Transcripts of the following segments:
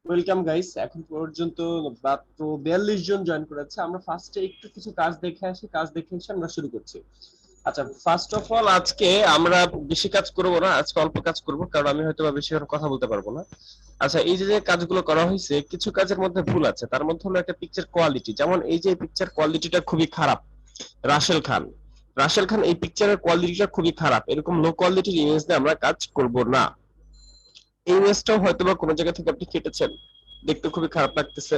Welcome guys. এখন পর্যন্ত মাত্র 42 জন জয়েন করেছে। আমরা ফার্স্টে একটু কিছু কাজ দেখে আসি, কাজ দেখে এসে আমরা শুরু করছি। আচ্ছা, ফার্স্ট অফ অল আজকে আমরা বেশি কাজ করব না, আজকে অল্প কাজ করব, কারণ আমি হয়তো বা বেশি কথা বলতে পারবো না। আচ্ছা, এই যে যে কাজগুলো করা হয়েছে, কিছু কাজের মধ্যে ভুল আছে। তার মধ্যে হলো একটা পিকচার কোয়ালিটি, যেমন এই যে পিকচার কোয়ালিটিটা খুবই খারাপ। রাসেল খান, রাসেল খান এই পিকচারের কোয়ালিটিটা খুবই খারাপ। এরকম লো কোয়ালিটির ইমেজ দিয়ে আমরা কাজ করব না। এই ইমেজটাও হয়তো বা কোনো জায়গা থেকে আপনি কেটেছেন, দেখতে খুবই খারাপ লাগতেছে।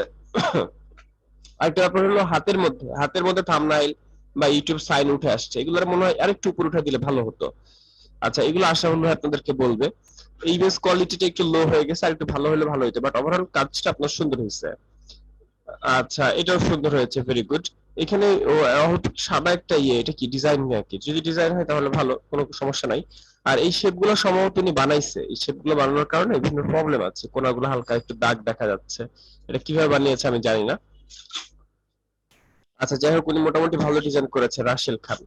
আরেকটা ব্যাপার হলো হাতের মধ্যে থাম্বনেইল বা ইউটিউব সাইন উঠে আসছে, এগুলোর মনে হয় আরেকটু উপরে উঠে দিলে ভালো হতো। আচ্ছা, এগুলো আশা মনে হয় আপনাদেরকে বলবে। এই ইমেজ কোয়ালিটিটা একটু লো হয়ে গেছে, আর একটু ভালো হলে ভালো হতো, বাট ওভারঅল কাজটা আপনার সুন্দর হয়েছে। আচ্ছা, এটাও সুন্দর হয়েছে, ভেরি গুড। এখানে অল্প সাদা একটা এটা কি ডিজাইন নাকি? যদি ডিজাইন হয় তাহলে ভালো, কোনো সমস্যা নাই। আর এই শেপ গুলো সম্ভবত উনি বানাইছে, এই শেপ গুলো বানানোর কারণে বিভিন্ন প্রবলেম আছে, কোনাগুলো হালকা একটু দাগ দেখা যাচ্ছে। এটা কিভাবে বানিয়েছে আমি জানি না। আচ্ছা, যাই হোক, উনি মোটামুটি ভালো ডিজাইন করেছে, রাশেল খান।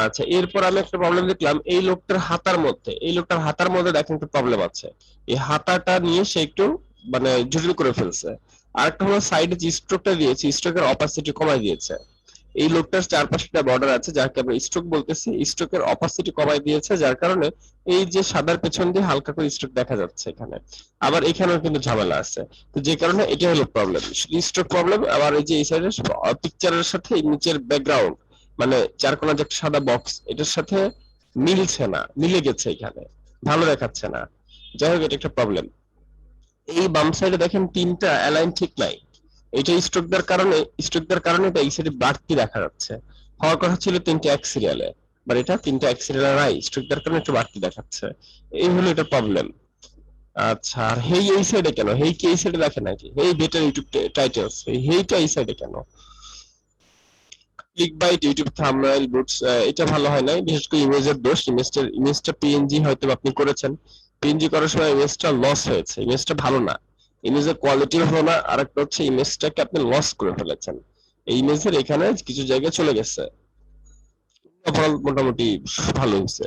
আচ্ছা, এরপর আমি একটা প্রবলেম দেখলাম এই লোকটার হাতার মধ্যে দেখেন একটা প্রবলেম আছে। এই হাতাটা নিয়ে সে একটু মানে জটিল করে ফেলছে। আর একটা হলো সাইডে যে স্ট্রোকটা দিয়েছে, স্ট্রোকের অপাসিটি কমাই দিয়েছে। এই লোকটার চারপাশে একটা বর্ডার আছে যাকে আমরা স্ট্রোক বলতেছি, স্ট্রোকের অপাসিটি কমাই দিয়েছে, যার কারণে এই যে সাদার পেছন দিয়ে হালকা করে স্ট্রোক দেখা যাচ্ছে এখানে। আবার এখানেও কিন্তু ঝামেলা আছে। তো যে কারণে এটা হলো প্রবলেম, স্ট্রোক প্রবলেম। আবার এই যে এই সাইডের পিকচারের সাথে এই নিচের ব্যাকগ্রাউন্ড, মানে চার কোনা যে একটা সাদা বক্স, এটার সাথে মিলছে না, মিলে গেছে এখানে, ভালো দেখাচ্ছে না। যাই হোক, এটা একটা প্রবলেম। এই বাম সাইডে দেখেন তিনটা অ্যালাইন ঠিক নাই। এটা স্ট্রোক দেওয়ার কারণে এটা এই সাইডে বাড়তি দেখা যাচ্ছে। হওয়ার কথা ছিল তিনটে এক সিরিয়ালে, বাট এটা তিনটে এক সিরিয়ালে নাই, স্ট্রোক দেওয়ার কারণে একটু বাড়তি দেখাচ্ছে। এই হলো এটা প্রবলেম। আচ্ছা, আর হেই এই সাইডে কেন? হেই কি এই সাইডে দেখে নাকি? হেই বেটার ইউটিউব টাইটেলস, হেইটা এই সাইডে কেন? ক্লিক বাইট, ইউটিউব থাম্বনেইল, বুটস, এটা ভালো হয় নাই, বিশেষ করে ইমেজের দোষ। ইমেজটা পিএনজি হয়তো আপনি করেছেন, পিএনজি করার সময় ইমেজটা লস হয়েছে, ইমেজটা ভালো না। ইমেজের কোয়ালিটি ভালো না, আর একটা হচ্ছে ইমেজটাকে আপনি লস করে ফেলেছেন। এই ইমেজের এখানে কিছু জায়গায় চলে গেছে। ওভারঅল মোটামুটি ভালো হয়েছে।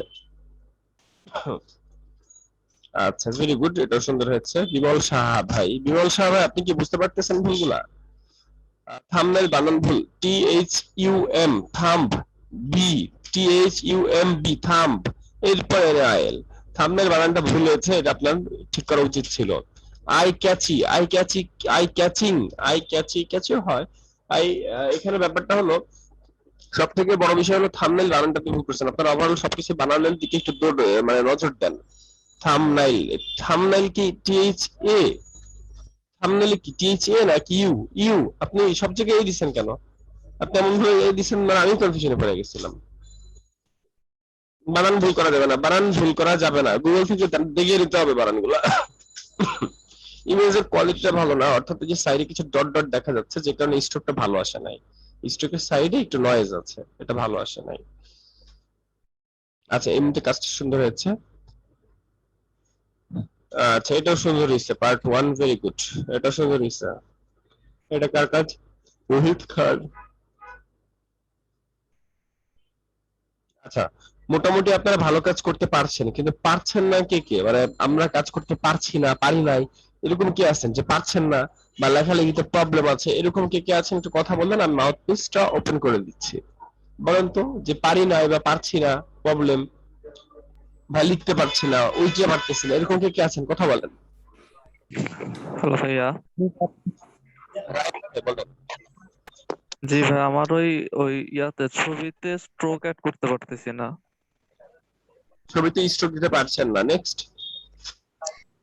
আচ্ছা, ভেরি গুড, এটা সুন্দর হয়েছে। বিমল সাহা ভাই, আপনি কি বুঝতে পারতেছেন ভুলগুলা? থাম্বনেল বানান ভুল, THUM thumb, B, THUMB thumb, এরপর আইএল। থাম্বনেল বানানটা ভুল হয়েছে, এটা আপনার ঠিক করা উচিত ছিল। আই ক্যাচি, আই ক্যাচি হয়। আই, এখানে ব্যাপারটা হলো, সব থেকে বড় বিষয় হলো থাম্বনেল বানানটা আপনি ভুল করছেন। আপনার ওভারঅল সবকিছু বানানোর দিকে একটু মানে নজর দেন। থাম্বনেল, থাম্বনেল কি THA? থাম্বনেল কি THA নাকি ইউ? ইউ, আপনি সব জায়গায় এই দিচ্ছেন কেন? আপনি এমন ভাবে এই দিচ্ছেন, মানে আমি কনফিউশনে পড়ে গেছিলাম। বানান ভুল করা যাবে না, বানান ভুল করা যাবে না, গুগল থেকে দেখিয়ে দিতে হবে বানানগুলো। ইমেজের কোয়ালিটিটা ভালো না, অর্থাৎ যে সাইডে কিছু ডট ডট দেখা যাচ্ছে, যে কারণে স্ট্রোকটা ভালো আসে নাই। স্ট্রোকের সাইডে একটু নয়েজ আছে, এটা ভালো আসে নাই। আচ্ছা, এমনিতে কাজটা সুন্দর হয়েছে। আচ্ছা, এটাও সুন্দর হয়েছে, পার্ট ওয়ান, ভেরি গুড। এটা সুন্দর হয়েছে। এটা কার কাজ? রোহিত খান। আচ্ছা, মোটামুটি আপনারা ভালো কাজ করতে পারছেন, কিন্তু পারছেন না কে কে? মানে আমরা কাজ করতে পারছি না, পারি নাই, এরকম কি আছেন যে পারছেন না বা লেখালেখিতে প্রবলেম আছে, এরকম কে কে আছেন? একটু কথা বললেন, আমি মাউথ পিসটা ওপেন করে দিচ্ছি। বলেন তো, যে পারি না বা পারছি না প্রবলেম, বা লিখতে পারছি না, উইকে পারতেছি না, এরকম কে কে আছেন? কথা বলেন। হ্যালো ভাইয়া। বলেন। জি ভাই, আমার ওই ওই ইয়াতে ছবিতে স্ট্রোক অ্যাড করতে পারতেছি না। ছবিতে স্ট্রোক দিতে পারছেন না, নেক্সট।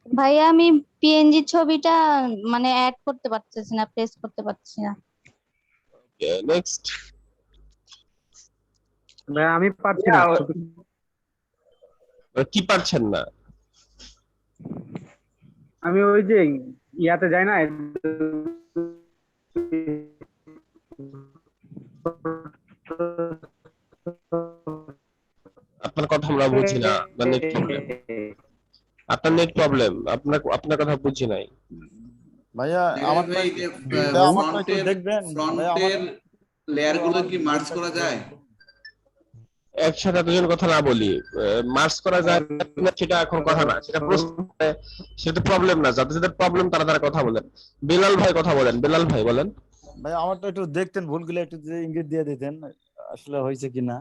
ভাইয়া আমি পিএনজি ছবিটা মানে অ্যাড করতে পারতেছি না, প্লেস করতে পারছি না। নেক্সট। ভাই আমি পারছি না ছবি। কি পারছেন না? আমি ওই যে ইয়াতে যাই না, আপনার কথা আমরা বুঝি না, নেট প্রবলেম। আপনার নেট প্রবলেম, আপনার কথা বুঝি নাই। ভাইয়া দেবাশিস আমারটা ভাই, একটু, যে ভাইয়া আমারটা একটু ফ্রন্টের দেখবেন। ভাইয়া আমার ফ্রন্টের লেয়ার গুলো কি মার্জ আমারটা করা একটু যায়? দেখবেন। একসাথে এতজন কথা না বলি, মার্চ করা যায় না সেটা এখন কথা না, সেটা প্রশ্ন, সেটা প্রবলেম না। যাদের যাদের প্রবলেম তারা তারা কথা বলেন। বেলাল ভাই কথা বলেন, বেলাল ভাই বলেন। ভাই আমারটা একটু দেখতেন, ভুলগুলো একটু যে ইঙ্গিত দিয়ে দিতেন, আসলে হয়েছে কিনা।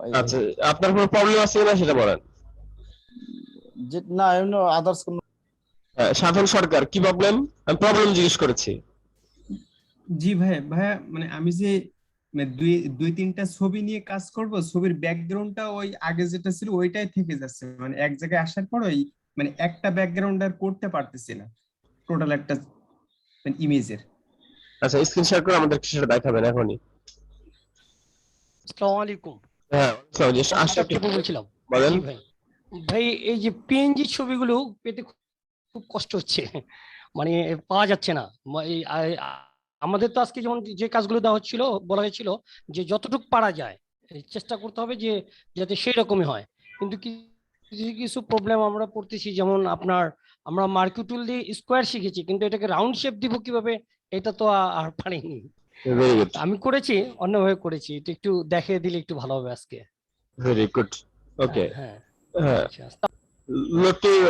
ওই আচ্ছা, আপনার কোনো প্রবলেম আছে কিনা সেটা বলেন। যে না, এমনি আদার্স কোন। সাধন সরকার কি প্রবলেম? আমি প্রবলেম জিজ্ঞেস করেছি। জি ভাইয়া মানে আমি যে মানে দুই দুই তিনটা ছবি নিয়ে কাজ করব, ছবির ব্যাকগ্রাউন্ডটা ওই আগে যেটা ছিল ওইটাই থেকে যাচ্ছে, মানে এক জায়গায় আসার পর ওই মানে একটা ব্যাকগ্রাউন্ড আর করতে পারতেছি না টোটাল একটা ইমেজের। আচ্ছা, স্ক্রিন শেয়ার করে আমাদের সেটা দেখাবেন এখনই। আসসালামু আলাইকুম। হ্যাঁ, আশরাফ টিপু বলছিলাম। বলেন। জি ভাই, ভাই এই যে পিএনজি ছবিগুলো পেতে খুব কষ্ট হচ্ছে, মানে পাওয়া যাচ্ছে না। আমাদের তো আজকে যেমন যে কাজগুলো দেওয়া হচ্ছিল, বলা হয়েছিল যে যতটুকু পারা যায় চেষ্টা করতে হবে যে যাতে সেই রকমই হয়, কিন্তু কিছু কিছু প্রবলেম আমরা পড়তেছি। যেমন আপনার আমরা মার্কিউ টুল দিয়ে স্কোয়ার শিখেছি, কিন্তু এটাকে রাউন্ড শেপ দিব কিভাবে এটা তো আর পারিনি। ভেরি গুড, আমি করেছি, অন্যভাবে করেছি, এটা একটু দেখিয়ে দিলে একটু ভালো হবে আজকে। Very good. ওকে, হ্যাঁ, হ্যাঁ, আচ্ছা। লতিফ,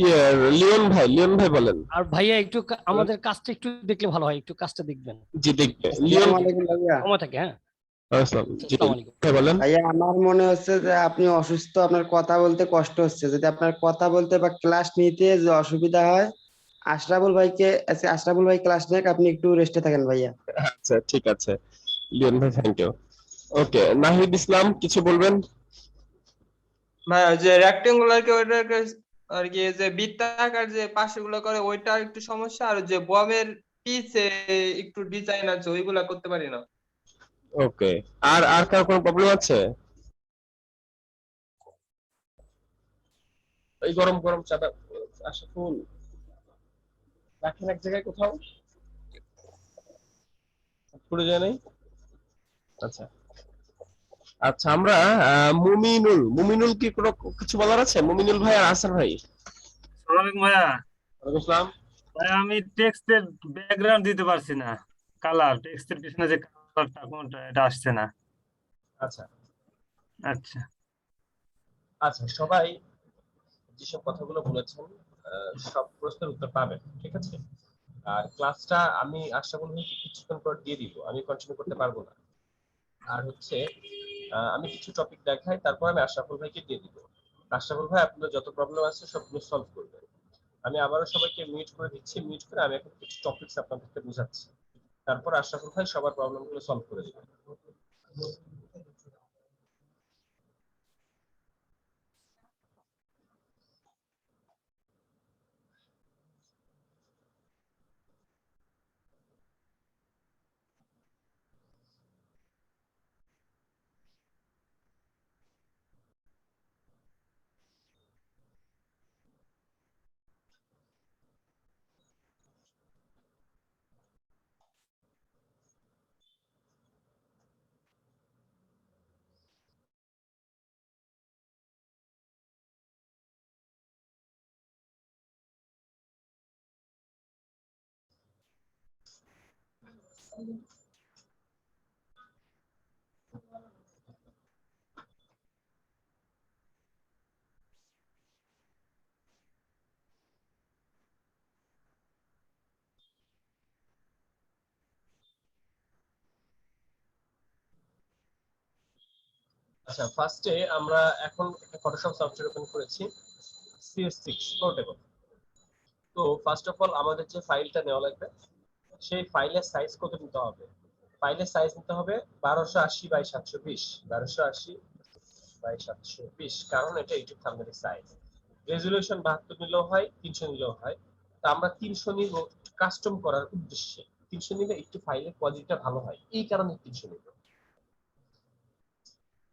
ইয়ে, লিওন ভাই বলেন। আর ভাইয়া একটু আমাদের কাজটা একটু দেখলে ভালো হয়, একটু কাজটা দেখবেন। জি, দেখবে লিওন। আসসালামু আলাইকুম ভাইয়া। সময় থাকে। হ্যাঁ, আসসালাম, জি আসসালামু আলাইকুম। ভাই বলেন। ভাইয়া আমার মনে হচ্ছে যে আপনি অসুস্থ, আপনার কথা বলতে কষ্ট হচ্ছে। যদি আপনার কথা বলতে বা ক্লাস নিতে যে অসুবিধা হয়, আশরাফুল ভাই ক্লাস নেক, আপনি একটু রেস্টে থাকেন ভাইয়া। আচ্ছা, ঠিক আছে লিওন ভাই, থ্যাংক ইউ। ওকে, নাহিদ ইসলাম কিছু বলবেন? ভাই ওই যে রেক্টেঙ্গুলার কে ওইটাকে আর কি যে বৃত্তাকার যে পাশেগুলো করে ওইটা একটু সমস্যা, আর যে বমের পিছে একটু ডিজাইন আছে ওইগুলা করতে পারি না। ওকে, আর আর কার কোনো প্রবলেম আছে? এই গরম গরম চাটা আসা ফুল রাখেন এক জায়গায় কোথাও, পুড়ে যায় নাই। আচ্ছা, আচ্ছা, আমরা মুমিনুল কি কোনো কিছু বলার আছে? মুমিনুল ভাই আর আসার ভাই। আসসালামু আলাইকুম ভাইয়া। ওয়ালাইকুম আসসালাম। ভাই আমি টেক্সটের ব্যাকগ্রাউন্ড দিতে পারছি না, কালার টেক্সটের পিছনে যে কালারটা কোনটা এটা আসছে না। আচ্ছা, আচ্ছা আচ্ছা, সবাই যেসব কথাগুলো বলেছেন সব প্রশ্নের উত্তর পাবেন, ঠিক আছে? আর ক্লাসটা আমি আশরাফুল ভাইকে কিছুক্ষণ পর দিয়ে দিব, আমি কন্টিনিউ করতে পারবো না। আর হচ্ছে আমি কিছু টপিক দেখাই, তারপর আমি আশরাফুল ভাইকে দিয়ে দিব। আশরাফুল ভাই আপনার যত প্রবলেম আছে সবগুলো সলভ করবেন। আমি আবারও সবাইকে মিউট করে দিচ্ছি, মিউট করে আমি এখন কিছু টপিকস আপনাদেরকে বোঝাচ্ছি, তারপর আশরাফুল ভাই সবার প্রবলেমগুলো সলভ করে দিবেন। আচ্ছা, ফার্স্টে আমরা এখন একটা ফটোশপ সফটওয়্যার ওপেন করেছি, CS6 পোর্টেবল। তো ফার্স্ট অফ অল আমাদের যে ফাইলটা নেওয়া লাগবে, সেই ফাইলের সাইজ কত নিতে হবে? ফাইলের সাইজ নিতে হবে 1280 বাই 720, 1280 বাই 720, কারণ এটা ইউটিউব থাম্বনেলের সাইজ। রেজোলিউশন 72 নিলেও হয়, 300 নিলেও হয়। তো আমরা 300 নিব কাস্টম করার উদ্দেশ্যে। 300 নিলে একটু ফাইলের কোয়ালিটিটা ভালো হয়, এই কারণে 300 নিব।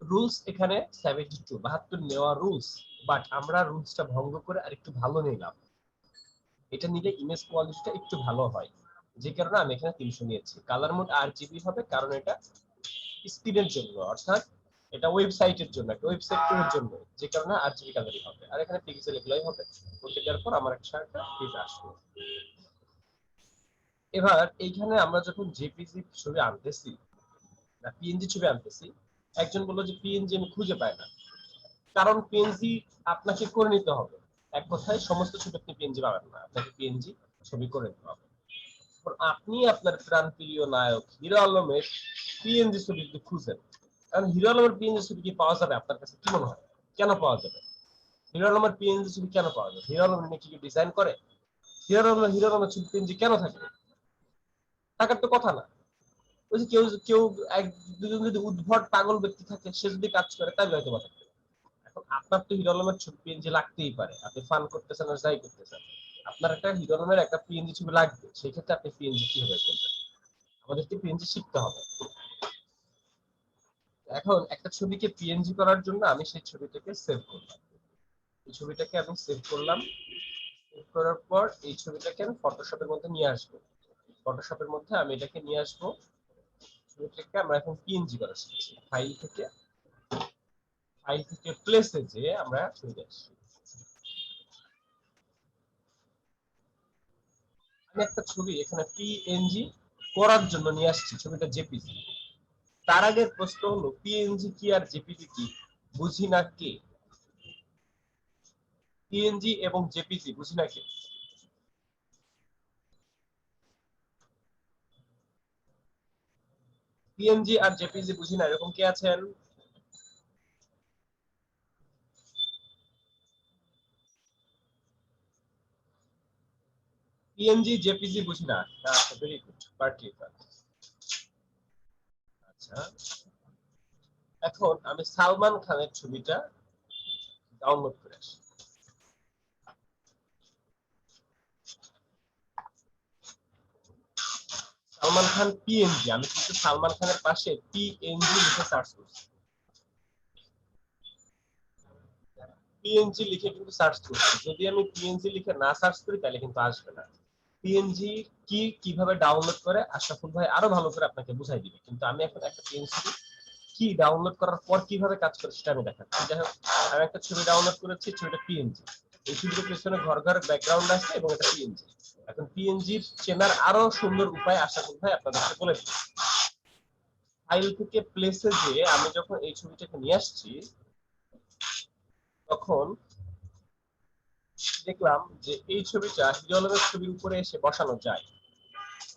রুলস এখানে 72, 72 নেওয়া রুলস, বাট আমরা রুলসটা ভঙ্গ করে আরেকটু ভালো নিলাম। এটা নিলে ইমেজ কোয়ালিটিটা একটু ভালো হয়, যে কারণে আমি এখানে 300 নিয়েছি। কালার মোড RGB হবে, কারণ এটা স্ক্রিনের জন্য, অর্থাৎ এটা ওয়েবসাইটের জন্য, একটা ওয়েবসাইটের জন্য, যে কারণে RGB কালারই হবে। আর এখানে পিক্সেল এগুলাই হবে। করতে দেওয়ার পর আমার একটা পেজ আসবে। এবার এইখানে আমরা যখন জেপিজি ছবি আনতেছি না পিএনজি ছবি আনতেছি, একজন বললো যে পিএনজি আমি খুঁজে পাই না, কারণ পিএনজি আপনাকে করে নিতে হবে। এক কথায় সমস্ত ছবি আপনি পিএনজি পাবেন না, আপনাকে পিএনজি ছবি করে নিতে হবে। আপনি আপনার প্রাণপ্রিয় নায়ক হিরো আলমের পিএনজি ছবি যদি খুঁজেন, কারণ হিরো আলমের পিএনজি ছবি কি পাওয়া যাবে আপনার কাছে, কি মনে হয় কেন পাওয়া যাবে? হিরো আলমের পিএনজি ছবি কেন পাওয়া যাবে? হিরো আলম নাকি ডিজাইন করে? হিরো আলমের ছবি পিএনজি কেন থাকবে? থাকার তো কথা না। ওই যে কেউ কেউ এক দুজন যদি উদ্ভট পাগল ব্যক্তি থাকে, সে যদি কাজ করে তাহলে হয়তো থাকবে। এখন আপনার তো হিরো আলমের ছবি পিএনজি লাগতেই পারে, আপনি ফান করতেছেন আর যাই করতেছেন, আপনার একটা হিরো আলমের একটা পিএনজি ছবি লাগবে। সেই ক্ষেত্রে আপনি পিএনজি কিভাবে করবেন? আমাদেরকে পিএনজি শিখতে হবে। এখন একটা ছবিকে পিএনজি করার জন্য আমি সেই ছবিটাকে সেভ করলাম, এই ছবিটাকে আমি সেভ করলাম। সেভ করার পর এই ছবিটাকে আমি ফটোশপের মধ্যে নিয়ে আসবো। ফটোশপের মধ্যে আমি এটাকে নিয়ে আসবো। ছবিটাকে আমরা এখন পিএনজি করা শিখছি। ফাইল থেকে প্লেসে যে আমরা চলে আসছি। আমি একটা ছবি এখানে পিএনজি করার জন্য নিয়ে আসছি, ছবিটা জেপিজি। তার আগের প্রশ্ন হলো পিএনজি কি আর জেপিজি কি বুঝি না কে? পিএনজি এবং জেপিজি বুঝি না কে? পিএনজি আর জেপিজি বুঝি না এরকম কে আছেন? পিএনজি জেপিজি বুঝি না, আচ্ছা ভেরি গুড, পার্টি। আচ্ছা, এখন আমি সালমান খানের ছবিটা ডাউনলোড করে আসি। সালমান খান পিএনজি, আমি কিন্তু সালমান খানের পাশে পিএনজি লিখে সার্চ করছি, পিএনজি লিখে কিন্তু সার্চ করছি। যদি আমি পিএনজি লিখে না সার্চ করি তাহলে কিন্তু আসবে না। পিএনজি কি কিভাবে ডাউনলোড করে আশরাফুল ভাই আরো ভালো করে আপনাকে বুঝাই দিবে, কিন্তু আমি এখন একটা পিএনজি কি ডাউনলোড করার পর কিভাবে কাজ করে সেটা আমি দেখাচ্ছি। যাই হোক, আমি একটা ছবি ডাউনলোড করেছি, ছবিটা পিএনজি। এই ছবিটার পেছনে ঘর ঘর ব্যাকগ্রাউন্ড আছে এবং এটা পিএনজি। এখন পিএনজি চেনার আরো সুন্দর উপায় আশরাফুল ভাই আপনাদেরকে বলে দিই। ফাইল থেকে প্লেসে যে আমি যখন এই ছবিটাকে নিয়ে আসছি, তখন দেখলাম যে এই ছবিটা হিরো আলমের ছবির উপরে এসে বসানো যায়,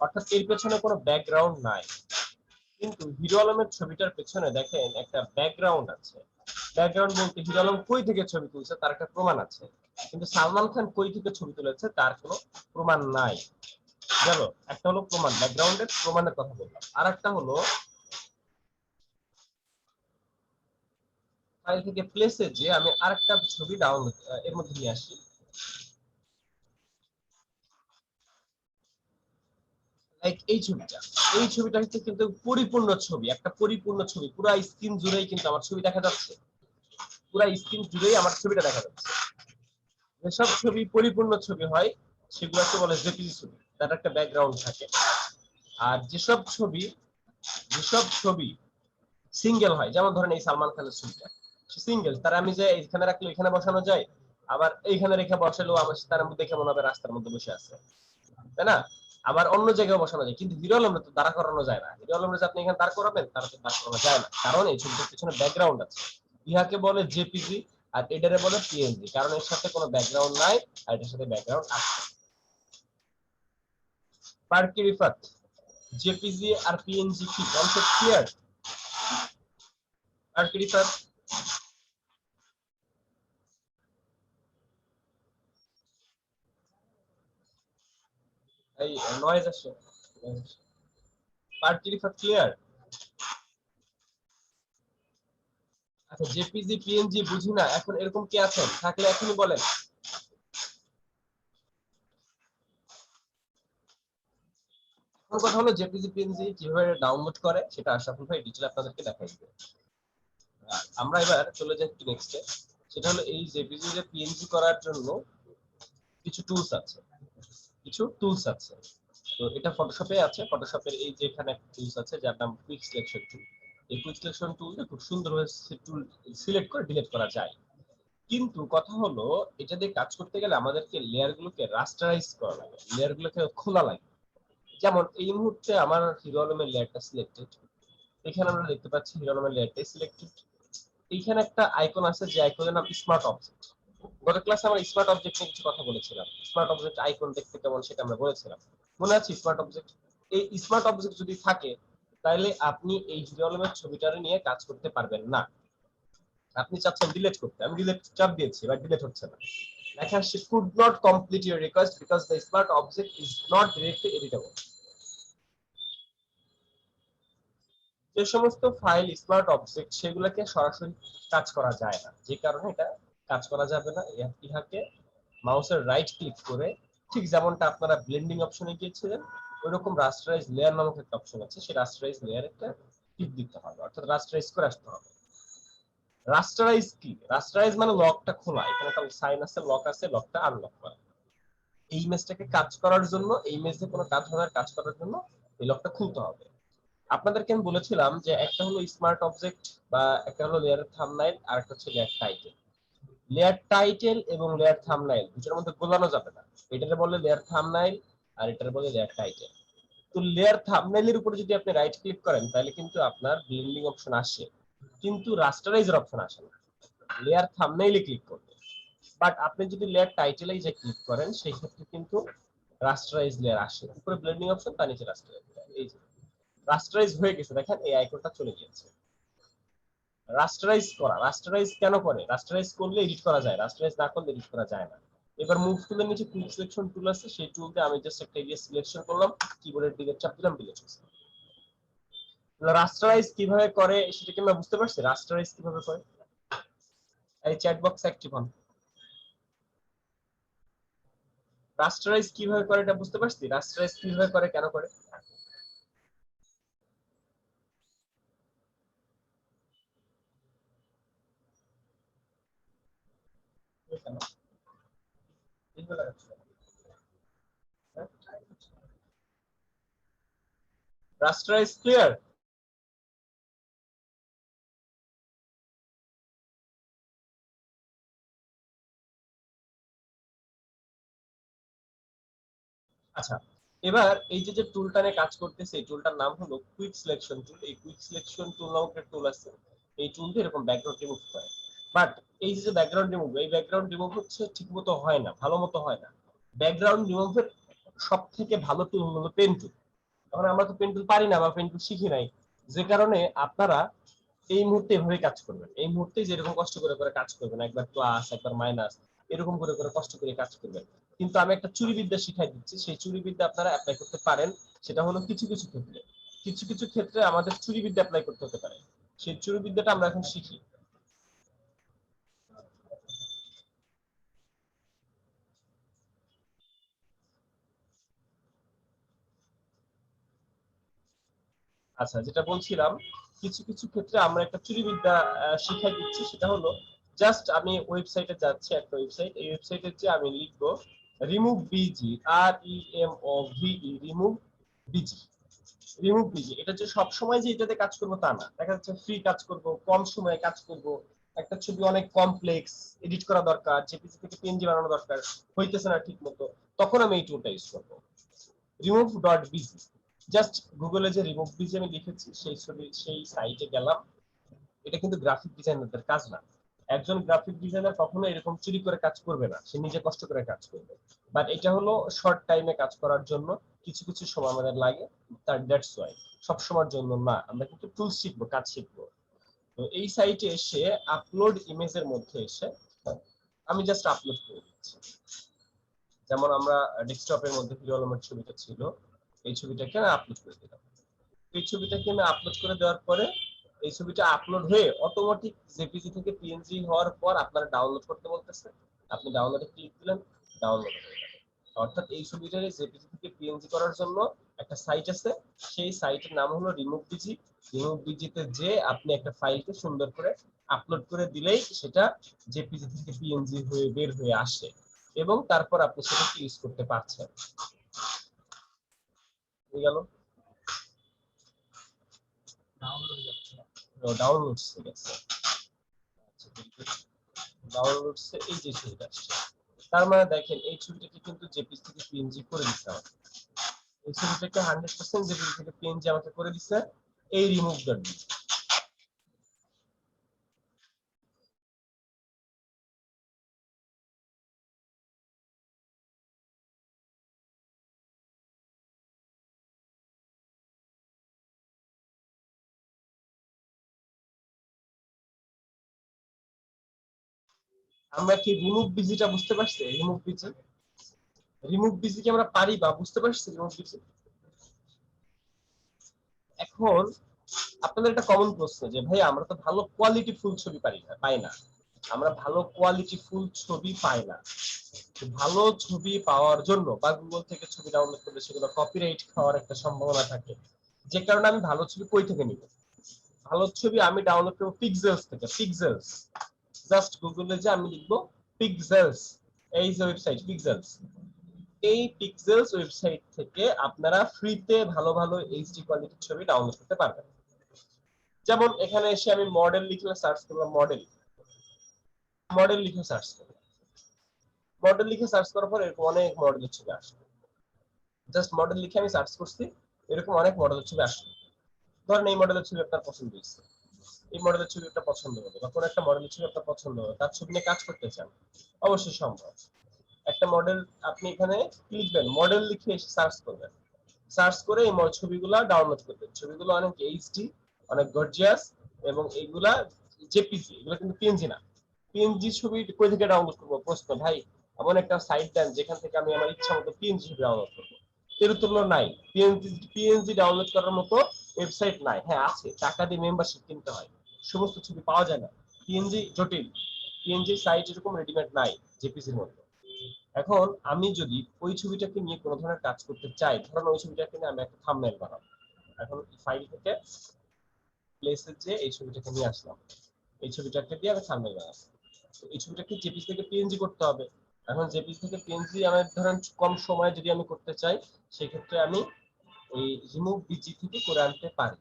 অর্থাৎ এর পেছনে কোনো ব্যাকগ্রাউন্ড নাই। কিন্তু হিরো আলমের ছবিটার পেছনে দেখেন একটা ব্যাকগ্রাউন্ড আছে। ব্যাকগ্রাউন্ড বলতে হিরো আলম কই থেকে ছবি তুলছে তার একটা প্রমাণ আছে, কিন্তু সালমান খান কই থেকে ছবি তুলেছে তার কোনো প্রমাণ নাই। গেল একটা হলো প্রমাণ, ব্যাকগ্রাউন্ডের প্রমাণের কথা বললাম। আর একটা হলো ফাইল থেকে প্লেসে যে আমি আরেকটা ছবি ডাউনলোড এর মধ্যে নিয়ে আসি। লাইক এই ছবিটা হচ্ছে কিন্তু পরিপূর্ণ ছবি, একটা পরিপূর্ণ ছবি, পুরো স্ক্রিন জুড়েই কিন্তু আমার ছবি দেখা যাচ্ছে, পুরো স্ক্রিন জুড়েই আমার ছবিটা দেখা যাচ্ছে। যেসব ছবি পরিপূর্ণ ছবি হয় সেগুলোকে বলে জেপিজি ছবি, তার একটা ব্যাকগ্রাউন্ড থাকে। আর যেসব ছবি সিঙ্গেল হয়, যেমন ধরেন এই সালমান খানের ছবিটা সিঙ্গেল, তার আমি যে এখানে রাখলে এখানে বসানো যায়, আবার এইখানে রেখে বসালেও আমার তার মধ্যে দেখে মনে হবে রাস্তার মধ্যে বসে আছে, তাই না? আবার অন্য জায়গায় বসানো যায়, কিন্তু হিরো আলমে তো দাঁড়া করানো যায় না। হিরো আলমে যে আপনি এখানে দাঁড় করাবেন তারা তো দাঁড় করানো যায় না, কারণ এই ছবিটার পিছনে ব্যাকগ্রাউন্ড আছে। ইহাকে বলে জেপিজি আর এটারে বলে পিএনজি, কারণ এর সাথে কোনো ব্যাকগ্রাউন্ড নাই আর এটার সাথে ব্যাকগ্রাউন্ড আছে। পার্কি রিফাত, জেপিজি আর পিএনজি কি কনসেপ্ট ক্লিয়ার? পার্কি রিফাত, এই নয়েজ আসে। পার্কি রিফাত ক্লিয়ার? আচ্ছা, জেপিজি পিএনজি বুঝি না, এখন এরকম কি আছেন? থাকলে এখনই বলেন। আমার কথা হলো জেপিজি পিএনজি কিভাবে ডাউনলোড করে সেটা আশরাফুল ভাই ডিটেইল আপনাদেরকে দেখাই দিবে। আমরা এবার চলে যাই নেক্সটে। সেটা হলো এই জেপিজি যে পিএনজি করার জন্য কিছু টুলস আছে। তো এটা ফটোশপে আছে, ফটোশপের এই যে এখানে একটা টুলস আছে যার নাম কুইক সিলেকশন টুল। এই কুইক সিলেকশন টুলটা খুব সুন্দরভাবে টুল সিলেক্ট করে ডিলিট করা যায়। কিন্তু কথা হলো এটা দিয়ে কাজ করতে গেলে আমাদেরকে লেয়ার গুলোকে রাস্টারাইজ করা লাগে, লেয়ার গুলোকে খোলা লাগে। যেমন এই মুহূর্তে আমার হিরো আলমের লেয়ারটা সিলেক্টেড, এখানে আমরা দেখতে পাচ্ছি হিরোনোমের লেয়ারটাই সিলেক্টেড। এইখানে একটা আইকন আছে যে আইকনের নাম স্মার্ট অবজেক্ট। গত ক্লাসে আমরা স্মার্ট অবজেক্ট নিয়ে কিছু কথা বলেছিলাম, স্মার্ট অবজেক্ট আইকন দেখতে কেমন সেটা আমরা বলেছিলাম, মনে আছে? স্মার্ট অবজেক্ট, এই স্মার্ট অবজেক্ট যদি থাকে তাহলে আপনি এই হিরোনোমের ছবিটা নিয়ে কাজ করতে পারবেন না। আপনি চাচ্ছেন ডিলিট করতে, আমি ডিলিট চাপ দিয়েছি, বাট ডিলিট হচ্ছে না। লেখা আসছে could not complete your request because the smart object is not directly editable। যে সমস্ত ফাইল স্মার্ট অবজেক্ট সেগুলোকে সরাসরি কাজ করা যায় না, যে কারণে এটা কাজ করা যাবে না। ইহাকে মাউসের রাইট ক্লিক করে, ঠিক যেমনটা আপনারা ব্লেন্ডিং অপশনে গিয়েছিলেন ওইরকম রাস্টারাইজ লেয়ার নামক একটা অপশন আছে, সেই রাস্টারাইজ লেয়ারে একটা ক্লিক দিতে হবে, অর্থাৎ রাস্টারাইজ করে আসতে হবে। রাস্টারাইজ কি? রাস্টারাইজ মানে লকটা খোলা, এখানে একটা সাইন আছে, লক আছে, লকটা আনলক করা। এই ইমেজটাকে কাজ করার জন্য, এই ইমেজে কোনো কাজ হবে, কাজ করার জন্য এই লকটা খুলতে হবে। আপনাদেরকে আমি বলেছিলাম যে একটা হলো স্মার্ট অবজেক্ট বা একটা হলো লেয়ার থাম্বনেইল আর একটা হচ্ছে লেয়ার টাইটেল। লেয়ার টাইটেল এবং লেয়ার থাম্বনেইল দুটোর মধ্যে গোলানো যাবে না, এটারে বলে লেয়ার থাম্বনেইল আর এটারে বলে লেয়ার টাইটেল। তো লেয়ার থাম্বনেইলের উপরে যদি আপনি রাইট ক্লিক করেন তাহলে কিন্তু আপনার ব্লেন্ডিং অপশন আসে, কিন্তু রাস্টারাইজের অপশন আসে না, লেয়ার থাম্বনেইলে ক্লিক করবে। বাট আপনি যদি লেয়ার টাইটেলে যে ক্লিক করেন সেই ক্ষেত্রে কিন্তু রাস্টারাইজ লেয়ার আসে, উপরে ব্লেন্ডিং অপশন, তার নিচে রাস্টারাইজ লেয়ার। এই যে রাস্টারাইজ হয়ে গেছে, দেখেন এই আইকনটা চলে গিয়েছে। রাস্টারাইজ করা, রাস্টারাইজ কেন করে? রাস্টারাইজ করলে এডিট করা যায়, রাস্টারাইজ না করলে এডিট করা যায় না। এবার মুভ টুলের নিচে কুইক সিলেকশন টুল আছে, সেই টুল দিয়ে আমি জাস্ট একটা এরিয়া সিলেকশন করলাম, কিবোর্ডের ডিলিট চাপ দিলাম, ডিলিট হয়েছে। রাস্টারাইজ কিভাবে করে সেটা কি আমরা বুঝতে পারছি? রাস্টারাইজ কিভাবে করে, এই চ্যাট বক্স অ্যাক্টিভ হন। রাস্টারাইজ কিভাবে করে এটা বুঝতে পারছি? রাস্টারাইজ কিভাবে করে, কেন করে? Rasterise clear? আচ্ছা, এবার এই যে যে টুলটা নিয়ে কাজ করতেছে এই টুলটার নাম হলো কুইক সিলেকশন টুল। এই কুইক সিলেকশন টুল নামক একটা টুল আছে, এই টুল দিয়ে এরকম ব্যাকগ্রাউন্ড রিমুভ করে। বাট এই যে ব্যাকগ্রাউন্ড রিমুভ, এই ব্যাকগ্রাউন্ড রিমুভ হচ্ছে ঠিকমতো হয় না, ভালো মতো হয় না। ব্যাকগ্রাউন্ড রিমুভের সব থেকে ভালো টুল হলো পেন টুল। এখন আমরা তো পেন টুল পারি না বা পেন টুল শিখি নাই, যে কারণে আপনারা এই মুহূর্তে এভাবে কাজ করবেন, এই মুহূর্তে যেরকম কষ্ট করে করে কাজ করবেন, একবার প্লাস একবার মাইনাস এরকম করে করে কষ্ট করে কাজ করবেন। কিন্তু আমি একটা চুরি বিদ্যা শিখাই দিচ্ছি, সেই চুরি বিদ্যা আপনারা অ্যাপ্লাই করতে পারেন। সেটা হলো কিছু কিছু ক্ষেত্রে, কিছু কিছু ক্ষেত্রে আমাদের চুরি বিদ্যা অ্যাপ্লাই করতে হতে পারে, সেই চুরি বিদ্যাটা আমরা এখন শিখি। আচ্ছা, যেটা বলছিলাম, কিছু কিছু ক্ষেত্রে আমরা একটা চুরি বিদ্যা শিখাই দিচ্ছি, সেটা হলো জাস্ট আমি ওয়েবসাইটে যাচ্ছি, একটা ওয়েবসাইট, এই ওয়েবসাইটে যে আমি লিখবো remove busy, REMOVE, remove busy, remove busy. এটা যে সব সময় যে এটাতে কাজ করবো তা না, দেখা যাচ্ছে ফ্রি কাজ করব, কম সময়ে কাজ করব, একটা ছবি অনেক কমপ্লেক্স এডিট করা দরকার, জেপিজি থেকে পিএনজি বানানো দরকার, হইতেছে না ঠিক মতো, তখন আমি এই টুলটা ইউজ করব, remove.bg। জাস্ট গুগলে যে রিমুভ বিজি আমি লিখেছি সেই ছবি, সেই সাইটে গেলাম। এটা কিন্তু গ্রাফিক ডিজাইনারদের কাজ না, একজন গ্রাফিক ডিজাইনার কখনো এরকম চুরি করে কাজ করবে না, সে নিজে কষ্ট করে কাজ করবে। বাট এটা হলো শর্ট টাইমে কাজ করার জন্য, কিছু কিছু সময় আমাদের লাগে, তার দ্যাটস ওয়াই, সব সময়ের জন্য না। আমরা কিন্তু টুল শিখবো, কাজ শিখবো। তো এই সাইটে এসে আপলোড ইমেজের মধ্যে এসে আমি জাস্ট আপলোড করে দিচ্ছি। যেমন আমরা ডেস্কটপের মধ্যে হিরো আলমের ছবিটা ছিল, এই ছবিটাকে আমি আপলোড করে দিলাম। এই ছবিটাকে আমি আপলোড করে দেওয়ার পরে এই ছবিটা আপলোড হয়ে অটোমেটিক জেপিজি থেকে পিএনজি হওয়ার পর আপনারা ডাউনলোড করতে বলতেছে, আপনি ডাউনলোডে ক্লিক দিলেন, ডাউনলোড হয়ে যাবে। অর্থাৎ এই ছবিটাকে জেপিজি থেকে পিএনজি করার জন্য একটা সাইট আছে, সেই সাইটের নাম হলো রিমুভ বিজি। রিমুভ বিজিতে যে আপনি একটা ফাইলকে সুন্দর করে আপলোড করে দিলেই সেটা জেপিজি থেকে পিএনজি হয়ে বের হয়ে আসে এবং তারপর আপনি সেটাকে ইউজ করতে পারছেন। হয়ে গেল, ডাউনলোড হয়ে গেছে। ডাউনলোড এই যে ছবিটা আসছে, তার মানে দেখেন এই ছবিটাকে কিন্তু জেপিজি থেকে পিএনজি করে দিতে হবে। এই ছবিটাকে 100% জেপিজি থেকে পিএনজি আমাকে করে দিচ্ছে, এই রিমুভ ডট বিজি। আমরা কি রিমুভ বিজিটা বুঝতে পারছি? রিমুভ বিজি, রিমুভ বিজি কি আমরা পারি বা বুঝতে পারছি রিমুভ বিজি? এখন আপনাদের একটা কমন প্রশ্ন যে ভাই আমরা তো ভালো কোয়ালিটি ফুল ছবি পাই না, আমরা ভালো কোয়ালিটি ফুল ছবি পাই না। তো ভালো ছবি পাওয়ার জন্য বা গুগল থেকে ছবি ডাউনলোড করলে সেগুলো কপিরাইট খাওয়ার একটা সম্ভাবনা থাকে, যে কারণে আমি ভালো ছবি কই থেকে নিব? ভালো ছবি আমি ডাউনলোড করব পিক্সেলস থেকে। পিক্সেলস, জাস্ট গুগলে যে আমি লিখব পিক্সেলস, এই যে ওয়েবসাইট পিক্সেলস, এই পিক্সেলস ওয়েবসাইট থেকে আপনারা ফ্রিতে ভালো ভালো এইচডি কোয়ালিটির ছবি ডাউনলোড করতে পারবেন। যেমন এখানে এসে আমি মডেল লিখে সার্চ করলাম, মডেল লিখে সার্চ করলাম, মডেল লিখে সার্চ করার পর এরকম অনেক মডেলের ছবি আসবে। জাস্ট মডেল লিখে আমি সার্চ করছি, এরকম অনেক মডেলের ছবি আসবে। ধরেন এই মডেলের ছবি আপনার পছন্দ হয়েছে, এই মডেলের ছবি আপনার পছন্দ হবে, বা কোনো একটা মডেলের ছবি আপনার পছন্দ হবে, তার ছবি নিয়ে কাজ করতে চান, অবশ্যই সম্ভব। একটা মডেল আপনি এখানে লিখবেন, মডেল লিখে এসে সার্চ করবেন, সার্চ করে এই ছবিগুলা ডাউনলোড করবেন। ছবিগুলো অনেক এইচডি, অনেক গর্জিয়াস, এবং এইগুলা জেপিজি, এগুলো কিন্তু পিএনজি না। পিএনজি ছবি কই থেকে ডাউনলোড করবো? প্রশ্ন ভাই, এমন একটা সাইট দেন যেখান থেকে আমি আমার ইচ্ছা মতো পিএনজি ছবি ডাউনলোড করবো। এর তুলনা নাই, পিএনজি ডাউনলোড করার মতো ওয়েবসাইট নাই। হ্যাঁ আছে, টাকা দিয়ে মেম্বারশিপ কিনতে হয়, সমস্ত ছবি পাওয়া যায় না। পিএনজি জটিল, পিএনজি সাইট এরকম রেডিমেড নাই জেপিজির মতো। এখন আমি যদি ওই ছবিটাকে নিয়ে কোনো ধরনের কাজ করতে চাই, ধরুন ওই ছবিটাকে নিয়ে আমি একটা থাম্বনেল বানাবো, এখন ফাইল থেকে প্লেসে যে এই ছবিটাকে নিয়ে আসলাম, এই ছবিটাকে দিয়ে আমি থাম্বনেল বানাবো। তো এই ছবিটাকে জেপিজি থেকে পিএনজি করতে হবে। এখন জেপিজি থেকে পিএনজি আমার ধরেন কম সময়ে যদি আমি করতে চাই, সেই ক্ষেত্রে আমি ওই রিমুভ বিজি থেকে করে আনতে পারি।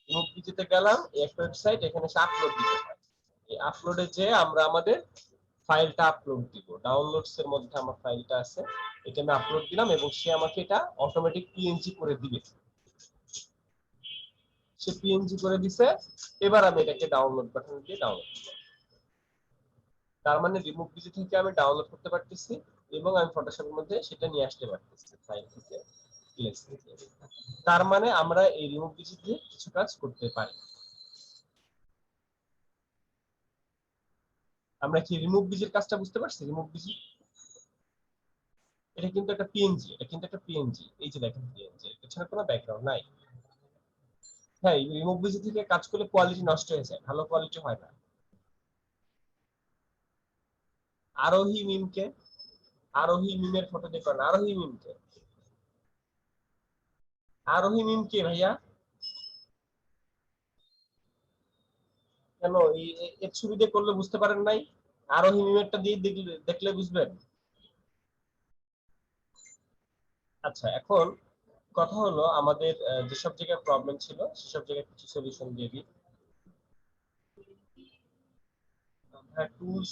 রিমুভ বিজিতে গেলাম, এক ওয়েবসাইট, এখানে এসে আপলোড দিতে হয়। এই আপলোডে যে আমরা আমাদের ফাইলটা আপলোড দিব, ডাউনলোডস এর মধ্যে আমার ফাইলটা আছে, এটা আমি আপলোড দিলাম এবং সে আমাকে এটা অটোমেটিক পিএনজি করে দিবে। সে পিএনজি করে দিছে, এবার আমি এটাকে ডাউনলোড বাটন দিয়ে ডাউনলোড করব। তার মানে রিমুভ বিজি থেকে আমি ডাউনলোড করতে পারতেছি এবং আমি ফটোশপের মধ্যে সেটা নিয়ে আসতে পারতেছি ফাইল থেকে, প্লেস থেকে। তার মানে আমরা এই রিমুভ বিজি দিয়ে কিছু কাজ করতে পারি। আমরা কি রিমুভ বিজির কাজটা বুঝতে পারছি? রিমুভ বিজি এটা কিন্তু একটা পিএনজি, এটা কিন্তু একটা পিএনজি, এই যে দেখেন পিএনজি, এছাড়া কোনো ব্যাকগ্রাউন্ড নাই। হ্যাঁ, রিমুভ বিজি থেকে কাজ করলে কোয়ালিটি নষ্ট হয়ে যায়, ভালো কোয়ালিটি হয় না। আরোহী মিমকে, আরোহী মিমের ফটো দেখুন, আরোহী মিমকে, আরোহী মিমকে ভাইয়া কেন এর ছবি দিয়ে করলে বুঝতে পারেন নাই? আরোহী মিমেরটা দিয়ে দেখলে বুঝবেন। আচ্ছা, এখন কথা হলো আমাদের যেসব জায়গায় প্রবলেম ছিল সেসব জায়গায় কিছু সলিউশন দিয়ে দিই। হ্যাঁ, টুলস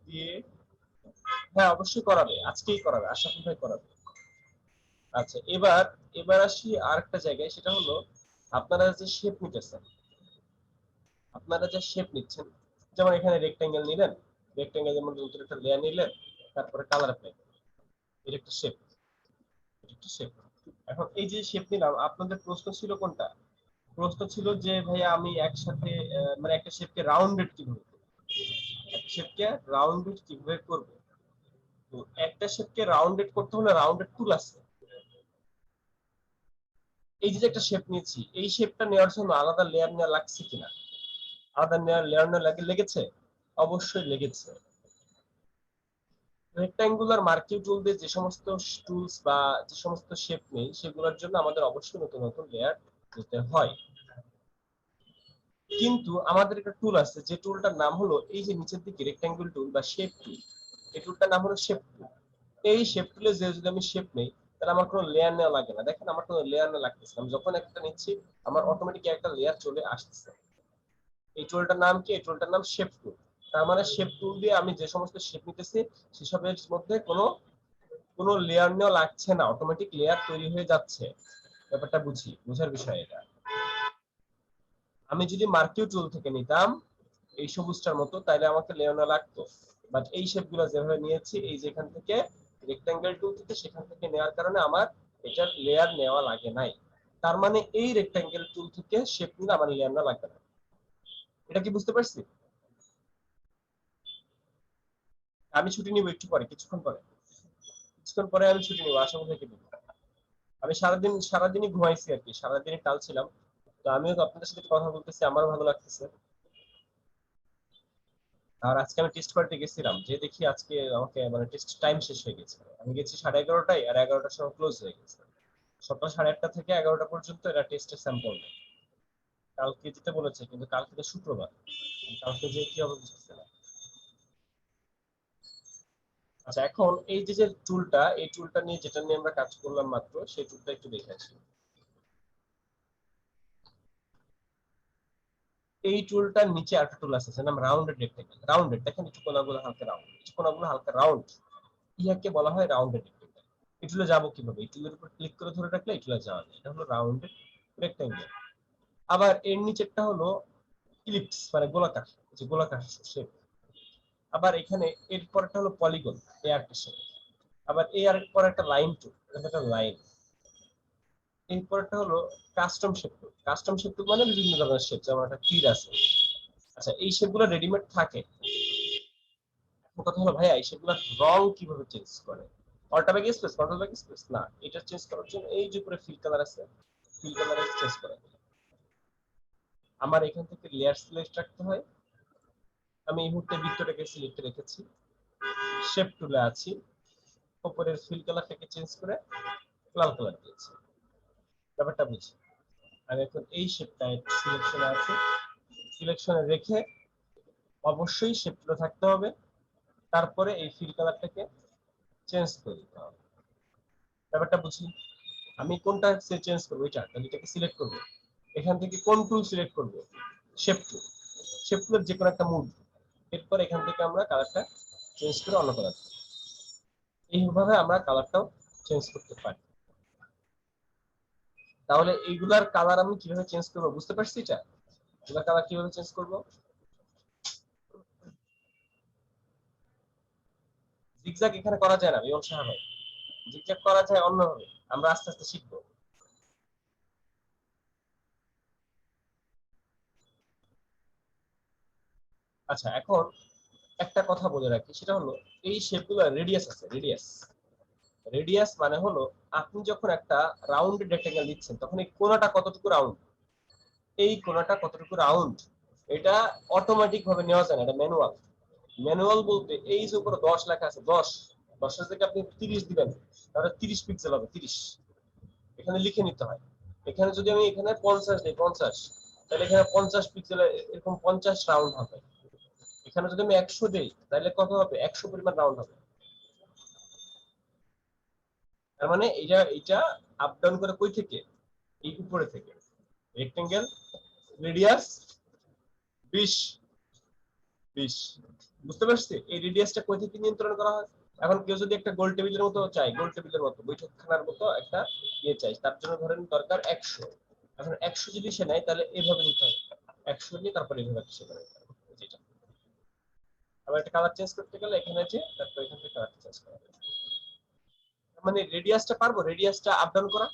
দিয়ে, হ্যাঁ অবশ্যই করাবে, আজকেই করাবে, আশরাফুল ভাই করাবে। আচ্ছা, এবার এবার আসি আরেকটা জায়গায়, সেটা হলো আপনারা যে শেপ নিতেছেন, আপনারা যে শেপ নিচ্ছেন, যেমন এখানে রেক্টেঙ্গেল নিলেন, রেক্টেঙ্গেলের মধ্যে নতুন একটা লেয়ার নিলেন, তারপরে কালার অ্যাপ্লাই করলেন, এর একটা শেপ, একটা শেপ। এখন এই যে শেপ নিলাম, আপনাদের প্রশ্ন ছিল কোনটা? প্রশ্ন ছিল যে ভাইয়া আমি একসাথে মানে একটা শেপকে রাউন্ডেড কিভাবে করব, একটা শেপকে রাউন্ডেড কিভাবে করব। তো একটা শেপকে রাউন্ডেড করতে হলে রাউন্ডেড টুল আছে। এই যে একটা শেপ নিয়েছি, এই শেপটা নেওয়ার জন্য আলাদা লেয়ার নেওয়া লাগছে কিনা? আলাদা লেয়ার নেওয়া লেগেছে? অবশ্যই লেগেছে। রেক্ট্যাঙ্গুলার মার্কিং টুল দিয়ে যে সমস্ত টুলস বা যে সমস্ত শেপ নেই, সেগুলোর জন্য আমাদের অবশ্যই নতুন নতুন লেয়ার দিতে হয়। কিন্তু আমাদের একটা টুল আছে, যে টুলটার নাম হলো এই যে নিচের দিকে রেক্ট্যাঙ্গল টুল বা শেপ টুল, এই টুলটার নাম হলো শেপ টুল। এই শেপ টুলে যদি আমি শেপ নেই, তাহলে আমার কোনো লেয়ার নেওয়া লাগে না। দেখেন আমার কোনো লেয়ার নেওয়া লাগতেছে, আমি যখন একটা নিচ্ছি আমার অটোমেটিক একটা লেয়ার চলে আসতেছে। এই টুলটার নাম কি? এই টুলটার নাম শেপ টুল। তার মানে শেপ টুল দিয়ে আমি যে সমস্ত শেপ নিতেছি সেসবের মধ্যে কোনো লেয়ার নেওয়া লাগছে না, অটোমেটিক লেয়ার তৈরি হয়ে যাচ্ছে। ব্যাপারটা বুঝার বিষয় এটা। আমি যদি মার্কিউ টুল থেকে নিতাম এই সবুজটার মতো তাহলে আমাকে লেয়ার লাগতো, বাট এই শেপগুলো যেভাবে নিয়েছি এই যে এখান থেকে রেক্ট্যাঙ্গেল টুল থেকে সেখান থেকে নেওয়ার কারণে আমার এটার লেয়ার নেওয়া লাগে নাই। তার মানে এই রেক্ট্যাঙ্গেল টুল থেকে শেপ নিলে আমার লেয়ার না লাগবে না। এটা কি বুঝতে পারছি? আমি ছুটি নিব একটু পরে, কিছুক্ষণ পরে আমি ছুটি নিব, আশা করি নিব। আমি সারাদিনই ঘুমাইছি আর কি, সারাদিনই টাল ছিলাম। তো আমিও তো আপনাদের সাথে কথা বলতেছি, আমারও ভালো লাগতেছে। আর আজকে আমি টেস্ট পার্টি গেছিলাম, যে দেখি আজকে আমাকে মানে টেস্ট টাইম শেষ হয়ে গেছে। আমি গেছি 11:30টায়, আর 11টার সময় ক্লোজ হয়ে গেছে। সকাল 8:30টা থেকে 11টা পর্যন্ত এরা টেস্টের স্যাম্পল নেয়। কালকে যেতে বলেছে, কিন্তু কালকে তো শুক্রবার, কালকে যে কি হবে বুঝতেছে না। আচ্ছা, এখন এই যে টুলটা, এই টুলটা নিয়ে যেটা নিয়ে আমরা কাজ করলাম মাত্র, সেই টুলটা একটু দেখে আসি। এই টুলটার নিচে আরেকটা টুল আছে, নাম রাউন্ডেড রেক্টেঙ্গেল। রাউন্ডেড দেখেন, একটু কোনাগুলো হালকা রাউন্ড, একটু কোনাগুলো হালকা রাউন্ড, ইয়াকে বলা হয় রাউন্ডেড রেক্টেঙ্গেল। এই টুলে যাবো কিভাবে? এই টুলের উপর ক্লিক করে ধরে রাখলে এই টুলে যাওয়া যায়। এটা হলো রাউন্ডেড রেক্টেঙ্গেল। আবার এর নিচেরটা হলো ইলিপস, মানে গোলাকার, যে গোলাকার শেপ। আবার এখানে এর পরেরটা হলো পলিগন, এই আরেকটা শেপ। আবার এই আর পরে একটা লাইন টুল, এটা একটা লাইন। এই পরেরটা হলো কাস্টম শেপ টুল। কাস্টম শেপ টুল মানে বিভিন্ন ধরনের শেপ, যেমন একটা তীর আছে। আচ্ছা, এই শেপগুলো রেডিমেড থাকে। এখন কথা হলো ভাইয়া, এই শেপগুলোর রং কিভাবে চেঞ্জ করে? Alt backspace, control backspace না, এটা চেঞ্জ করার জন্য এই যে উপরে ফিল কালার আছে, ফিল কালারে চেঞ্জ করে। আমার এখান থেকে লেয়ার সিলেক্ট রাখতে হয়। আমি এই মুহূর্তে বৃত্তটাকে সিলেক্ট রেখেছি, শেপ টুলে আছি, উপরের ফিল কালারটাকে চেঞ্জ করে লাল কালার দিয়েছি। ব্যাপারটা বুঝি। আমি এখন এই শেপটা সিলেকশনে আছে, সিলেকশনে রেখে অবশ্যই শেপ টুলে থাকতে হবে। তারপরে এই ফিল কালারটাকে চেঞ্জ করে দিতে হবে। ব্যাপারটা বুঝি। আমি কোনটা চেঞ্জ করবো? এটা, তাহলে এটাকে সিলেক্ট করবো। এখান থেকে কোন টুল সিলেক্ট করবো? শেপ টুল। শেপ টুলের যে কোনো একটা মুভ। এরপর এখান থেকে আমরা কালারটা চেঞ্জ করে অন্য কালার, এইভাবে আমরা কালারটাও চেঞ্জ করতে পারি। তাহলে এইগুলার কালার আমি কিভাবে চেঞ্জ করবো বুঝতে পারছি? এটা এগুলার কালার কিভাবে চেঞ্জ করবো? জিগজ্যাগ এখানে করা যায় না বিমল সাহা ভাই, জিগজ্যাগ করা যায় অন্যভাবে, আমরা আস্তে আস্তে শিখবো। আচ্ছা, এখন একটা কথা বলে রাখি, সেটা হলো এই শেপগুলো রেডিয়াস আছে, রেডিয়াস। রেডিয়াস মানে হলো আপনি যখন একটা রাউন্ড রেক্টেঙ্গেল দিচ্ছেন, তখন এই কোণাটা কতটুকু রাউন্ড, এই কোণাটা কতটুকু রাউন্ড, এটা অটোমেটিক ভাবে নেওয়া যায় না, এটা ম্যানুয়াল। ম্যানুয়াল বলতে এই যে উপরে 10 লেখা আছে, 10 থেকে আপনি 30 দিবেন, তাহলে 30 পিক্সেল হবে, 30 এখানে লিখে নিতে হয়। এখানে যদি আমি এখানে 50 দিই, 50, তাহলে এখানে 50 পিক্সেল, এরকম 50 রাউন্ড হবে। এখানে যদি আমি 100 দেই, তাহলে কত হবে? 100 পরিমাণ রাউন্ড হবে। তার মানে এটা আপ ডাউন করে কই থেকে? এই উপরে থেকে। রেক্টেঙ্গেল রেডিয়াস 20, 20 বুঝতে পারছি? এই রেডিয়াসটা কই থেকে নিয়ন্ত্রণ করা হয়? এখন কেউ যদি একটা গোল টেবিলের মতো চাই, গোল টেবিলের মতো, বৈঠকখানার মতো একটা ইয়ে চাই, তার জন্য ধরেন দরকার 100। এখন 100 যদি সে নেয়, তাহলে এভাবে নিতে হবে, 100 নিয়ে তারপরে এভাবে সে করে যেটা। আবার একটা কালার চেঞ্জ করতে গেলে এখানে যে তারপর এখান থেকে কালার চেঞ্জ করা হবে। মানে রেডিয়াসটা পারবো, রেডিয়াসটা আপ ডাউন করা,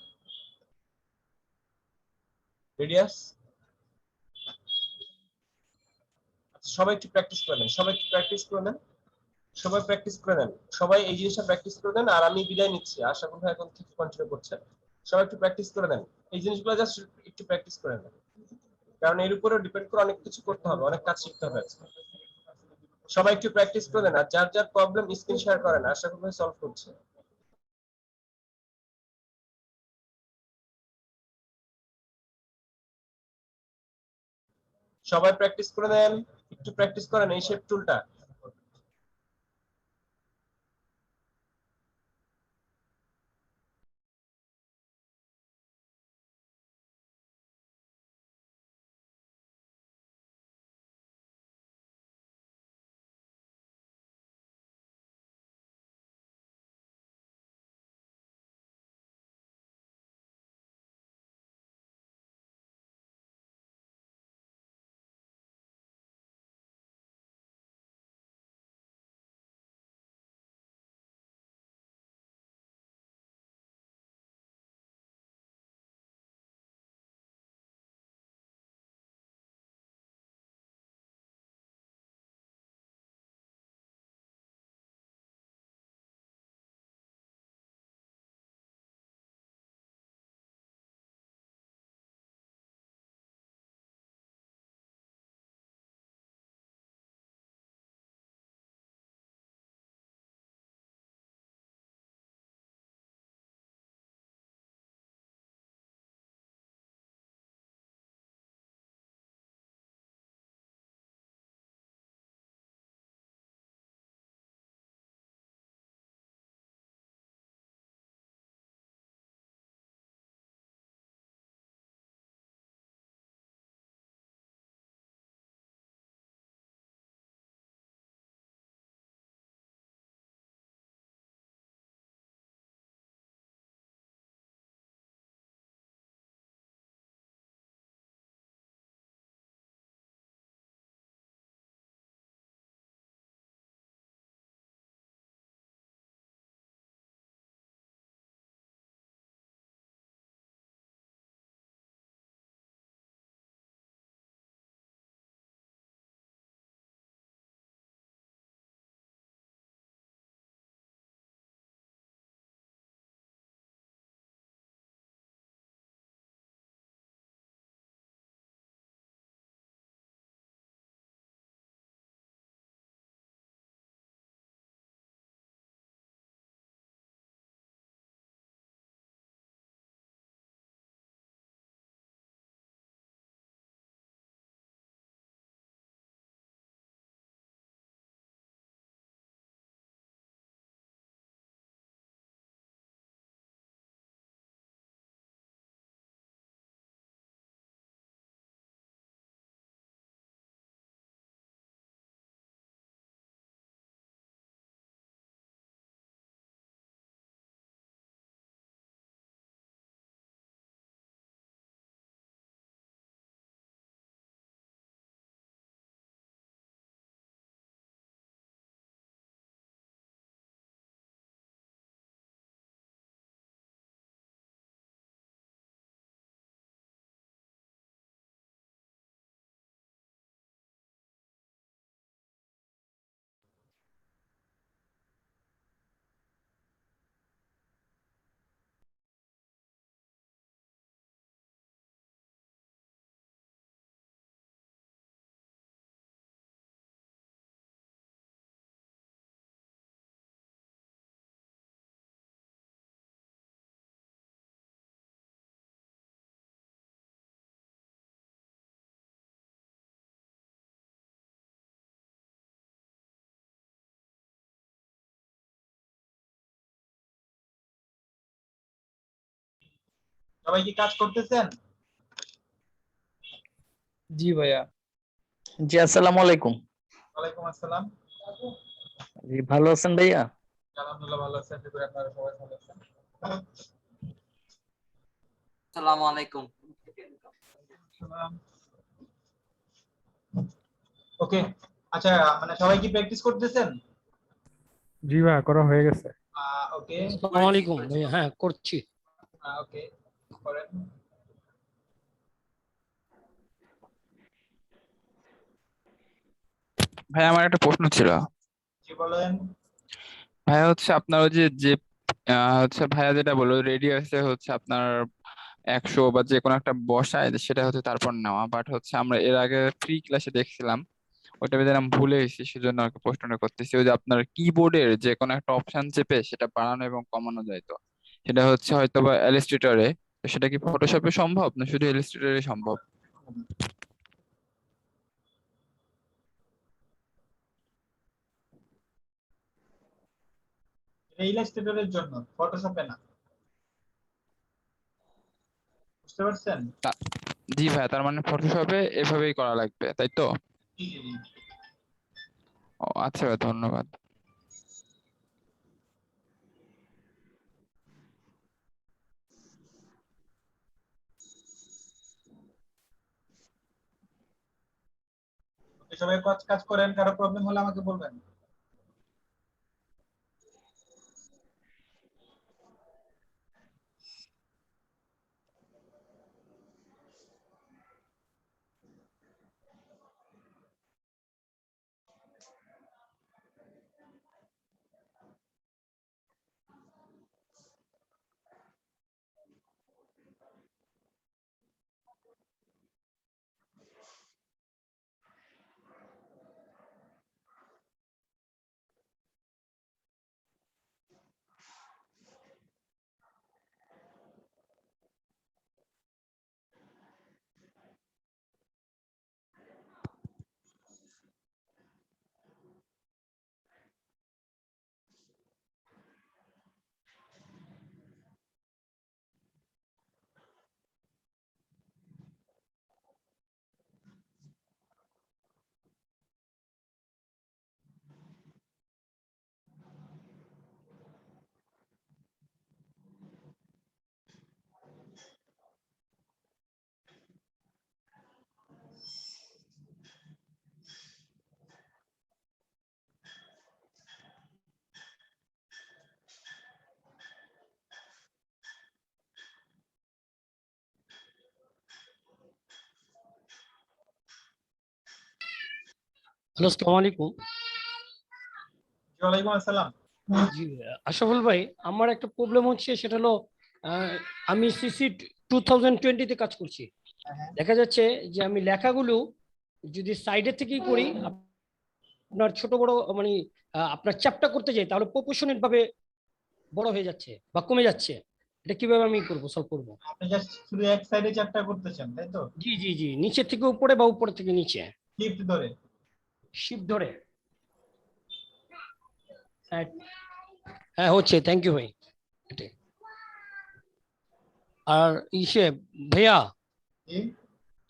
রেডিয়াস। আচ্ছা, সবাই একটু প্র্যাকটিস করে নেন, সবাই একটু প্র্যাকটিস করে নেন, সবাই প্র্যাকটিস করে নেন, সবাই এই জিনিসটা প্র্যাকটিস করে নেন। আর আমি বিদায় নিচ্ছি, আশা করি এখন থেকে কন্টিনিউ করছেন। সবাই একটু প্র্যাকটিস করে নেন, এই জিনিসগুলো জাস্ট একটু প্র্যাকটিস করে নেন, কারণ এর উপরে ডিপেন্ড করে অনেক কিছু করতে হবে, অনেক কাজ শিখতে হবে আজকে। সবাই একটু প্র্যাকটিস করে নেন, আর যার যার প্রবলেম স্ক্রিন শেয়ার করেন, আশা করি সলভ করছে। সবাই প্র্যাকটিস করে নেন, একটু প্র্যাকটিস করেন এই শেপ টুলটা। সবাই কি কাজ করতেছেন? জি ভাইয়া। জি আসসালামু আলাইকুম। ওয়ালাইকুম আসসালাম। জি ভালো আছেন ভাইয়া? আলহামদুলিল্লাহ ভালো আছি, আশা করি আপনারা সবাই ভালো আছেন। আসসালামু আলাইকুম। ওকে, আচ্ছা মানে সবাই কি প্র্যাকটিস করতেছেন? জি ভাইয়া, করা হয়ে গেছে। ওকে, আসসালামু আলাইকুম ভাইয়া, হ্যাঁ করছি। ওকে করেন। ভাই আমার একটা প্রশ্ন ছিল। জি বলেন। ভাইয়া হচ্ছে আপনার ওই যে যে হচ্ছে ভাইয়া যেটা বললো রেডিয়াসে হচ্ছে আপনার 100 বা যে কোনো একটা বসায় সেটা হচ্ছে তারপর নেওয়া, বাট হচ্ছে আমরা এর আগে ফ্রি ক্লাসে দেখছিলাম ওইটা বেদের নাম ভুলে গেছি, সেজন্য আর কি প্রশ্নটা করতেছি। ওই যে আপনার কিবোর্ডের যে কোনো একটা অপশন চেপে সেটা বাড়ানো এবং কমানো যায়, তো সেটা হচ্ছে হয়তো বা ইলাস্ট্রেটরে, তো সেটা কি ফটোশপে সম্ভব না শুধু ইলাস্ট্রেটরে সম্ভব? ইলাস্ট্রেটরের জন্য, ফটোশপে না, বুঝতে পারছেন? জি ভাইয়া, তার মানে ফটোশপে এভাবেই করা লাগবে তাই তো? জি জি জি। ও আচ্ছা ভাই, ধন্যবাদ। ওকে, সবাই কাজ কাজ করেন, কারো প্রবলেম হলে আমাকে বলবেন। হ্যালো, আসসালামু আলাইকুম। ওয়ালাইকুম আসসালাম। জি আশরাফুল ভাই, আমার একটা প্রবলেম হচ্ছে, সেটা হলো আমি সিসি 2020-তে কাজ করছি। দেখা যাচ্ছে যে আমি লেখাগুলো যদি সাইডের থেকেই করি, আপনার ছোট বড় মানে আপনার চ্যাপ্টা করতে যাই, তাহলে প্রপোর্শনেট ভাবে বড় হয়ে যাচ্ছে বা কমে যাচ্ছে। এটা কিভাবে আমি সলভ করবো? আপনি জাস্ট শুধু এক সাইডে চ্যাপ্টার করতেছেন তাই তো? জি জি জি, নিচের থেকে উপরে বা উপরে থেকে নিচে। শিফট ধরে। শিফট ধরে। হ্যাঁ হ্যাঁ হচ্ছে, থ্যাংক ইউ ভাই। এটাই। আর ভাইয়া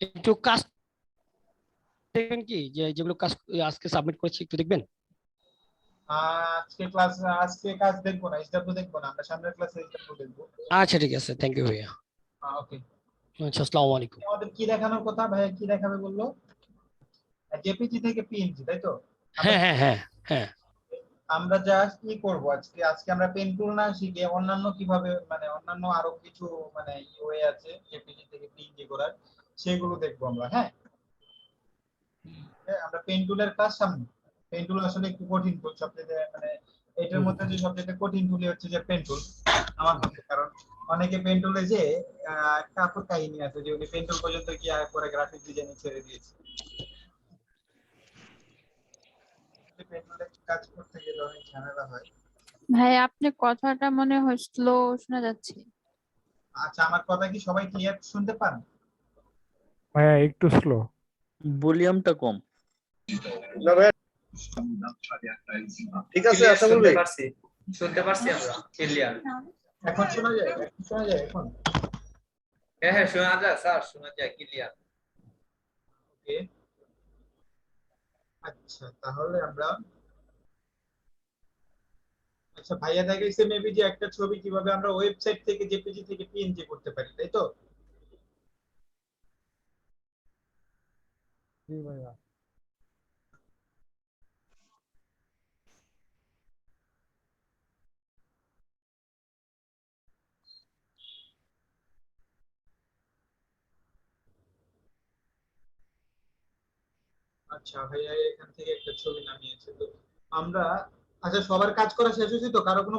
একটু কাজ দেখবেন কি, যে যেগুলো কাজ আজকে সাবমিট করেছি একটু দেখবেন। আজকে কাজ দেখবো না, এসডব্লিউ দেখবো না, আমরা সামনের ক্লাসে এসডব্লিউ দেখবো। আচ্ছা ঠিক আছে, থ্যাংক ইউ ভাইয়া। ওকে, আচ্ছা, আসসালামু আলাইকুম। আমাদের কি দেখানোর কথা ভাইয়া, কি দেখাবে বললো? জেপিজি থেকে পিএনজি তাই তো? হ্যাঁ হ্যাঁ হ্যাঁ হ্যাঁ। আমরা জাস্ট কি করব আজকে, আমরা পেন টুল না শিখে অন্যান্য কিভাবে মানে অন্যান্য আরো কিছু মানে ওয়ে আছে জেপিজি থেকে পিএনজি করার, সেগুলো দেখবো আমরা। হ্যাঁ, আমরা পেন টুলের ক্লাস সামনে। পেন টুল আসলে একটু কঠিন টুল, সবচেয়ে মানে এটার মধ্যে যে সবচেয়ে কঠিন টুলই হচ্ছে যে পেন টুল আমার মতে। কারণ অনেকে পেন টুলে যে একটা আপুর কাহিনী আছে যে উনি পেন টুল পর্যন্ত গিয়ে পরে গ্রাফিক ডিজাইনে ছেড়ে দিয়েছে। পেন টুলে কাজ করতে গেলে অনেক ঝামেলা হয়। ভাই আপনার কথাটা মনে হয় স্লো শোনা যাচ্ছে। আচ্ছা, আমার কথা কি সবাই ক্লিয়ার শুনতে পান? ভাইয়া একটু স্লো। ভলিউমটা কম। ঠিক আছে, আশা বলবে শুনতে পারছি আমরা ক্লিয়ার। এখন শোনা যায়? এখন শোনা যায় এখন? হ্যাঁ হ্যাঁ শোনা যায় স্যার, শোনা যায় ক্লিয়ার। ওকে, আচ্ছা তাহলে আমরা, আচ্ছা ভাইয়া দেখাইছে মেবি যে একটা ছবি কিভাবে আমরা ওয়েবসাইট থেকে জেপিজি থেকে পিএনজি করতে পারি, তাই তো? জি ভাইয়া। আচ্ছা ভাইয়া এখান থেকে একটা ছবি নামিয়েছে তো আমরা, আচ্ছা সবার কাজ করা শেষ হয়েছে তো? কারো কোনো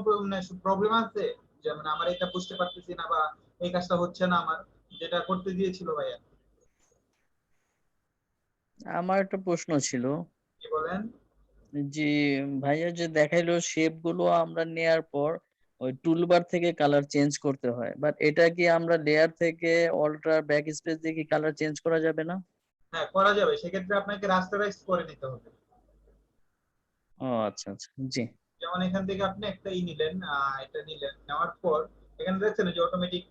প্রবলেম আছে? যেমন আমার এটা বুঝতে পারতেছি না বা এই কাজটা হচ্ছে না আমার, যেটা করতে দিয়েছিল ভাইয়া? আমার একটা প্রশ্ন ছিল কি বলেন? যে ভাইয়া যে দেখাইলো শেপ গুলো আমরা নেয়ার পর ওই টুলবার থেকে কালার চেঞ্জ করতে হয়, বাট এটা কি আমরা লেয়ার থেকে অল্টার ব্যাক স্পেস দিয়ে কি কালার চেঞ্জ করা যাবে না? হ্যাঁ করা যাবে, সেক্ষেত্রে আপনাকে রাস্টারাইজ করে নিতে হবে। ও আচ্ছা আচ্ছা, জি যেমন এখান থেকে আপনি একটা নিলেন, এটা নিলেন, নেওয়ার পর এখানে দেখছেন যে অটোমেটিক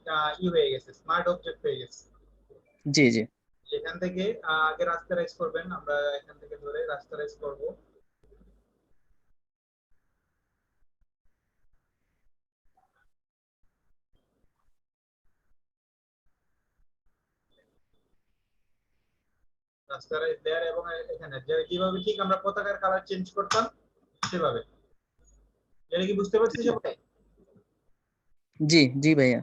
হয়ে গেছে, স্মার্ট অবজেক্ট হয়ে গেছে। জি জি। এখান থেকে আগে রাস্টারাইজ করবেন, আমরা এখান থেকে ধরে রাস্টারাইজ করব। রাস্টারাইজ দেয়ার এবং এখানে যেভাবে ঠিক আমরা পতাকার কালার চেঞ্জ করতাম সেভাবে। এটা কি বুঝতে পারছি সবাই? জি জি ভাইয়া।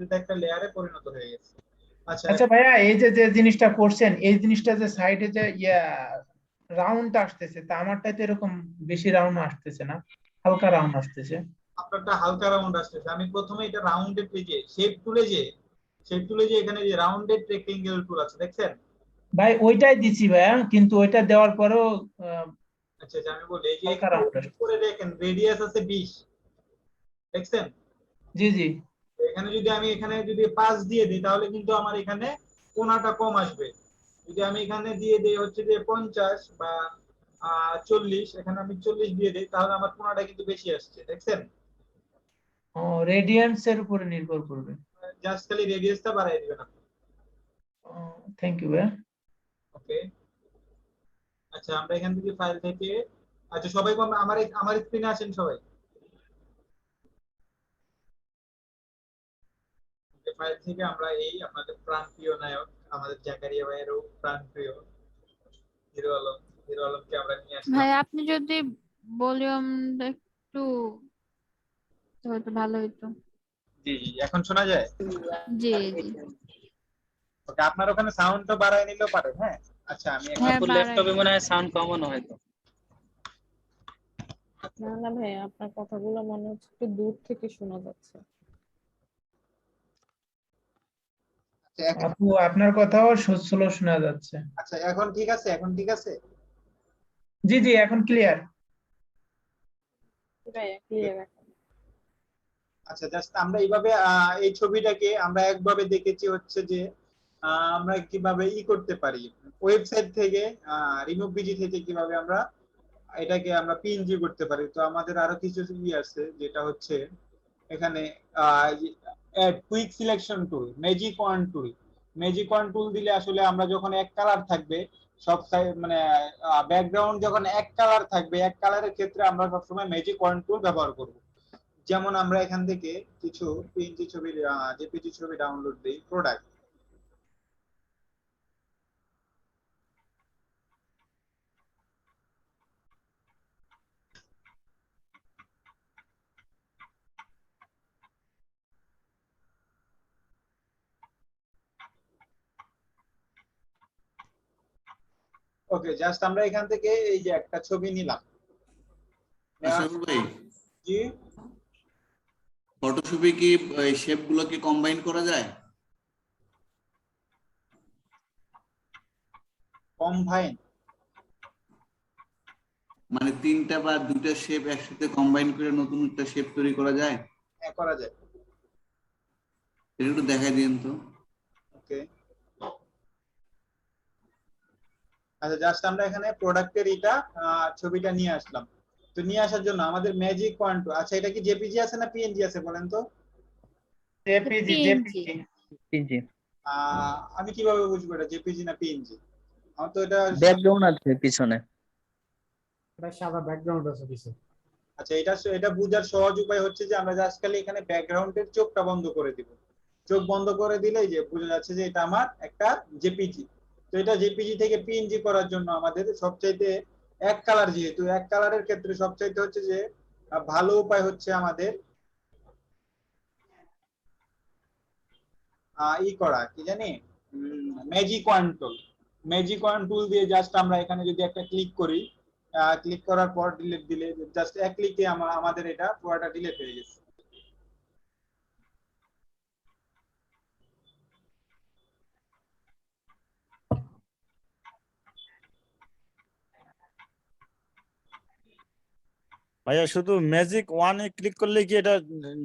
এটা একটা লেয়ারে পরিণত হয়ে গেছে। আচ্ছা আচ্ছা ভাইয়া, এই যে যে জিনিসটা করছেন, এই জিনিসটা যে সাইডে যে রাউন্ড আসতেছে, তা আমারটাতে এরকম বেশি রাউন্ড আসতেছে না, হালকা রাউন্ড আসতেছে। আপনারটা হালকা রাউন্ড আসতেছে। আমি প্রথমে এটা রাউন্ডেড পেজে শেপ টুলে যে এখানে যে রাউন্ডেড রেক্টেঙ্গেল টুল আছে দেখছেন? ভাই ওইটাই দিছি ভাইয়া, কিন্তু ওইটা দেওয়ার পরেও আচ্ছা আচ্ছা আমি বলি, এই যে হালকা রাউন্ড আসছে। উপরে দেখেন রেডিয়াস আছে 20, দেখছেন? জি জি। এখানে যদি আমি এখানে যদি 5 দিয়ে দিই তাহলে কিন্তু আমার এখানে কোণাটা কম আসবে। যদি আমি এখানে দিয়ে দিই হচ্ছে যে 50 বা 40, এখানে আমি 40 দিয়ে দিই তাহলে আমার কোণাটা কিন্তু বেশি আসছে, দেখছেন? ও, রেডিয়ান্স এর উপরে নির্ভর করবে। জাস্ট খালি রেডিয়াসটা বাড়াই দিবেন আপনি। থ্যাংক ইউ ভাইয়া। ওকে, আচ্ছা আমরা এখান থেকে ফাইল থেকে, আচ্ছা সবাই আমার স্ক্রিনে আসেন সবাই। ফাইল থেকে আমরা এই আপনাদের প্রাণপ্রিয় নায়ক আমাদের জাকারিয়া ভাইয়েরও প্রাণপ্রিয় হিরো আলমকে আমরা নিয়ে আসলাম। ভাই আপনি যদি ভলিউমটা একটু হয়তো ভালো হইতো। জি জি এখন শোনা যায়? জি জি। ওকে, আপনার ওখানে সাউন্ডটা বাড়ায় নিলেও পারেন। হ্যাঁ আচ্ছা আমি হ্যাঁ ল্যাপটপে মনে হয় সাউন্ড কমানো হয়তো। না না ভাই, আপনার কথাগুলো মনে হচ্ছে একটু দূর থেকে শোনা যাচ্ছে। আপু আপনার কথাও স্লো শোনা যাচ্ছে। আচ্ছা এখন ঠিক আছে? এখন ঠিক আছে? জি জি এখন ক্লিয়ার। ভাইয়া ক্লিয়ার এখন। আচ্ছা জাস্ট আমরা এইভাবে এই ছবিটাকে আমরা একভাবে দেখেছি হচ্ছে যে আমরা কিভাবে করতে পারি ওয়েবসাইট থেকে রিমুভ বিজি থেকে কিভাবে আমরা এটাকে আমরা পিএনজি করতে পারি। তো আমাদের আরো কিছু আছে যেটা হচ্ছে এখানে quick selection tool, magic wand tool দিলে আসলে আমরা যখন এক কালার থাকবে সব মানে ব্যাকগ্রাউন্ড যখন এক কালার থাকবে, এক কালারের ক্ষেত্রে আমরা সবসময় ম্যাজিক ওয়ান টুল ব্যবহার করব। যেমন আমরা এখান থেকে কিছু পিএনজি ছবি জেপিজি ছবি ডাউনলোড দেই, প্রোডাক্ট ওকে, জাস্ট আমরা এখান থেকে এই যে একটা ছবি নিলাম। আশরাফুল ভাই, জি ফটোশপে কি এই শেপ গুলোকে কম্বাইন করা যায়? কম্বাইন মানে তিনটা বা দুইটা শেপ একসাথে কম্বাইন করে নতুন একটা শেপ তৈরি করা যায়? হ্যাঁ করা যায়। এটা একটু দেখাই দিন তো। ওকে, আচ্ছা জাস্ট আমরা এখানে প্রোডাক্টের এটা ছবিটা নিয়ে আসলাম। তো নিয়ে আসার জন্য আমাদের ম্যাজিক পয়েন্ট, আচ্ছা এটা কি জেপিজি আছে না পিএনজি আছে বলেন তো? JPG PNG. পিএনজি আমি কিভাবে বুঝবো এটা জেপিজি না পিএনজি? আমার তো এটা ব্যাকগ্রাউন্ড আছে পিছনে। এটা সাদা ব্যাকগ্রাউন্ড আছে পিছে। আচ্ছা, এটা বোঝার সহজ উপায় হচ্ছে যে আমরা জাস্ট খালি এখানে ব্যাকগ্রাউন্ডের চোখটা বন্ধ করে দিব। চোখ বন্ধ করে দিলেই যে বোঝা যাচ্ছে যে এটা আমার একটা জেপিজি। তো এটা জেপিজি থেকে পিএনজি করার জন্য আমাদের সবচাইতে এক কালার, যেহেতু এক কালারের ক্ষেত্রে সবচাইতে হচ্ছে যে ভালো উপায় হচ্ছে আমাদের ই করা, কি জানি, ম্যাজিক ওয়ান টুল। ম্যাজিক ওয়ান টুল দিয়ে জাস্ট আমরা এখানে যদি একটা ক্লিক করি, ক্লিক করার পর ডিলিট দিলে জাস্ট এক ক্লিকে আমাদের এটা পুরোটা ডিলিট হয়ে গেছে। ভাইয়া শুধু ম্যাজিক ওয়ানে ক্লিক করলে কি এটা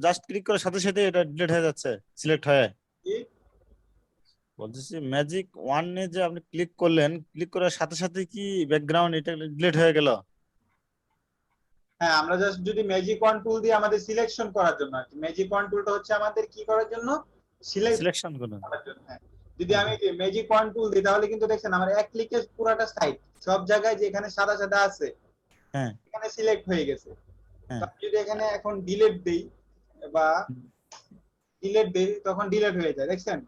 জাস্ট ক্লিক করার সাথে সাথে এটা ডিলিট হয়ে যাচ্ছে, সিলেক্ট হয়ে? কি বলতেছি ম্যাজিক ওয়ানে যে আপনি ক্লিক করলেন, ক্লিক করার সাথে সাথে কি ব্যাকগ্রাউন্ড এটা ডিলিট হয়ে গেল? হ্যাঁ, আমরা জাস্ট যদি ম্যাজিক ওয়ান টুল দিয়ে আমাদের সিলেকশন করার জন্য আর কি, ম্যাজিক ওয়ান টুলটা হচ্ছে আমাদের কি করার জন্য, সিলেকশন করুন। করার জন্য। হ্যাঁ, যদি আমি ম্যাজিক ওয়ান টুল দিই তাহলে কিন্তু দেখছেন আমার এক ক্লিকে পুরোটা সাইট সব জায়গায় যেখানে সাদা সাদা আছে হ্যাঁ এখানে সিলেক্ট হয়ে গেছে। হ্যাঁ। তো আমি যদি এখানে এখন ডিলিট দেই বা ডিলিট দেই তখন ডিলিট হয়ে যায়, দেখছেন?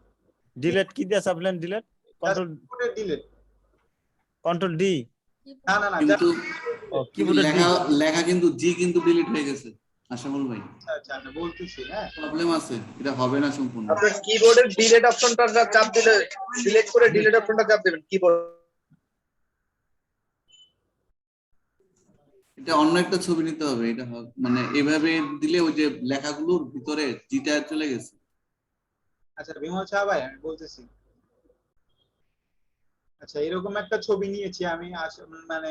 ডিলিট কি দিয়ে চাপলেন? Delete control delete, control D? না না না, কিন্তু কিবোর্ডে ডি। লেখা কিন্তু জি কিন্তু ডিলিট হয়ে গেছে আশাফুল ভাই। আচ্ছা আমি বলতেছি, হ্যাঁ প্রবলেম আছে, এটা হবে না সম্পূর্ণ। আপনার কিবোর্ডের ডিলিট অপশনটা চাপ দিলে, সিলেক্ট করে ডিলিট অপশনটা চাপ দিবেন কিবোর্ড। এটা অন্য একটা ছবি নিতে হবে, এটা মানে এভাবে দিলে ওই যে লেখাগুলোর ভিতরে জিটা চলে গেছে। আচ্ছা বিমল শাহ ভাই আমি বলতেছি, আচ্ছা এরকম একটা ছবি নিয়েছি আমি মানে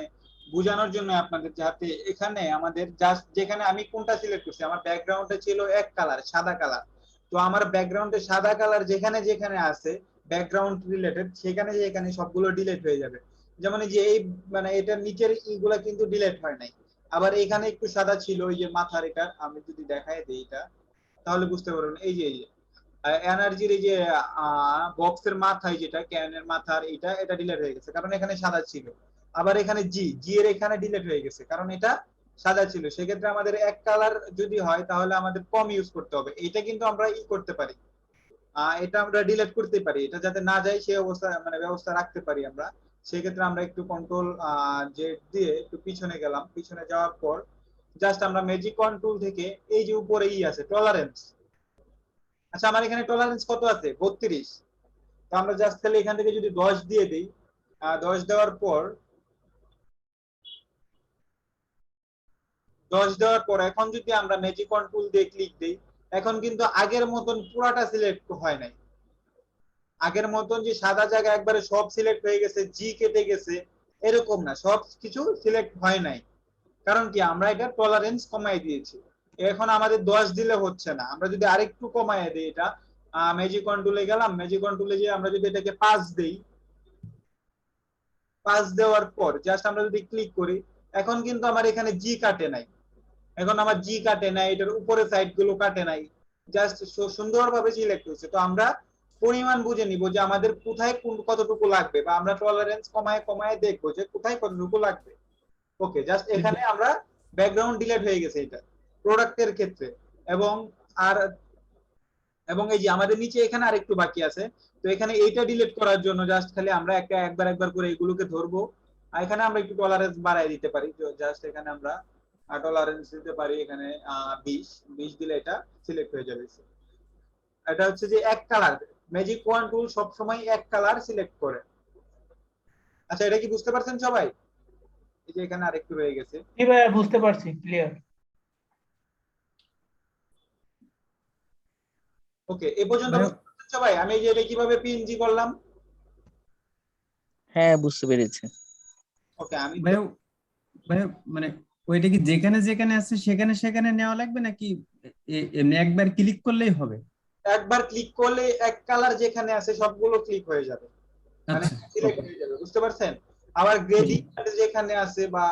বোঝানোর জন্য আপনাদের, যাতে এখানে আমাদের জাস্ট যেখানে আমি কোনটা সিলেক্ট করছি, আমার ব্যাকগ্রাউন্ডে ছিল এক কালার সাদা কালার, তো আমার ব্যাকগ্রাউন্ডে সাদা কালার যেখানে যেখানে আছে ব্যাকগ্রাউন্ড রিলেটেড সেখানে যেখানে সবগুলো ডিলিট হয়ে যাবে। যেমন এই যে এই মানে এটার নিচের ইগুলা কিন্তু ডিলিট হয় নাই, আবার এখানে একটু সাদা ছিল ওই যে মাথার, এটা আমি যদি দেখাই দিই এটা তাহলে বুঝতে পারবেন। এই যে এনার্জির এই যে বক্সের মাথায় যেটা ক্যানের মাথার এটা ডিলিট হয়ে গেছে কারণ এখানে সাদা ছিল। আবার এখানে জি এর এখানে ডিলিট হয়ে গেছে কারণ এটা সাদা ছিল। সেক্ষেত্রে আমাদের এক কালার যদি হয় তাহলে আমাদের কম ইউজ করতে হবে। এটা কিন্তু আমরা করতে পারি, এটা আমরা ডিলিট করতে পারি, এটা যাতে না যায় সেই অবস্থা মানে ব্যবস্থা রাখতে পারি আমরা। সেক্ষেত্রে আমরা একটু কন্ট্রোল জেড দিয়ে একটু পিছনে গেলাম, পিছনে যাওয়ার পর জাস্ট আমরা ম্যাজিক ওয়ান টুল থেকে এই যে উপরে আছে টলারেন্স। আচ্ছা আমার এখানে টলারেন্স কত আছে? 32। তো আমরা জাস্ট খালি এখান থেকে যদি 10 দিয়ে দিই, 10 দেওয়ার পর এখন যদি আমরা ম্যাজিক ওয়ান টুল দিয়ে ক্লিক দেই, এখন কিন্তু আগের মতন পুরাটা সিলেক্ট হয় নাই। আগের মতন যে সাদা জায়গা একবারে সব সিলেক্ট হয়ে গেছে, জি কেটে গেছে এরকম না, সব কিছু সিলেক্ট হয় নাই। কারণ কি আমরা এটা টলারেন্স কমাই দিয়েছি। এখন আমাদের 10 দিলে হচ্ছে না, আমরা যদি আরেকটু কমায় দিই, এটা ম্যাজিক ওয়ান টুলে গেলাম, ম্যাজিক ওয়ান টুলে যে আমরা যদি এটাকে 5 দেই, 5 দেওয়ার পর জাস্ট আমরা যদি ক্লিক করি এখন কিন্তু আমার এখানে জি কাটে নাই, এখন আমার জি কাটে নাই, এটার উপরে সাইড গুলো কাটে নাই, জাস্ট সুন্দরভাবে সিলেক্ট হয়েছে। তো আমরা পরিমাণ বুঝে নিব যে আমাদের কোথায় কতটুকু লাগবে, বা আমরা টলারেন্স কমায় কমায় দেখবো যে কোথায় কতটুকু লাগবে। ওকে, জাস্ট এখানে আমরা ব্যাকগ্রাউন্ড ডিলিট হয়ে গেছে এটা প্রোডাক্টের ক্ষেত্রে। এবং এই যে আমাদের নিচে এখানে আরেকটু বাকি আছে, তো এখানে এইটা ডিলিট করার জন্য জাস্ট খালি আমরা একবার করে এগুলোকে ধরবো, আর এখানে আমরা একটু টলারেন্স বাড়ায় দিতে পারি। জাস্ট এখানে আমরা টলারেন্স দিতে পারি এখানে 20 দিলে এটা সিলেক্ট হয়ে যাবে। এটা হচ্ছে যে এক কালার, ম্যাজিক ওয়ান টুল সব সময় এক কালার সিলেক্ট করে। আচ্ছা এটা কি বুঝতে পারছেন সবাই? এই যে এখানে আরেকটু রয়ে গেছে। জি ভাইয়া বুঝতে পারছি, ক্লিয়ার। ওকে, এই পর্যন্ত বুঝতে পারছেন সবাই আমি এই যে এটা কিভাবে পিএনজি করলাম? হ্যাঁ বুঝতে পেরেছি। ওকে, আমি ভাই মানে ওইটা কি যেখানে যেখানে আছে সেখানে সেখানে নেওয়া লাগবে নাকি এমনি একবার ক্লিক করলেই হবে? একবার ক্লিক করলে এক কালার যেখানে আছে সবগুলো ক্লিক হয়ে যাবে, মানে সিলেক্ট হয়ে যাবে, বুঝতে পারছেন? আবার গ্রেডিয়েন্ট যেখানে আছে বা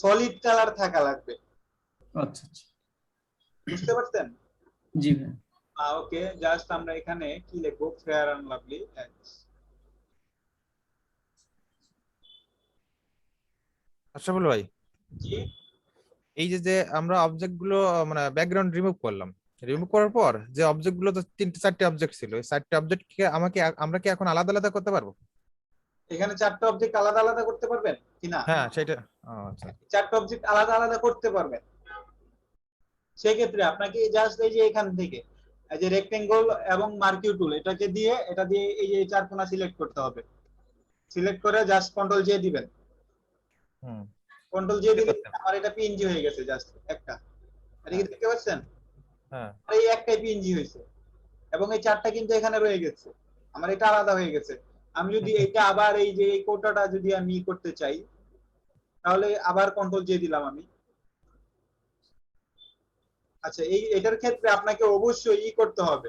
সলিড কালার থাকা লাগবে। আচ্ছা আচ্ছা, বুঝতে পারছেন? জি ভাই। ওকে, জাস্ট আমরা এখানে কি লিখবো, ফেয়ার অ্যান্ড লাভলি। আশরাফুল ভাই, জি এই যে যে আমরা অবজেক্ট গুলো মানে ব্যাকগ্রাউন্ড রিমুভ করলাম, রিমুভ করার পর যে অবজেক্ট গুলো তো 3-4টে অবজেক্ট ছিল, এই 4টে অবজেক্ট কে আমরা কি এখন আলাদা আলাদা করতে পারবো? এখানে 4টা অবজেক্ট আলাদা আলাদা করতে পারবেন কিনা? হ্যাঁ সেটা। আচ্ছা 4টা অবজেক্ট আলাদা আলাদা করতে পারবেন। সেক্ষেত্রে আপনাকে জাস্ট এই যে এখান থেকে এই যে রেক্টেঙ্গল এবং মার্কিউ টুল এটা দিয়ে এই যে 4 কোণা সিলেক্ট করতে হবে। সিলেক্ট করে জাস্ট কন্ট্রোল জে দিবেন। কন্ট্রোল জে দিলে আমার এটা পিএনজি হয়ে গেছে, জাস্ট একটা। এটা কি দেখতে পাচ্ছেন? হ্যাঁ এই একটাই পিএনজি হয়েছে এবং এই 4টা কিন্তু এখানে রয়ে গেছে, আমার এটা আলাদা হয়ে গেছে। আমি যদি এটা আবার এই যে এই কোটাটা যদি আমি করতে চাই, তাহলে আবার কন্ট্রোল জে দিলাম আমি। আচ্ছা, এটার ক্ষেত্রে আপনাকে অবশ্যই করতে হবে,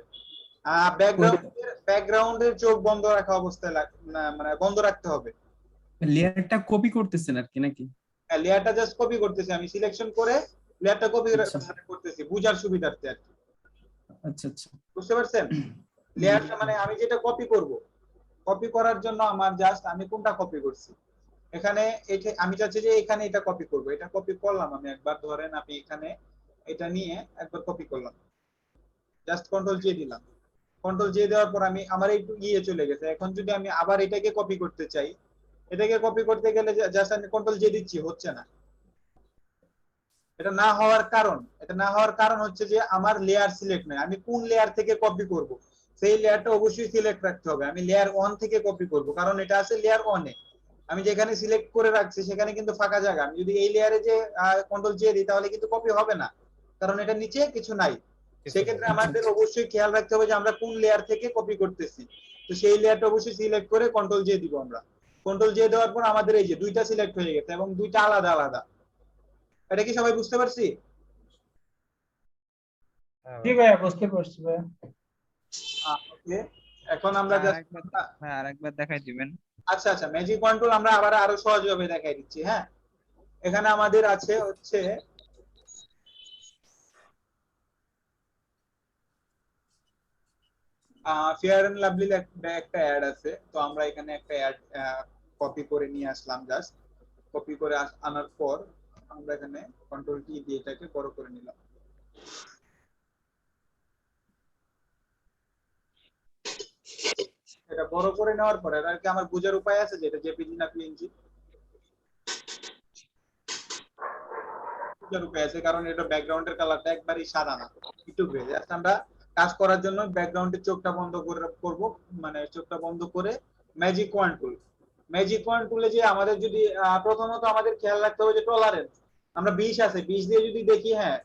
ব্যাকগ্রাউন্ডের চোখ বন্ধ রাখা অবস্থায় মানে বন্ধ রাখতে হবে। লেয়ারটা কপি করতেছেন আর কি নাকি? লেয়ারটা জাস্ট কপি করতেছি আমি, সিলেকশন করে লেয়ারটা কপি করতেছি বুঝার সুবিধার্থে আর কি। আচ্ছা আচ্ছা, বুঝতে পারছেন? লেয়ারটা মানে আমি যেটা কপি করব, কপি করার জন্য আমার জাস্ট আমি কোনটা কপি করছি এখানে, আমি চাচ্ছি যে এখানে এটা কপি করব। এটা কপি করলাম আমি একবার, ধরেন আপনি এখানে এটা নিয়ে একবার কপি করলাম, জাস্ট কন্ট্রোল জে দিলাম। কন্ট্রোল জে দেওয়ার পর আমার একটু চলে গেছে। এখন যদি আমি আবার এটাকে কপি করতে চাই, এটাকে কপি করতে গেলে জাস্ট আমি কন্ট্রোল জে দিচ্ছি, হচ্ছে না। এটা না হওয়ার কারণ হচ্ছে যে আমার লেয়ার সিলেক্ট নাই। আমি কোন লেয়ার থেকে কপি করব সেই লেয়ারটা অবশ্যই সিলেক্ট রাখতে হবে। আমি লেয়ার 1 থেকে কপি করব, কারণ এটা আছে লেয়ার 1 এ। আমি যেখানে সিলেক্ট করে রাখছি সেখানে কিন্তু ফাঁকা জায়গা। আমি যদি এই লেয়ারে যে কন্ট্রোল জে দিই তাহলে কিন্তু কপি হবে না, কারণ এটা নিচে কিছু নাই। সেক্ষেত্রে আমাদের অবশ্যই খেয়াল রাখতে হবে যে আমরা কোন লেয়ার থেকে কপি করতেছি। তো সেই লেয়ারটা অবশ্যই সিলেক্ট করে কন্ট্রোল জে দিব আমরা। কন্ট্রোল জে দেওয়ার পর আমাদের এই যে দুইটা সিলেক্ট হয়ে গেছে এবং দুইটা আলাদা আলাদা। এটা কি সবাই বুঝতে পারছি? জি ভাইয়া, বুঝতে পারছি ভাইয়া। ওকে, এখন আমরা আরেকবার দেখাই দিবেন। আচ্ছা আচ্ছা, ম্যাজিক কন্ট্রোল আমরা আরো সহজভাবে দেখাই দিচ্ছি। হ্যাঁ, এখানে আমাদের আছে হচ্ছে ফেয়ার এন্ড লাভলি একটা অ্যাড আছে। তো আমরা এখানে একটা অ্যাড কপি করে নিয়ে আসলাম। জাস্ট কপি করে আনার পর আমরা এখানে কন্ট্রোল কি দিয়ে এটাকে বড় করে নিলাম। এটা বড় করে নেওয়ার পরে এটা কি আমার বোঝার উপায় আছে যে এটা জেপিজি না পিএনজি? বোঝার উপায় আছে, কারণ এটা ব্যাকগ্রাউন্ডের কালারটা একবারই সাদা না, একটু গ্রে। জাস্ট আমরা কাজ করার জন্য ব্যাকগ্রাউন্ডের চোখটা বন্ধ করব, মানে চোখটা বন্ধ করে ম্যাজিক ওয়ান টুলে যে আমাদের যদি প্রথমত আমাদের খেয়াল রাখতে হবে যে টলারেন্স আমরা 20 আছে, 20 দিয়ে যদি দেখি, হ্যাঁ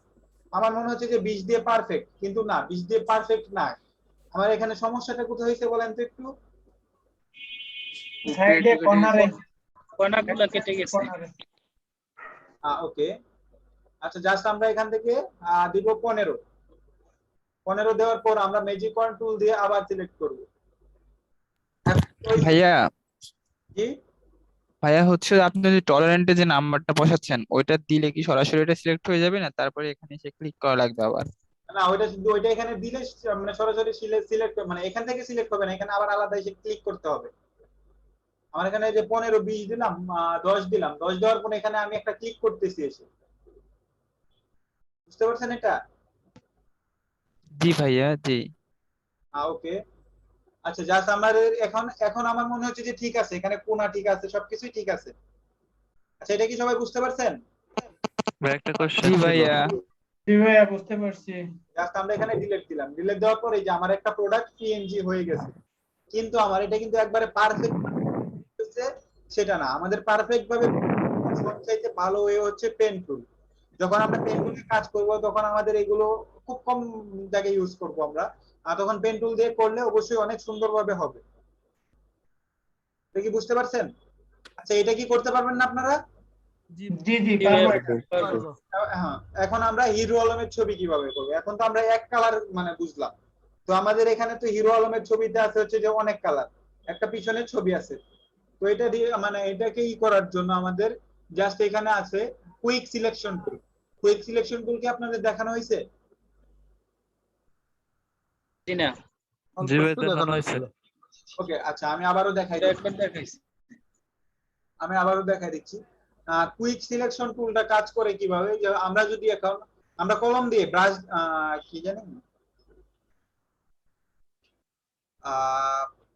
আমার মনে হচ্ছে যে 20 দিয়ে পারফেক্ট, কিন্তু না, 20 দিয়ে পারফেক্ট না। আমার এখানে সমস্যাটা কোথায় হয়েছে বলেন তো একটু? সাইডে কর্নারে কর্নারগুলো কেটে গেছে। ওকে, আচ্ছা, জাস্ট আমরা এখান থেকে দিব 15 দেওয়ার পর আমরা ম্যাজিক ওয়ান টুল দিয়ে আবার সিলেক্ট করব। ভাইয়া জি ভাইয়া হচ্ছে আপনি যদি টলারেন্টে যে নাম্বারটা বসাচ্ছেন ওইটা দিলে কি সরাসরি এটা সিলেক্ট হয়ে যাবে, না তারপরে এখানে এসে ক্লিক করা লাগবে আবার? না, ওইটা এখানে দিলে মানে সরাসরি সিলেক্ট, মানে এখান থেকে সিলেক্ট হবে না, এখানে আবার আলাদা এসে ক্লিক করতে হবে। আমার এখানে যে 15, 20 দিলাম, 10 দিলাম, 10 দেওয়ার পর এখানে আমি একটা ক্লিক করতেছি এসে। বুঝতে পারছেন এটা? জি ভাইয়া, জি। ওকে, আচ্ছা, জাস্ট আমার এখন আমার মনে হচ্ছে যে ঠিক আছে, এখানে কোণা ঠিক আছে, সবকিছুই ঠিক আছে। আচ্ছা, এটা কি সবাই বুঝতে পারছেন? একটা কোশ্চেন জি ছিল। ভাইয়া। জি ভাইয়া, বুঝতে পারছি। জাস্ট আমরা এখানে ডিলিট দিলাম, ডিলিট দেওয়ার পরে যে আমার একটা প্রোডাক্ট পিএনজি হয়ে গেছে, কিন্তু আমার এটা কিন্তু একবারে পারফেক্ট হচ্ছে সেটা না। আমাদের পারফেক্ট ভাবে সবচাইতে ভালো ওয়ে হচ্ছে পেন টুল। যখন আমরা পেন টুলে কাজ করব তখন আমাদের এগুলো খুব কম জায়গায় ইউজ করব আমরা, আর তখন পেন টুল দিয়ে করলে অবশ্যই অনেক সুন্দরভাবে হবে। এটা কি বুঝতে পারছেন? আচ্ছা, এটা কি করতে পারবেন না আপনারা? জি জি, পারবো। হ্যাঁ, এখন আমরা হিরো আলমের ছবি কিভাবে করবো? এখন তো আমরা এক কালার মানে বুঝলাম, তো আমাদের এখানে তো হিরো আলমের ছবিতে আছে হচ্ছে যে অনেক কালার, একটা পিছনের ছবি আছে। তো এটা দিয়ে মানে এটাকে করার জন্য আমাদের জাস্ট এখানে আছে কুইক সিলেকশন টুল। কুইক সিলেকশন টুল কি আপনাদের দেখানো হয়েছে? জি না জি ভাই একটু দেখানো দেখানো হয়েছে। হয়েছিল। ওকে, আচ্ছা আমি আবারও দেখাই দিচ্ছি। আমি আবারও দেখাই দিচ্ছি। কুইক সিলেকশন টুলটা কাজ করে কিভাবে, যে আমরা যদি এখন আমরা কলম দিয়ে ব্রাশ কি জানি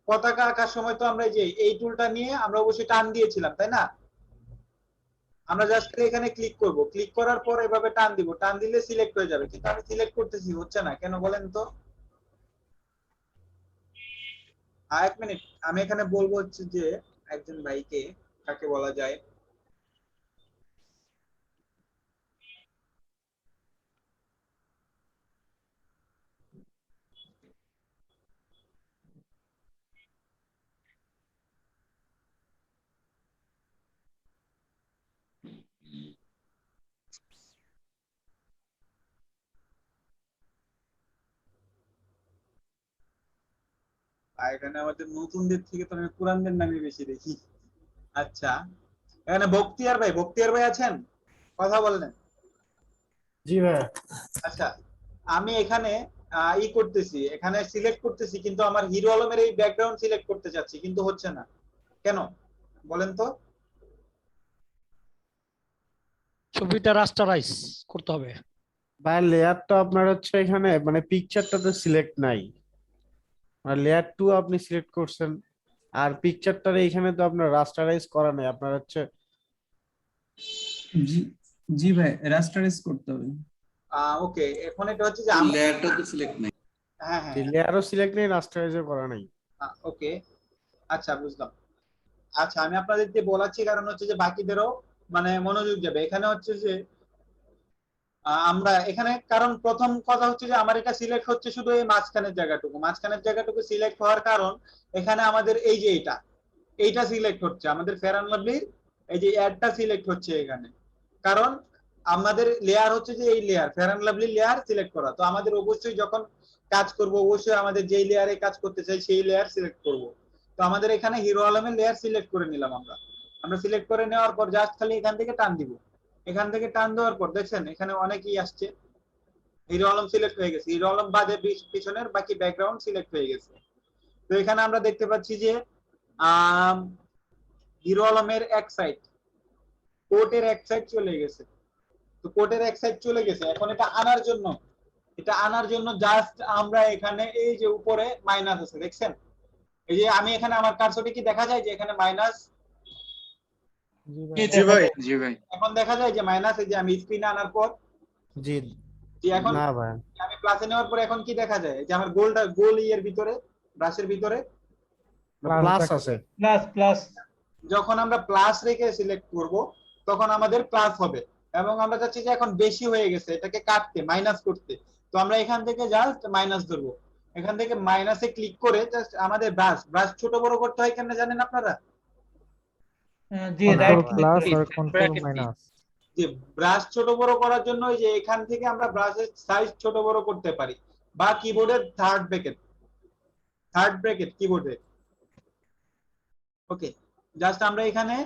পতাকা আঁকার সময় তো আমরা এই টুলটা নিয়ে আমরা অবশ্যই টান দিয়েছিলাম, তাই না? আমরা জাস্ট এখানে ক্লিক করব, ক্লিক করার পর এভাবে টান দিব, টান দিলে সিলেক্ট হয়ে যাবে, কিন্তু আমি সিলেক্ট করতেছি হচ্ছে না কেন বলেন তো? এক মিনিট, আমি এখানে বলবো হচ্ছে যে একজন ভাইকে, কাকে বলা যায়, এখানে আমাদের নতুনদের থেকে তো আমি পুরানদের নামে বেশি দেখি। আচ্ছা, এখানে বক্তিয়ার ভাই আছেন? কথা বলেন। জি ভাই। আচ্ছা, আমি এখানে করতেছি, এখানে সিলেক্ট করতেছি, কিন্তু আমার হিরো আলমের এই ব্যাকগ্রাউন্ড সিলেক্ট করতে চাচ্ছি, কিন্তু হচ্ছে না কেন বলেন তো? ছবিটা রাস্টারাইজ করতে হবে। ভাই লেয়ারটা আপনার হচ্ছে এখানে মানে পিকচারটা তো সিলেক্ট নাই, মানে লেয়ার 2 আপনি সিলেক্ট করছেন, আর পিকচারটার এইখানে তো আপনার রাস্টারাইজ করা নাই, আপনার হচ্ছে জি জি ভাই, রাস্টারাইজ করতে হবে। ওকে, এখন এটা হচ্ছে যে লেয়ারটা তো সিলেক্ট নাই। হ্যাঁ হ্যাঁ লেয়ারও সিলেক্ট নেই, রাস্টারাইজও করা নাই। ওকে, আচ্ছা বুঝলাম। আচ্ছা, আমি আপনাদেরকে বলাচ্ছি কারণ হচ্ছে যে বাকিদেরও মানে মনোযোগ যাবে। এখানে হচ্ছে যে আমরা এখানে, কারণ প্রথম কথা হচ্ছে যে আমার এটা সিলেক্ট হচ্ছে শুধু এই মাঝখানের জায়গাটুকু সিলেক্ট হওয়ার কারণ এখানে আমাদের এই যে এইটা সিলেক্ট হচ্ছে, আমাদের ফেয়ার অ্যান্ড লাভলির এই যে অ্যাডটা সিলেক্ট হচ্ছে এখানে, কারণ আমাদের লেয়ার হচ্ছে যে এই layer fair and lovely layer select করা। তো আমাদের অবশ্যই যখন কাজ করব অবশ্যই আমাদের যেই লেয়ারে কাজ করতে চাই সেই লেয়ার সিলেক্ট করব। তো আমাদের এখানে হিরো আলমের লেয়ার সিলেক্ট করে নিলাম আমরা সিলেক্ট করে নেওয়ার পর জাস্ট খালি এখান থেকে টান দিব। এখান থেকে টান দেওয়ার পর দেখছেন এখানে অনেকই আসছে, হিরো আলম সিলেক্ট হয়ে গেছে, হিরো আলম বাদে পিছনের বাকি ব্যাকগ্রাউন্ড সিলেক্ট হয়ে গেছে। তো এখানে আমরা দেখতে পাচ্ছি যে হিরো আলমের এক সাইড, কোটের এক সাইড চলে গেছে। তো কোটের এক সাইড চলে গেছে, এখন এটা আনার জন্য জাস্ট আমরা এখানে এই যে উপরে মাইনাস আছে দেখছেন, এই যে আমি এখানে আমার কার্সরটি কি দেখা যায় যে এখানে মাইনাস? জি ভাই। জি ভাই। এখন দেখা যায় যে মাইনাস, এই যে আমি স্ক্রিনে আনার পর জি এখন না ভাই, আমি প্লাসে নেওয়ার পর এখন কি দেখা যায় যে আমার গোল ইয়ের ভিতরে, ব্রাশের ভিতরে প্লাস আছে। প্লাস প্লাস যখন আমরা প্লাস রেখে সিলেক্ট করব তখন আমাদের প্লাস হবে, এবং আমরা চাচ্ছি যে এখন বেশি হয়ে গেছে এটাকে কাটতে, মাইনাস করতে। তো আমরা এখান থেকে জাস্ট মাইনাস ধরবো, এখান থেকে মাইনাসে ক্লিক করে জাস্ট আমাদের ব্রাশ ছোট বড় করতে হয় কেন জানেন আপনারা? জি রাইট প্লাস আর কন্ট্রোল মাইনাস। যে ব্রাশ ছোট বড় করার জন্য যে এখান থেকে আমরা ব্রাশের সাইজ ছোট বড় করতে পারি, বা কিবোর্ডের থার্ড ব্র্যাকেট কিবোর্ডে। ওকে, জাস্ট আমরা এখানে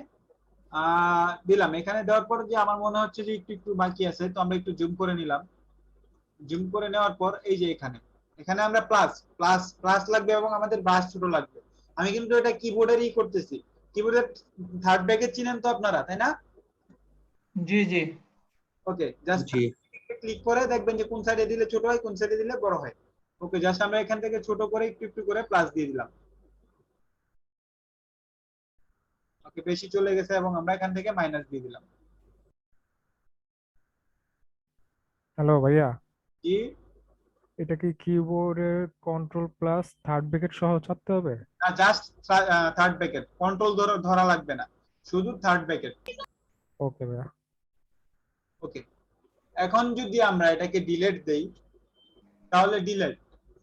দিলাম, এখানে দেওয়ার পর যে আমার মনে হচ্ছে যে একটু বাকি আছে, তো আমরা একটু জুম করে নিলাম। জুম করে নেওয়ার পর এই যে এখানে আমরা প্লাস লাগবে এবং আমাদের ব্রাশ ছোট লাগবে। আমি কিন্তু এটা কিবোর্ডেরই করতেছি, কিবোর্ডের থার্ড ব্র্যাকেট চিনেন তো আপনারা, তাই না? জি জি ওকে, জাস্ট ক্লিক করে দেখবেন যে কোন সাইডে দিলে ছোট হয় কোন সাইডে দিলে বড় হয়। ওকে, জাস্ট আমরা এখান থেকে ছোট করে একটু করে প্লাস দিয়ে দিলাম। ওকে, বেশি চলে গেছে এবং আমরা এখান থেকে মাইনাস দিয়ে দিলাম। হ্যালো ভাইয়া, কি এটা কি কিবোর্ডে কন্ট্রোল প্লাস থার্ড ব্র্যাকেট সহ চাপতে হবে? না, জাস্ট থার্ড ব্র্যাকেট, কন্ট্রোল ধরা লাগবে না, শুধু থার্ড ব্র্যাকেট। ওকে ভাইয়া। ওকে, এখন যদি আমরা এটাকে ডিলিট দেই তাহলে ডিলিট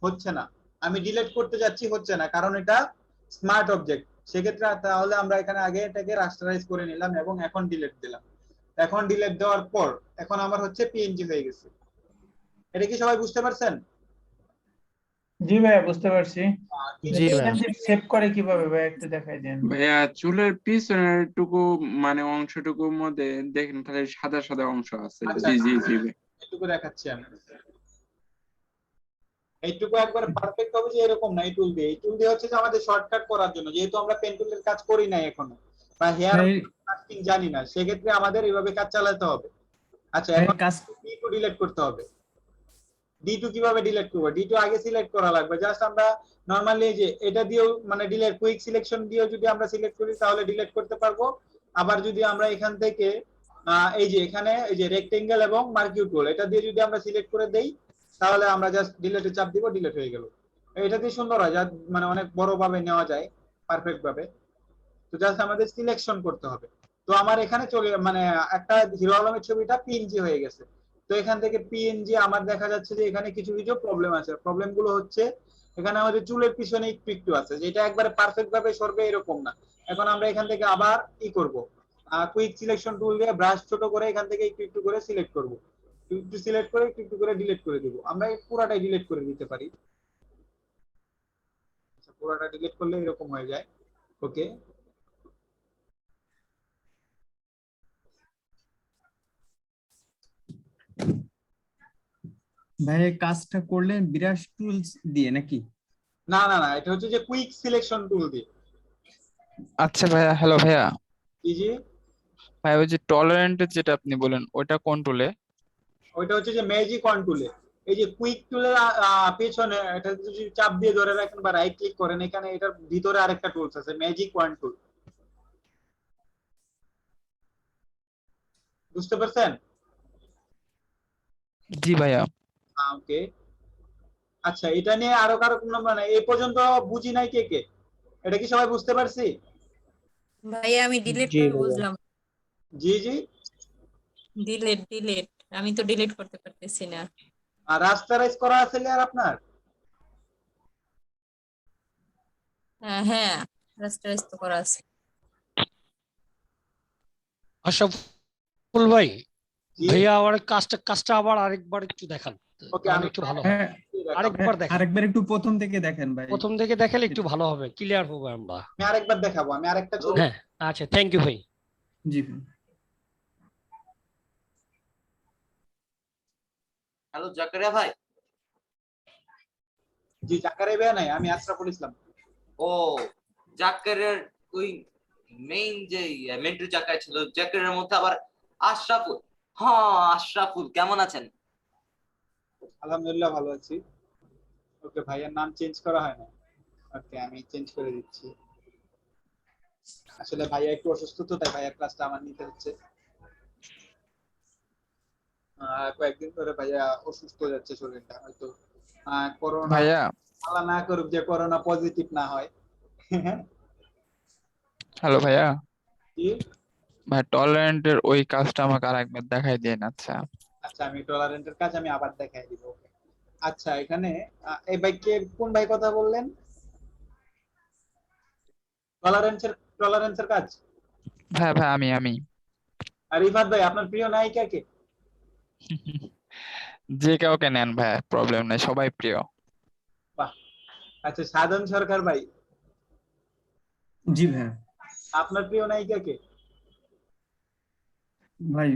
হচ্ছে না, আমি ডিলিট করতে যাচ্ছি হচ্ছে না, কারণ এটা স্মার্ট অবজেক্ট। সেক্ষেত্রে তাহলে আমরা এখানে আগে এটাকে রাস্টারাইজ করে নিলাম এবং এখন ডিলিট দিলাম। এখন ডিলিট দেওয়ার পর এখন আমার হচ্ছে পিএনজি হয়ে গেছে। এটা কি সবাই বুঝতে পারছেন? জি ভাই বুঝতে পারছি। জি ভাই। সেভ করে কিভাবে ভাই একটু দেখাই দেন। ভাইয়া চুলের পিছনের টুকু মানে অংশটুকুর মধ্যে দেখেন তাহলে সাদা সাদা অংশ আছে। আচ্ছা, জি জি জি ভাই। এটুকু দেখাচ্ছি আমি। এইটুকু একবারে পারফেক্ট হবে যে এরকম না। এই টুল দিয়ে, এই টুল দিয়ে হচ্ছে যে আমাদের শর্টকাট করার জন্য, যেহেতু আমরা পেন টুলের কাজ করি নাই এখনো বা হেয়ার ভাই কাটিং জানি না, সেক্ষেত্রে আমাদের এইভাবে কাজ চালাতে হবে। আচ্ছা, ভাই এখন কাজ D2 ডিলিট করতে হবে। D2 কিভাবে ডিলিট করব? D2 আগে সিলেক্ট করা লাগবে। জাস্ট আমরা নরমালি যে এটা দিয়েও মানে ডিলিট কুইক সিলেকশন দিয়েও যদি আমরা সিলেক্ট করি তাহলে ডিলিট করতে পারবো। আবার যদি আমরা এখান থেকে এই যে এখানে এই যে রেক্টেঙ্গেল এবং মার্কিউ টুল এটা দিয়ে যদি আমরা সিলেক্ট করে দেই তাহলে আমরা জাস্ট ডিলিটে চাপ দিব, ডিলিট হয়ে গেল। এটা দিয়ে সুন্দর হয়, যা মানে অনেক বড় ভাবে নেওয়া যায়, পারফেক্ট ভাবে। তো জাস্ট আমাদের সিলেকশন করতে হবে। তো আমার এখানে চলে মানে একটা হিরো আলমের ছবিটা পিএনজি হয়ে গেছে। তো এখান থেকে পিএনজি আমার দেখা যাচ্ছে যে এখানে কিছু কিছু প্রবলেম আছে। প্রবলেম গুলো হচ্ছে এখানে আমাদের চুলের পিছনে একটু একটু আছে, যেটা একবারে পারফেক্ট ভাবে সরবে এরকম না। এখন আমরা এখান থেকে আবার করব, কুইক সিলেকশন টুল দিয়ে ব্রাশ ছোট করে এখান থেকে একটু একটু করে সিলেক্ট করব, একটু সিলেক্ট করে একটু একটু করে ডিলিট করে দিব। আমরা এই পুরাটাই ডিলিট করে দিতে পারি। পুরাটা ডিলিট করলে এরকম হয়ে যায়। ওকে, ভাই কাজটা করলেন ব্রাশ টুলস দিয়ে নাকি? না না না, এটা হচ্ছে যে কুইক সিলেকশন টুল দিয়ে। আচ্ছা ভাইয়া, হ্যালো ভাইয়া। জি ভাই ওই যে টলারেন্টের যেটা আপনি বলেন ওইটা কোন টুলে? ওইটা হচ্ছে যে ম্যাজিক ওয়ান টুলে। এই যে কুইক টুলের পেছনে এটা যদি চাপ দিয়ে ধরে রাখেন বা রাইট ক্লিক করেন, এখানে এটার ভিতরে আরেকটা টুলস আছে, ম্যাজিক ওয়ান টুল। বুঝতে পারছেন? জি ভাইয়া। ওকে, আচ্ছা, এটা নিয়ে আরো কারো কোনো মানে এই পর্যন্ত বুঝি নাই কে কে? এটা কি সবাই বুঝতে পারছি? ভাইয়া আমি ডিলিট জি করে ভাইয়া। বুঝলাম। জি ডিলিট আমি তো ডিলিট করতে পারতেছি না। আর রাস্টারাইজ করা আছে আর আপনার? হ্যাঁ, রাস্টারাইজ তো করা আছে। আশরাফুল ভাই, ভাইয়া আবার কাজটা আবার আরেকবার একটু দেখান, ওকে, তাহলে আমি একটু ভালো হয়। হ্যাঁ আরেকবার দেখান, আরেকবার একটু প্রথম থেকে দেখেন ভাই। প্রথম থেকে দেখালে একটু ভালো হবে, ক্লিয়ার হবে আমরা। আমি আরেকবার দেখাবো, আমি আরেকটা ছবি। হ্যাঁ আচ্ছা, থ্যাংক ইউ ভাই। জি ভাই। হ্যালো জাকারিয়া ভাই। জি, জাকারিয়া ভাই নাই, আমি আশরাফুল ইসলাম। ও, জাকারিয়ার ওই মেইন যে মেন্টু জাকারিয়া ছিল, জাকারিয়ার মধ্যে আবার আশরাফুল। হ্যাঁ আশরাফুল, কেমন আছেন? আলহামদুলিল্লাহ ভালো আছি। ওকে, ভাইয়ের নাম চেঞ্জ করা হয় না। ওকে, আমি চেঞ্জ করে দিচ্ছি। আসলে ভাইয়া একটু অসুস্থ, তো তাই ভাইয়ার ক্লাসটা আমার নিতে হচ্ছে। কয়েকদিন ধরে ভাইয়া অসুস্থ হয়ে যাচ্ছে, শরীরটা হয়তো করোনা, ভাইয়া আল্লাহ না করুক যে করোনা পজিটিভ না হয়। হ্যালো ভাইয়া। জি ভাই টলারেন্টের ওই কাজটা আমাকে আরেকবার দেখাই দিন। আচ্ছা আচ্ছা, আমি টলারেন্টের কাজ আমি আবার দেখাই দিব। আচ্ছা, এখানে এই ভাইকে কোন ভাই কথা বললেন? টলারেন্সের কাজ। ভাই ভাই আমি আর রিফাত ভাই, আপনার প্রিয় নায়িকা কে? যে কাউকে নেন ভাই, প্রবলেম নাই, সবাই প্রিয়। বাহ, আচ্ছা, সাধন সরকার ভাই, জি ভাই। আপনার প্রিয় নায়িকা কে? ভাই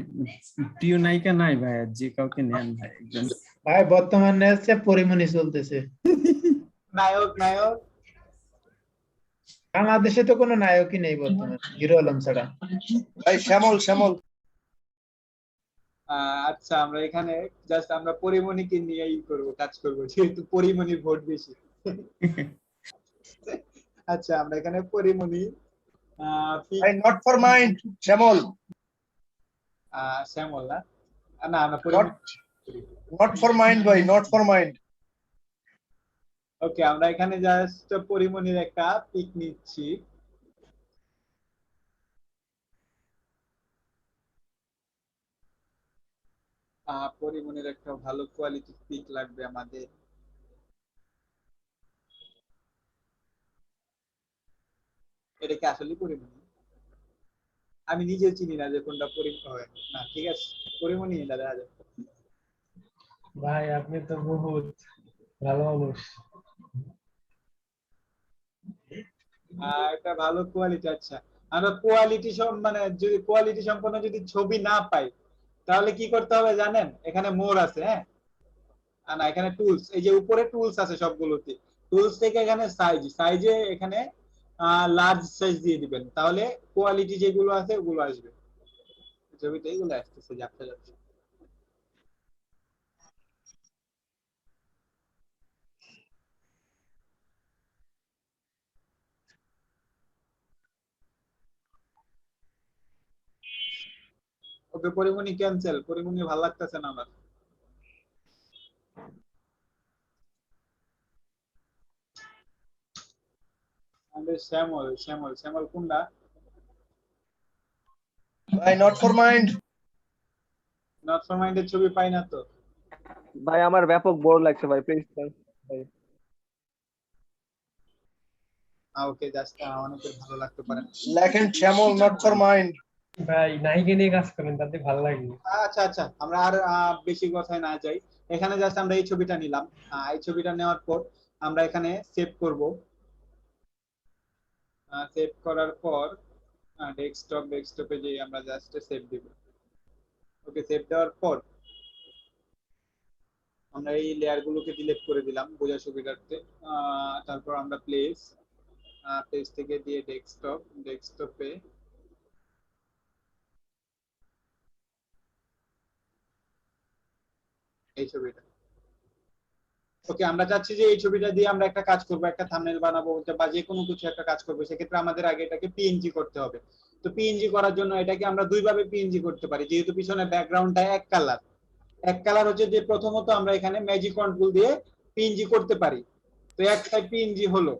প্রিয় নায়িকা নাই ভাই, যে কাউকে নেন ভাই একজন। ভাই বর্তমানে হচ্ছে পরিমণি চলতেছে। নায়ক বাংলাদেশে তো কোনো নায়কই নেই বর্তমানে হিরো আলম ছাড়া। ভাই শ্যামল। আচ্ছা, আমরা এখানে জাস্ট আমরা পরিমণিকে নিয়েই কাজ করবো, যেহেতু পরিমণির ভোট বেশি। আচ্ছা, আমরা এখানে পরিমণি ভাই নট ফর মাইন্ড শ্যামল না না, আমরা পরিমণি নট ফর মাইন্ড ভাই, নট ফর মাইন্ড। ওকে, আমরা এখানে জাস্ট পরিমণির একটা পিক নিচ্ছি। পরিমণির একটা ভালো কোয়ালিটির পিক লাগবে আমাদের। এটা কি আসলে পরিমণি? আমি নিজেও চিনি না যে কোনটা পরিমণি। না, ঠিক আছে, পরিমণি দাদা। ভাই আপনি তো বহুত ভালো মানুষ। একটা ভালো কোয়ালিটি। আচ্ছা, আমরা কোয়ালিটি মানে যদি কোয়ালিটি সম্পন্ন যদি ছবি না পাই তাহলে কি করতে হবে জানেন? এখানে মোর আছে, হ্যাঁ, না এখানে টুলস, এই যে উপরে টুলস আছে সবগুলোতে, টুলস থেকে এখানে সাইজে এখানে লার্জ সাইজ দিয়ে দিবেন, তাহলে কোয়ালিটি যেগুলো আছে ওগুলো আসবে, ছবিতে এগুলো আসতেছে যাচ্ছে যাচ্ছে। ওকে পরিমণি ক্যান্সেল, পরিমণি ভালো লাগতেছে না আমার। আমাদের শ্যামল, শ্যামল শ্যামল কোনটা? ভাই not for mind. Not for মাইন্ডের ছবি পাই না তো ভাই, আমার ব্যাপক বোর লাগছে ভাই, প্লিজ ভাই। ওকে জাস্ট অনেকের ভালো লাগতে পারে। লেখেন শ্যামল নট ফর মাইন্ড। ভাই নায়িকা নিয়ে কাজ করেন, তাতে ভালো লাগে। আচ্ছা আচ্ছা, আমরা আর বেশি কথায় না যাই, এখানে জাস্ট আমরা এই ছবিটা নিলাম। এই ছবিটা নেওয়ার পর আমরা এখানে সেভ করব। সেভ করার পর ডেস্কটপে যে আমরা জাস্ট সেভ দিব। ওকে, সেভ দেওয়ার পর আমরা এই লেয়ার গুলোকে ডিলিট করে দিলাম বোঝার সুবিধার্থে। তারপর আমরা প্লেস থেকে দিয়ে ডেস্কটপে এই ছবিটা। ওকে, আমরা চাচ্ছি যে এই ছবিটা দিয়ে আমরা একটা কাজ করব, একটা থাম্বনেল বানাবো বা যে কোনো কিছু একটা কাজ করবো, সেক্ষেত্রে আমাদের আগে এটাকে পিএনজি করতে হবে। তো পিএনজি করার জন্য এটাকে আমরা দুই ভাবে পিএনজি করতে পারি, যেহেতু পিছনে ব্যাকগ্রাউন্ডটা এক কালার হচ্ছে যে প্রথমত আমরা এখানে ম্যাজিক কন্ট্রোল দিয়ে পিএনজি করতে পারি। তো এক সাইড পিএনজি হলো,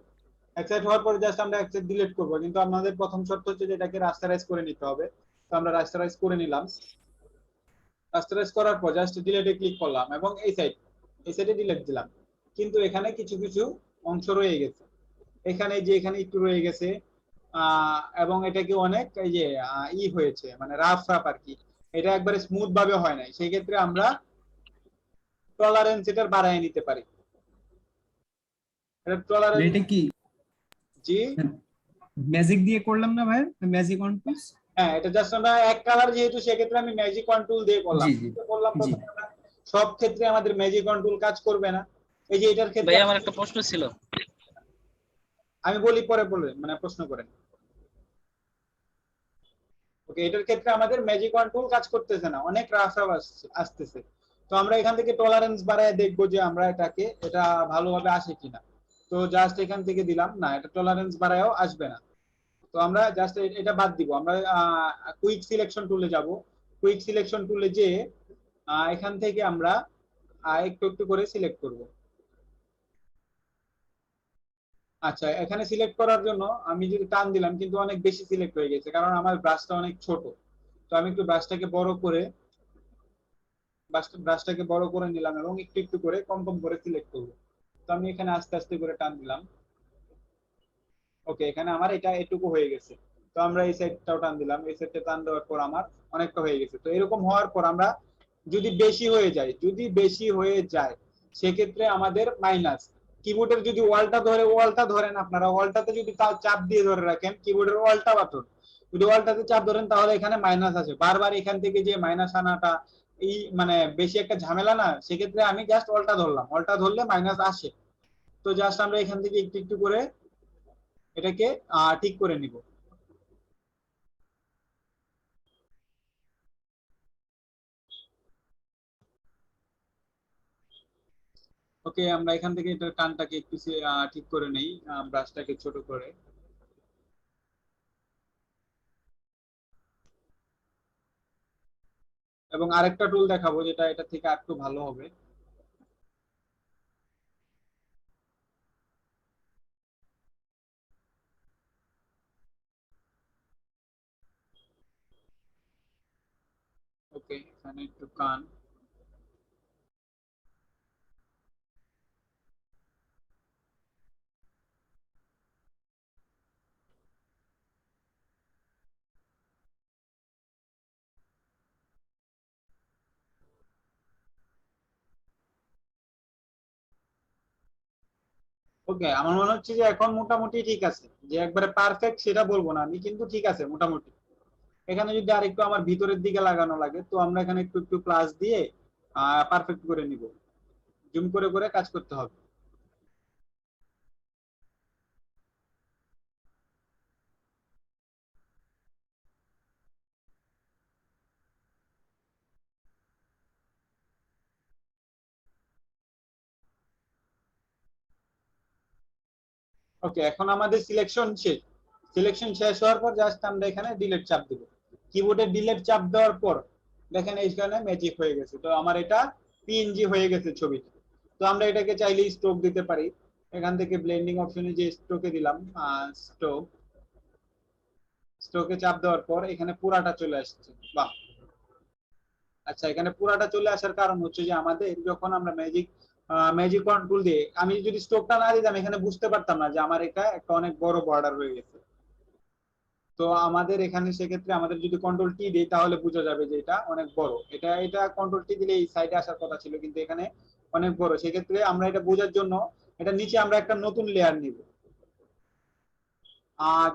এক সাইড হওয়ার পরে জাস্ট আমরা এক সাইড ডিলিট করবো, কিন্তু আমাদের প্রথম শর্ত হচ্ছে যে এটাকে রাস্টারাইজ করে নিতে হবে। তো আমরা রাস্টারাইজ করে নিলাম। রাস্টারাইজ করার পর জাস্ট ডিলিটে ক্লিক করলাম এবং এই সাইডে ডিলিট দিলাম। কিন্তু এখানে কিছু কিছু অংশ রয়ে গেছে, এখানে একটু রয়ে গেছে, এবং এটাকে অনেক এই যে হয়েছে, মানে রাফ আর কি, এটা একবারে স্মুথ ভাবে হয় নাই। সেই ক্ষেত্রে আমরা টলারেন্স এটার বাড়ায় নিতে পারি। এটা টলারেন্স এটা কি জি ম্যাজিক দিয়ে করলাম না ভাই, ম্যাজিক অন টুলস? হ্যাঁ, এটা জাস্ট আমরা এক কালার যেহেতু, সেক্ষেত্রে আমি ম্যাজিক কন্ট্রোল দিয়ে করলাম। সব ক্ষেত্রে আমাদের ম্যাজিক কন্ট্রোল কাজ করবে না। এই যে এটার ক্ষেত্রে ভাই আমার একটা প্রশ্ন ছিল, আমি বলি পরে বলবেন, মানে প্রশ্ন করেন। ওকে, এটার ক্ষেত্রে আমাদের ম্যাজিক কন্ট্রোল কাজ করতেছে না, অনেক রাফ আসতেছে। তো আমরা এখান থেকে টলারেন্স বাড়ায় দেখবো যে আমরা এটা ভালোভাবে আসে কিনা। তো জাস্ট এখান থেকে দিলাম, না এটা টলারেন্স বাড়ায়ও আসবে না। তো আমরা জাস্ট এটা বাদ দিব। আমরা কুইক সিলেকশন টুলে যাব। কুইক সিলেকশন টুলে যে এখান থেকে আমরা একটু একটু করে সিলেক্ট করব। আচ্ছা, এখানে সিলেক্ট করার জন্য আমি যদি টান দিলাম, কিন্তু অনেক বেশি সিলেক্ট হয়ে গেছে, কারণ আমার ব্রাশটা অনেক ছোট। তো আমি একটু ব্রাশটাকে বড় করে নিলাম এবং একটু একটু করে কম কম করে সিলেক্ট করব। তো আমি এখানে আস্তে আস্তে করে টান দিলাম। ওকে, এখানে আমার এটা এটুকু হয়ে গেছে। তো আমরা এই সাইডটাও টান দিলাম, এই সাইডটা টান দেওয়ার পর আমার অনেকটা হয়ে গেছে। তো এরকম হওয়ার পর আমরা যদি বেশি হয়ে যায় সেক্ষেত্রে আমাদের মাইনাস। কিবোর্ডের যদি ওয়ালটা ধরেন, আপনারা ওয়ালটাতে যদি তাও চাপ দিয়ে ধরে রাখেন, কিবোর্ডের ওয়ালটা বাটন যদি ওয়ালটাতে চাপ ধরেন, তাহলে এখানে মাইনাস আছে। বারবার এখান থেকে যে মাইনাস আনাটা মানে বেশি একটা ঝামেলা না। সেক্ষেত্রে আমি জাস্ট ওয়ালটা ধরলাম, ওয়ালটা ধরলে মাইনাস আসে। তো জাস্ট আমরা এখান থেকে একটু একটু করে এটাকে ঠিক করে নিব। ওকে, আমরা এখান থেকে এটা টানটাকে একটু ঠিক করে নেই, ব্রাশটাকে ছোট করে। এবং আরেকটা টুল দেখাবো যেটা এটা থেকে একটু ভালো হবে। ওকে, এখানে একটু কান ওকে, আমার মনে হচ্ছে যে এখন মোটামুটি ঠিক আছে, যে একবারে পারফেক্ট সেটা বলবো না আমি, কিন্তু ঠিক আছে মোটামুটি। এখানে যদি আরেকটু আমার ভিতরের দিকে লাগানো লাগে, তো আমরা এখানে একটু একটু প্লাস দিয়ে পারফেক্ট করে নিব। জুম করে করে কাজ করতে হবে। ওকে, এখন আমাদের সিলেকশন শেষ হওয়ার পর জাস্ট আমরা এখানে ডিলিট চাপ দিব। কিবোর্ডে ডিলিট চাপ দেওয়ার পর দেখেন এইখানে ম্যাজিক হয়ে গেছে। তো আমার এটা পিএনজি হয়ে গেছে ছবিটা। তো আমরা এটাকে চাইলে স্ট্রোক দিতে পারি। এখান থেকে ব্লেন্ডিং অপশনে যে স্ট্রোকে দিলাম, স্ট্রোকে চাপ দেওয়ার পর এখানে পুরাটা চলে আসছে। বাহ, আচ্ছা, এখানে পুরাটা চলে আসার কারণ হচ্ছে যে আমাদের যখন আমরা ম্যাজিক কন্ট্রোল দিয়ে আমি যদি স্ট্রোকটা না দিতাম এখানে বুঝতে পারতাম না যে আমার এটা একটা অনেক বড় বর্ডার হয়ে গেছে। তো আমাদের এখানে সেক্ষেত্রে আমাদের যদি কন্ট্রোল টি দিই তাহলে বোঝা যাবে যে এটা অনেক বড়। এটা কন্ট্রোল টি দিলে এই সাইডে আসার কথা ছিল, কিন্তু এখানে অনেক বড়। সেক্ষেত্রে আমরা এটা বোঝার জন্য এটা নিচে আমরা একটা নতুন লেয়ার নিব।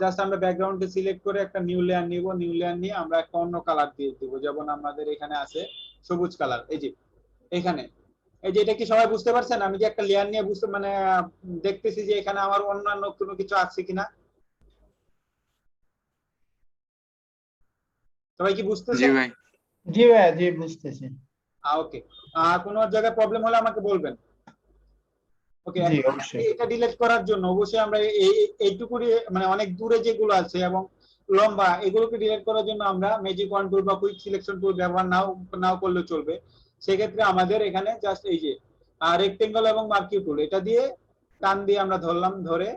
জাস্ট আমরা ব্যাকগ্রাউন্ডে সিলেক্ট করে একটা নিউ লেয়ার নিব। নিউ লেয়ার নিয়ে আমরা একটা অন্য কালার দিয়ে দিব, যেমন আমাদের এখানে আছে সবুজ কালার। এই যে এখানে, এই যে এটা কি সবাই বুঝতে পারছেন? আমি যে একটা লেয়ার নিয়ে বুঝতে মানে দেখতেছি যে এখানে আমার অন্যান্য কোনো কিছু আছে কিনা। সবাই কি বুঝতেছেন? জি ভাইয়া, জি বুঝতেছি। ওকে, কোনো জায়গায় প্রবলেম হলে আমাকে বলবেন। ওকে, জি অবশ্যই। এটা ডিলিট করার জন্য অবশ্যই আমরা এইটুকু মানে অনেক দূরে যেগুলো আছে এবং লম্বা এগুলোকে ডিলিট করার জন্য আমরা ম্যাজিক ওয়ান টুল বা কুইক সিলেকশন টুল ব্যবহার নাও করলে চলবে। সেক্ষেত্রে আমাদের এখানে জাস্ট এই যে রেক্টেঙ্গল এবং মার্কিউ টুল, এটা দিয়ে টান দিয়ে আমরা ধরলাম, ধরে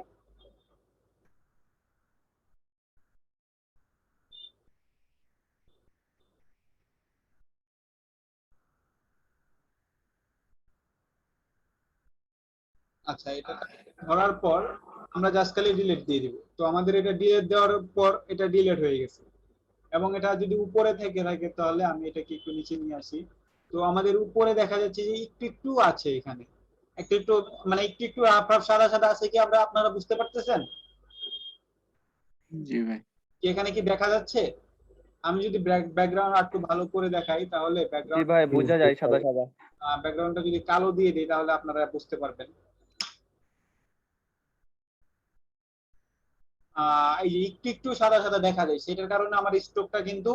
আচ্ছা, এটা ধরার পর আমরা জাস্ট খালি ডিলিট দিয়ে দিব। তো আমাদের এটা ডিলিট দেওয়ার পর এটা ডিলিট হয়ে গেছে। এবং এটা যদি উপরে থেকে থাকে তাহলে আমি এটাকে একটু নিচে নিয়ে আসি। তো আমাদের উপরে দেখা যাচ্ছে যে একটু একটু আছে এখানে, একটু একটু মানে একটু একটু আপনার সাদা সাদা আছে কি আপনারা বুঝতে পারতেছেন? জি ভাই। এখানে কি দেখা যাচ্ছে? আমি যদি ব্যাকগ্রাউন্ড একটু ভালো করে দেখাই তাহলে জি ব্যাকগ্রাউন্ড ভাই, বোঝা যায় সাদা সাদা। ব্যাকগ্রাউন্ডটা যদি কালো দিয়ে দিই তাহলে আপনারা বুঝতে পারবেন। এই যে একটু একটু সাদা সাদা দেখা যায়, সেটার কারণে আমার স্ট্রোকটা কিন্তু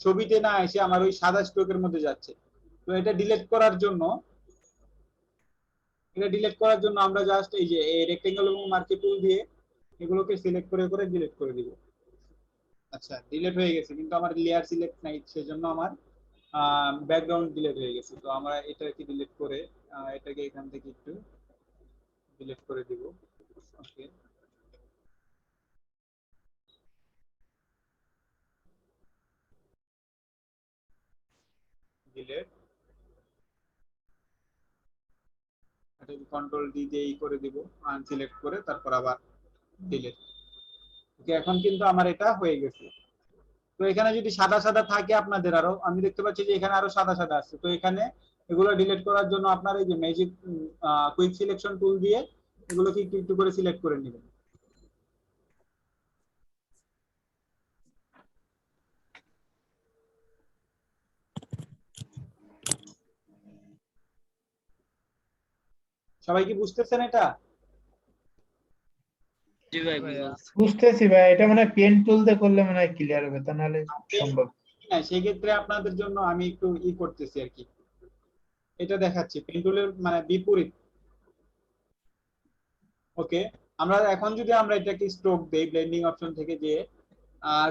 ছবিতে না এসে আমার ওই সাদা স্ট্রোকের মধ্যে যাচ্ছে। তো এটা ডিলিট করার জন্য আমরা জাস্ট এই যে রেক্টেঙ্গল এবং মার্কি টুল দিয়ে এগুলোকে সিলেক্ট করে করে ডিলিট করে দিব। আচ্ছা, ডিলিট হয়ে গেছে, কিন্তু আমার লেয়ার সিলেক্ট নাই, সেজন্য আমার ব্যাকগ্রাউন্ড ডিলিট হয়ে গেছে। তো আমরা এটাকে ডিলিট করে এটাকে এখান থেকে একটু ডিলিট করে দিব। ওকে, ডিলিট, এটাকে কন্ট্রোল ডি দিয়ে করে দিব, আনসিলেক্ট করে তারপর আবার ডিলিট। ওকে, এখন কিন্তু আমার এটা হয়ে গেছে। তো এখানে যদি সাদা সাদা থাকে আপনাদের আরো, আমি দেখতে পাচ্ছি যে এখানে আরো সাদা সাদা আছে। তো এখানে এগুলো ডিলিট করার জন্য আপনার এই যে ম্যাজিক কুইক সিলেকশন টুল দিয়ে এগুলোকে একটু একটু করে সিলেক্ট করে নেবেন। সবাই কি বুঝতেছেন এটা? জি ভাই, বুঝতেছি ভাই, এটা মানে পেন টুল দিয়ে করলে মনে হয় ক্লিয়ার হবে, তা নাহলে সম্ভব না। সেই ক্ষেত্রে আপনাদের জন্য আমি একটু করতেছি আর কি, এটা দেখাচ্ছি পেন টুলের মানে বিপরীত। ওকে, আমরা এখন যদি আমরা এটাকে স্ট্রোক দেই ব্লেন্ডিং অপশন থেকে, যে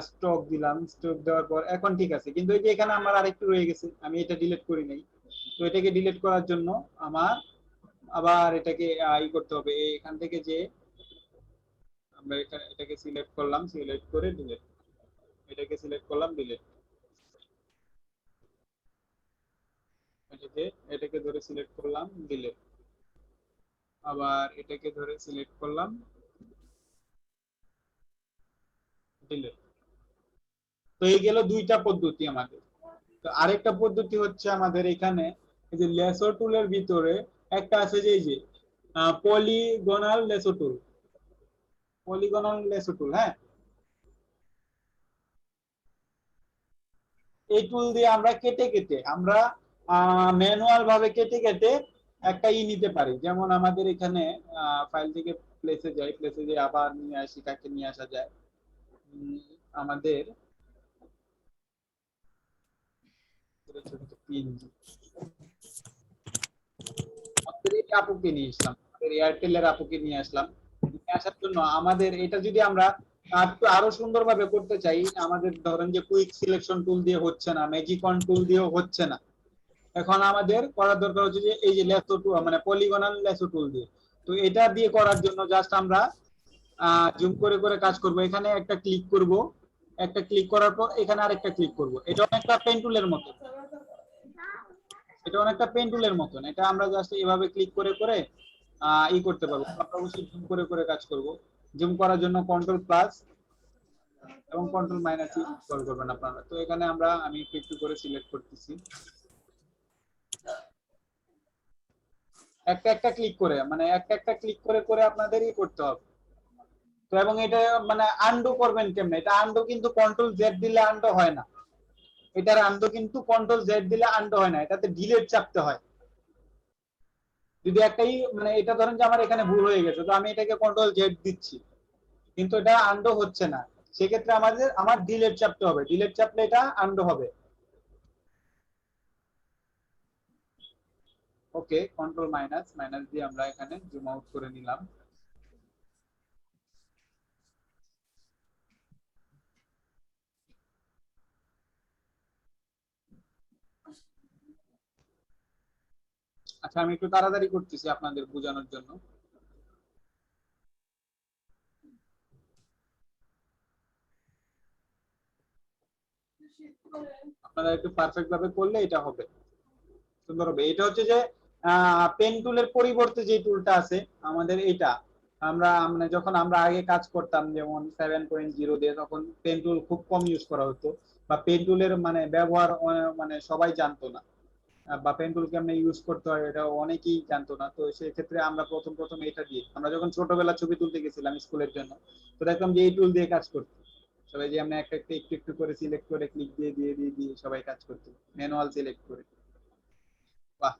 স্ট্রোক দিলাম, স্ট্রোক দেওয়ার পর এখন ঠিক আছে, কিন্তু এই যে এখানে আমার আরেকটু রয়ে গেছে, আমি এটা ডিলিট করি নাই। তো এটাকে ডিলিট করার জন্য আমার আবার এটাকে করতে হবে। এখান থেকে যে আমরা এটাকে সিলেক্ট করলাম, সিলেক্ট করে ডিলিট, এটাকে সিলেক্ট করলাম, ডিলিট, এটাকে ধরে সিলেক্ট করলাম, ডিলিট, আবার এটাকে ধরে সিলেক্ট করলাম, ডিলিট। তো এই গেল দুইটা পদ্ধতি আমাদের। তো আরেকটা পদ্ধতি হচ্ছে আমাদের এখানে এই যে লেসো টুলের ভিতরে একটা আছে যে এই যে পলিগনাল লেসো টুল, পলিগনাল লেসো টুল। হ্যাঁ, এই টুল দিয়ে আমরা কেটে কেটে আমরা ম্যানুয়াল ভাবে কেটে কেটে একটা নিতে পারি, যেমন আমাদের এখানে ফাইল থেকে প্লেসে যাই, প্লেসে যাই আবার নিয়ে আসি, কাকে নিয়ে আসা যায়, আমাদের আপুকে নিয়ে আসলাম, এয়ারটেলের আপুকে নিয়ে আসলাম। নিয়ে আসার জন্য আমাদের এটা যদি আমরা আরো সুন্দরভাবে করতে চাই, আমাদের ধরেন যে কুইক সিলেকশন টুল দিয়ে হচ্ছে না, ম্যাজিকন টুল দিয়েও হচ্ছে না, এখন আমাদের করার দরকার হচ্ছে যে এই যে লেসো টুল, মানে পলিগনাল লেসো টুল দিয়ে। তো এটা দিয়ে করার জন্য জাস্ট আমরা জুম করে করে কাজ করব। এখানে একটা ক্লিক করব, একটা ক্লিক করার পর এখানে আরেকটা ক্লিক করব। এটা অনেকটা পেন টুলের মতো, এটা অনেকটা পেন টুলের মতন। এটা আমরা জাস্ট এভাবে ক্লিক করে করে করতে পারবো। আমরা অবশ্যই জুম করে করে কাজ করব। জুম করার জন্য কন্ট্রোল প্লাস এবং কন্ট্রোল মাইনাস কল করবেন আপনারা। তো এখানে আমি একটু একটু করে সিলেক্ট করতেছি, একটা একটা ক্লিক করে, মানে একটা একটা ক্লিক করে করে আপনাদেরই করতে হবে। তো এবং এটা মানে আনডু করবেন কেমনে? এটা আনডু কিন্তু কন্ট্রোল জেড দিলে আনডু হয় না, এটার আনডু কিন্তু কন্ট্রোল জেড দিলে আনডু হয় না, এটাতে ডিলিট চাপতে হয়। যদি একটাই মানে এটা ধরেন যে আমার এখানে ভুল হয়ে গেছে, তো আমি এটাকে কন্ট্রোল জেড দিচ্ছি কিন্তু এটা আনডু হচ্ছে না, সেক্ষেত্রে আমার ডিলিট চাপতে হবে, ডিলিট চাপলে এটা আনডু হবে। ওকে, কন্ট্রোল মাইনাস মাইনাস দিয়ে আমরা এখানে জুম আউট করে নিলাম। আচ্ছা, আমি একটু তাড়াতাড়ি করতেছি আপনাদের বোঝানোর জন্য। আপনারা একটু পারফেক্ট ভাবে করলে এটা হবে, সুন্দর হবে। এটা হচ্ছে যে পেন টুলের পরিবর্তে যে টুলটা আছে আমাদের, এটা আমরা মানে যখন আমরা আগে কাজ করতাম যেমন 7.0 দিয়ে, তখন পেন টুল খুব কম ইউজ করা হতো, বা পেন টুলের মানে ব্যবহার মানে সবাই জানতো না, বা পেন টুল কেমনে ইউজ করতে হয় এটা অনেকেই জানতো না। তো সেই ক্ষেত্রে আমরা প্রথম এটা দিয়ে, আমরা যখন ছোটবেলা ছবি তুলতে গেছিলাম স্কুলের জন্য, তো দেখলাম যে এই টুল দিয়ে কাজ করতো সবাই, যে আমরা একটা একটা একটু একটু করে সিলেক্ট করে ক্লিক দিয়ে দিয়ে দিয়ে দিয়ে সবাই কাজ করতো ম্যানুয়াল সিলেক্ট করে। বাহ,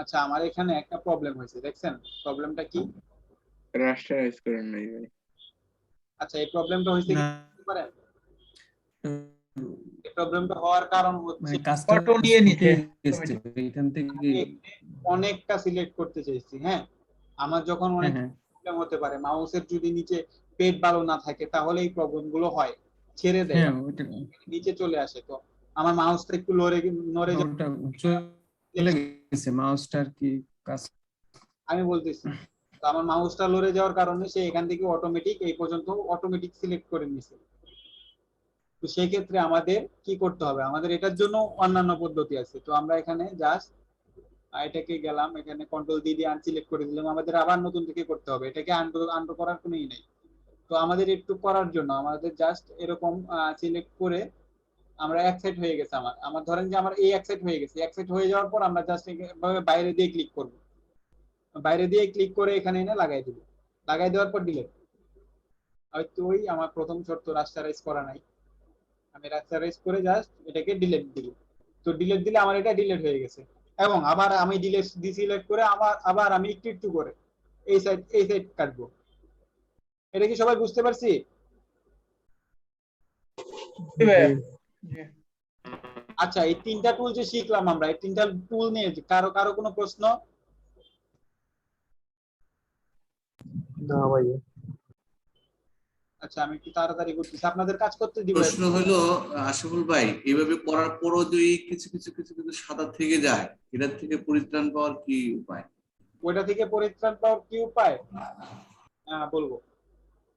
আচ্ছা আমার এখানে একটা প্রবলেম হয়েছে, দেখছেন প্রবলেমটা কি? রাস্টারাইজ করেন নাই ভাই। আচ্ছা, এই প্রবলেমটা হয়েছে কি বলতে পারেন? এই প্রবলেমটা হওয়ার কারণ হচ্ছে ফটো নিয়ে নিতে এখান থেকে অনেকটা সিলেক্ট করতে চাইছি। হ্যাঁ, আমার যখন অনেক প্রবলেম হতে পারে, মাউসের যদি নিচে পেট ভালো না থাকে তাহলে এই প্রবলেম গুলো হয়, ছেড়ে দেয় নিচে চলে আসে। তো আমার মাউসটা একটু নড়ে চলে গেছে, মাউসটার কি কাজ আমি বলতেছি। তো আমার মাউসটা লড়ে যাওয়ার কারণে সে এখান থেকে অটোমেটিক এই পর্যন্ত অটোমেটিক সিলেক্ট করে নিছে। তো সেই ক্ষেত্রে আমাদের কি করতে হবে? আমাদের এটার জন্য অন্যান্য পদ্ধতি আছে। তো আমরা এখানে জাস্ট এটাকে গেলাম, এখানে কন্ট্রোল দিয়ে আনসিলেক্ট করে দিলাম, আমাদের আবার নতুন থেকে করতে হবে, এটাকে আনডু করার কোনো ই নেই। তো আমাদের একটু করার জন্য আমাদের জাস্ট এরকম সিলেক্ট করে আমরা এক সাইড হয়ে গেছে, আমার ধরেন যে আমার এই এক সাইড হয়ে গেছে, এক সাইড হয়ে যাওয়ার পর আমরা জাস্ট এভাবে বাইরে দিয়ে ক্লিক করব, বাইরে দিয়ে ক্লিক করে এখানে এনে লাগাই দিব, লাগাই দেওয়ার পর ডিলিট। হয়তো ওই আমার প্রথম শর্ত রাস্টারাইজ করা নাই, আমি রাস্টারাইজ করে জাস্ট এটাকে ডিলিট দিব। তো ডিলিট দিলে আমার এটা ডিলিট হয়ে গেছে, এবং আবার আমি ডিলিট ডিসিলেক্ট করে আবার আমি একটু একটু করে এই সাইড কাটবো। এটা কি সবাই বুঝতে পারছি? আচ্ছা, এই তিনটা টুল যে শিখলাম আমরা, এই তিনটা টুল নিয়ে কারো কোনো প্রশ্ন? না ভাই। আচ্ছা, আমি একটু তাড়াতাড়ি করতেছি, আপনাদের কাজ করতে দিব। প্রশ্ন হলো আশিফুল ভাই, এইভাবে করার পরও যদি কিছু কিছু কিছু কিছু সাদা থেকে যায়, এটার থেকে পরিত্রাণ পাওয়ার কি উপায়? ওইটা থেকে পরিত্রাণ পাওয়ার কি উপায় বলবো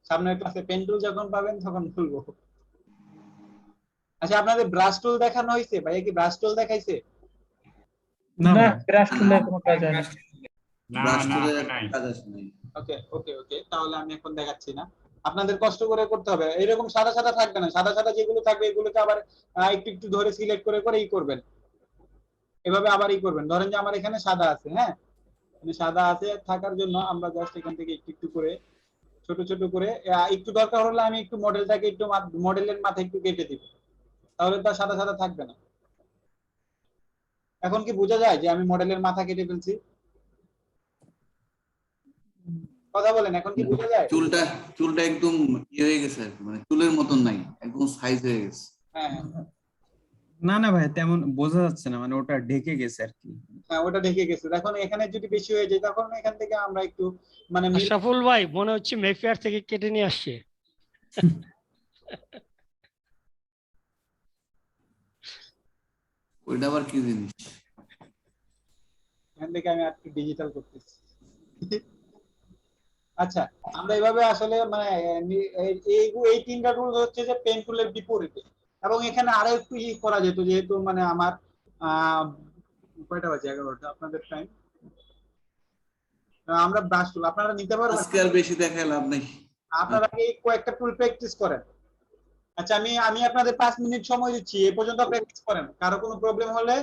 সামনের ক্লাসে, পেন টুল যখন পাবেন তখন বলবো। আচ্ছা, আপনাদের ব্রাশ টুল দেখানো হয়েছে? ভাইয়া কি ব্রাশ টুল দেখাইছে? না, ব্রাশ টুলের কোনো কাজ হয় না। ব্রাশ টুলের কাজ আছে না। ওকে ওকে ওকে, তাহলে আমি এখন দেখাচ্ছি না, আপনাদের কষ্ট করে করতে হবে। এরকম সাদা সাদা থাকবে না, সাদা সাদা যেগুলো থাকবে এগুলোকে আবার একটু একটু ধরে সিলেক্ট করে করে করবেন, এভাবে আবার করবেন। ধরেন যে আমার এখানে সাদা আছে, হ্যাঁ, মানে সাদা আছে থাকার জন্য আমরা জাস্ট এখান থেকে একটু একটু করে ছোট ছোট করে একটু দরকার হলে আমি একটু মডেলটাকে একটু মডেলের মাথায় একটু কেটে দিব, তাহলে তো আর সাদা সাদা থাকবে না। এখন কি বোঝা যায় যে আমি মডেলের মাথা কেটে ফেলছি? কথা বলেন, এখন কি বোঝা যায়? চুলটা একদম ইয়ে হয়ে গেছে আর কি, মানে চুলের মতন নাই, একদম সাইজ হয়ে গেছে। হ্যাঁ না না ভাই তেমন বোঝা যাচ্ছে না, মানে ওটা ঢেকে গেছে আর কি। হ্যাঁ ওটা ঢেকে গেছে। এখন এখানে যদি বেশি হয়ে যায় তখন এখান থেকে আমরা একটু মানে আশরাফুল ভাই মনে হচ্ছে মেফেয়ার থেকে কেটে নিয়ে আসছে। ওইটা আবার কি জিনিস? এখান থেকে আমি একটু ডিজিটাল করতেছি। আচ্ছা আমরা এইভাবে আসলে মানে এই তিনটা রুল হচ্ছে যে পেন টুলের বিপরীতে। এবং এখানে আরো একটু করা যেত, যেহেতু মানে আমার কয়টা বাজে 11টা আপনাদের টাইম, আমরা ব্রাশ টুল আপনারা নিতে পারবেন। আজকে আর বেশি দেখায় লাভ নেই, আপনারা এই কয়েকটা টুল প্র্যাকটিস করেন। আচ্ছা আমি আপনাদের 5 মিনিট সময় দিচ্ছি, এই পর্যন্ত প্র্যাকটিস করেন। কারো কোনো প্রবলেম হলে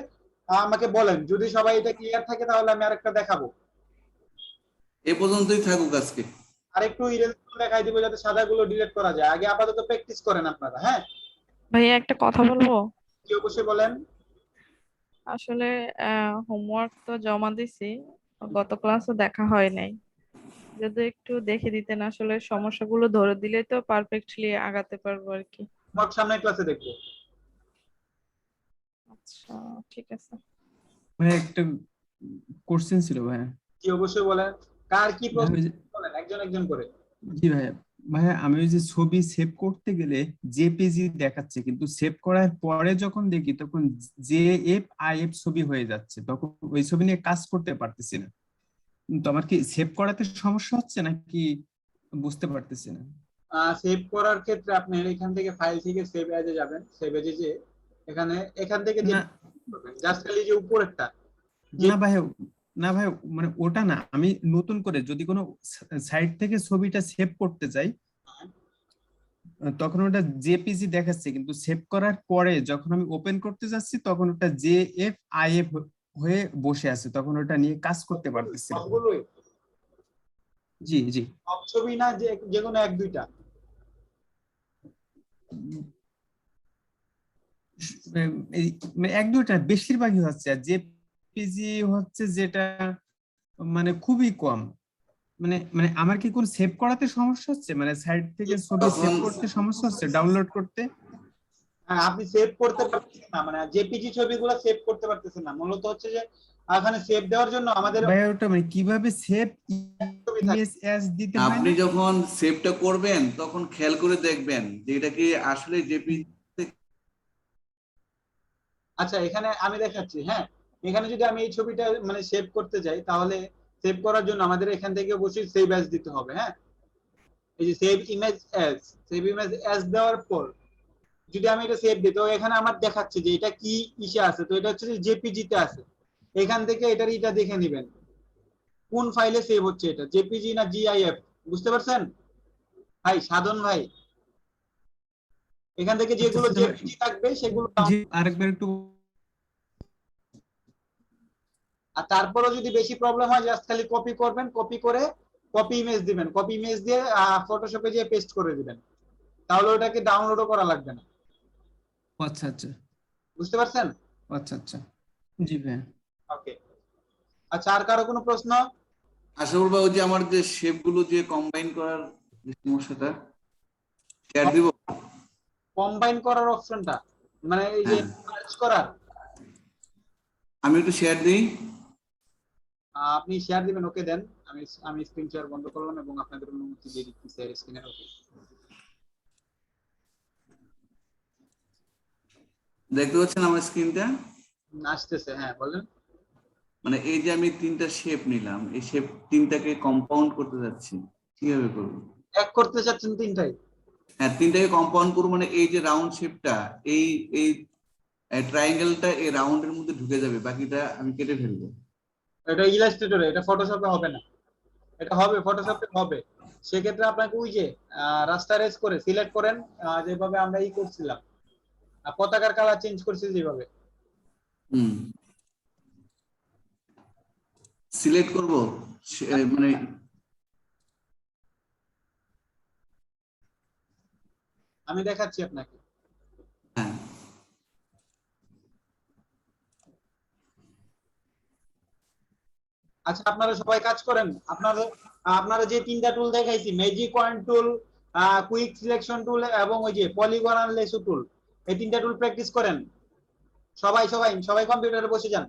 আমাকে বলেন, যদি সবাই এটা ক্লিয়ার থাকে তাহলে আমি আরেকটা দেখাবো। এ পর্যন্তই থাকুক আজকে। আরেকটু ইরেজ দেখাই দিব যাতে সাদাগুলো ডিলিট করা যায়। আগে আপাতত প্র্যাকটিস করেন আপনারা। হ্যাঁ ভাইয়া একটা কথা বলবো? কি অবশ্যই বলেন। আসলে হোমওয়ার্ক তো জমা দিছি, গত ক্লাসে দেখা হয় নাই, যদি একটু দেখে দিতেন আসলে সমস্যাগুলো ধরে দিলে তো পারফেক্টলি আগাতে পারবো আর কি। হোমওয়ার্ক সামনের ক্লাসে দেখবো। আচ্ছা ঠিক আছে ভাই একটা কোশ্চেন ছিল ভাই। কি অবশ্যই বলেন, কার কি প্রশ্ন বলেন একজন একজন করে। জি ভাইয়া, ভাইয়া আমি ওই যে ছবি সেভ করতে গেলে জেপিজি দেখাচ্ছে, কিন্তু সেভ করার পরে যখন দেখি তখন জেএফআইএফ ছবি হয়ে যাচ্ছে, তখন ওই ছবি নিয়ে কাজ করতে পারতেছি না। তো আমার কি সেভ করাতে সমস্যা হচ্ছে নাকি বুঝতে পারতেছি না। সেভ করার ক্ষেত্রে আপনি এখান থেকে ফাইল থেকে সেভ এজে যাবেন। সেভ এজে যে এখান থেকে জাস্ট খালি যে উপরেরটা না ভাই মানে ওটা না, আমি নতুন করে যদি কোনো সাইট থেকে ছবিটা সেভ করতে চাই তখন ওটা জেপিজি দেখাচ্ছে, কিন্তু সেভ করার পরে যখন আমি ওপেন করতে যাচ্ছি তখন ওটা জেএফআইএফ হয়ে বসে আছে, তখন ওটা নিয়ে কাজ করতে পারতেছি না। জি জি সব ছবি না, যে কোনো এক দুইটা। এক দুইটা বেশিরভাগই হচ্ছে, আর জেপিজি হচ্ছে যেটা মানে খুবই কম। মানে মানে আমার কি কোন সেভ করাতে সমস্যা হচ্ছে, মানে সাইট থেকে ছবি সেভ করতে সমস্যা হচ্ছে, ডাউনলোড করতে? হ্যাঁ আপনি সেভ করতে পারতেছেন না, মানে জেপিজি ছবিগুলো সেভ করতে পারতেছেন না। মূলত হচ্ছে যে এখানে সেভ দেওয়ার জন্য আমাদের ভাই ওটা মানে কিভাবে সেভ ইমেজ অ্যাজ দিতে হয়? আপনি যখন সেভটা করবেন তখন খেয়াল করে দেখবেন যে এটা কি আসলে জেপিজি। আচ্ছা এখানে আমি দেখাচ্ছি। হ্যাঁ এখানে যদি আমি এই ছবিটা মানে সেভ করতে যাই, তাহলে সেভ করার জন্য আমাদের এখান থেকে অবশ্যই সেভ অ্যাজ দিতে হবে। হ্যাঁ এই যে সেভ ইমেজ অ্যাজ দেওয়ার পর যদি আমি এটা সেভ দিই, তো এখানে আমার দেখাচ্ছে যে এটা কি ইসে আছে, তো এটা হচ্ছে যে জেপিজি তে আছে। এখান থেকে এটা দেখে নেবেন কোন ফাইলে সেভ হচ্ছে, এটা জেপিজি না জিআইএফ। বুঝতে পারছেন ভাই, সাধন ভাই? এখান থেকে যেগুলো জেপিজি থাকবে সেগুলো আরেকবার একটু। আর তারপরও যদি বেশি প্রবলেম হয় জাস্ট খালি কপি করবেন, কপি করে কপি ইমেজ দিবেন, কপি ইমেজ দিয়ে ফটোশপে গিয়ে পেস্ট করে দিবেন, তাহলে ওটাকে ডাউনলোডও করা লাগবে না। আচ্ছা আচ্ছা বুঝতে পারছেন? আচ্ছা আচ্ছা জি ভাই ওকে। আচ্ছা আর কারো কোনো প্রশ্ন? আশরাফুল ভাই ওই যে আমার যে শেপ গুলো যে কম্বাইন করার যে সমস্যাটা, শেয়ার দিব? কম্বাইন করার অপশনটা মানে এই যে সার্চ করার, আমি একটু শেয়ার দিই। আপনি শেয়ার দিবেন। ওকে দেন, আমি স্ক্রিন শেয়ার বন্ধ করলাম এবং আপনাদের অনুমতি দিয়ে দিচ্ছি শেয়ার স্ক্রিনে। ওকে দেখতে পাচ্ছেন আমার স্ক্রিনটা? আসতেছে। হ্যাঁ বলেন। মানে এই যে আমি তিনটা শেপ নিলাম, এই শেপ তিনটাকে কম্পাউন্ড করতে যাচ্ছি, কিভাবে করব? এক করতে চাচ্ছেন তিনটাই? হ্যাঁ তিনটাকে কম্পাউন্ড করব, মানে এই যে রাউন্ড শেপটা এই এই ট্রায়াঙ্গেলটা এই রাউন্ডের মধ্যে ঢুকে যাবে, বাকিটা আমি কেটে ফেলবো। এটা ইলাস্ট্রেটরে, এটা ফটোশপে হবে না। এটা হবে ফটোশপে হবে। সেক্ষেত্রে আপনাকে ওই যে রাস্টারাইজ করে সিলেক্ট করেন, যেভাবে আমরা করছিলাম, পতাকার কালার চেঞ্জ করছি যেভাবে। সিলেক্ট করব মানে আমি দেখাচ্ছি আপনাকে। হ্যাঁ আচ্ছা আপনারা সবাই কাজ করেন। আপনারা যে তিনটা টুল দেখাইছি, ম্যাজিক ওয়ান টুল, কুইক সিলেকশন টুল এবং ওই যে পলিগন লেসো টুল, এই তিনটা টুল প্র্যাকটিস করেন। সবাই সবাই সবাই কম্পিউটারে বসে যান।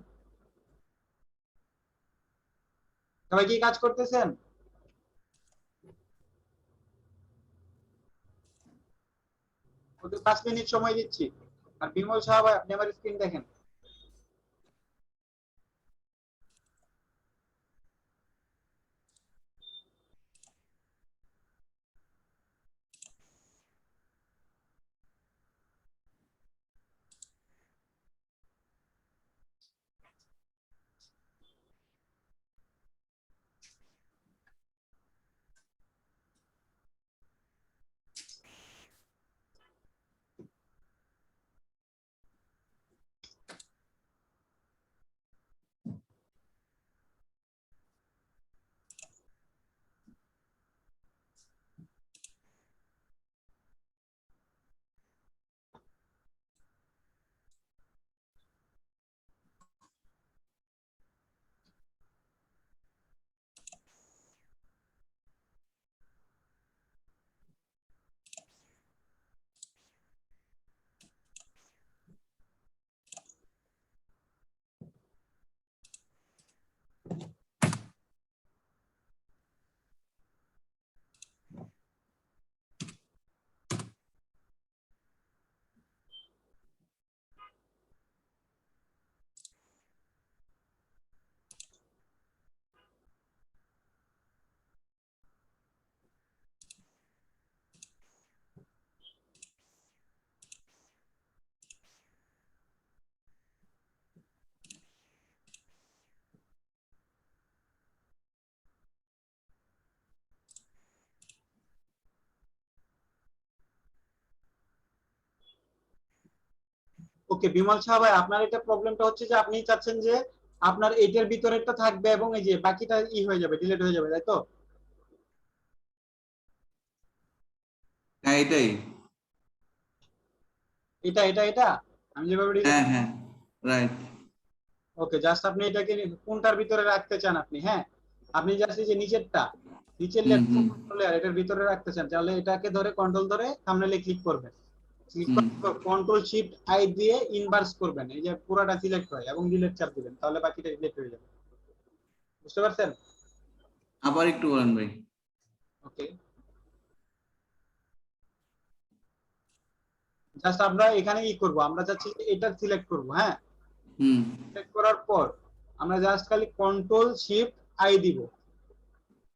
সবাই কি কাজ করতেছেন? ওদের 5 মিনিট সময় দিচ্ছি। আর বিমল সাহেব আপনি আমার স্ক্রিন দেখেন। ওকে বিমল সাহেব ভাই, আপনার এটা প্রবলেমটা হচ্ছে যে আপনি চাচ্ছেন যে আপনার এইটার ভিতরেরটা থাকবে এবং এই যে বাকিটা হয়ে যাবে, ডিলিট হয়ে যাবে, তাই তো? হ্যাঁ এটাই। এটা এটা এটা আমি যেভাবে হ্যাঁ হ্যাঁ রাইট। ওকে, জাস্ট আপনি এটাকে কোনটার ভিতরে রাখতে চান আপনি? হ্যাঁ, আপনি জাস্ট এই যে নিচেরটা, নিচের লেয়ার এটার ভিতরে রাখতে চান, তাহলে এটাকে ধরে কন্ট্রোল ধরে থাম্বনেইলে ক্লিক করবেন। ক্লিক করার কন্ট্রোল শিফট আই দিয়ে ইনভার্স করবেন, এই যে পুরোটা সিলেক্ট হয় এবং ডিলিট চাপ দিবেন, তাহলে বাকিটা ডিলিট হয়ে যাবে। বুঝতে পারছেন? আবার একটু বলেন ভাই। ওকে, জাস্ট আমরা এখানে কি করব, আমরা চাচ্ছি যে এটা সিলেক্ট করব। হ্যাঁ, সিলেক্ট করার পর আমরা জাস্ট খালি কন্ট্রোল শিফট আই দিব,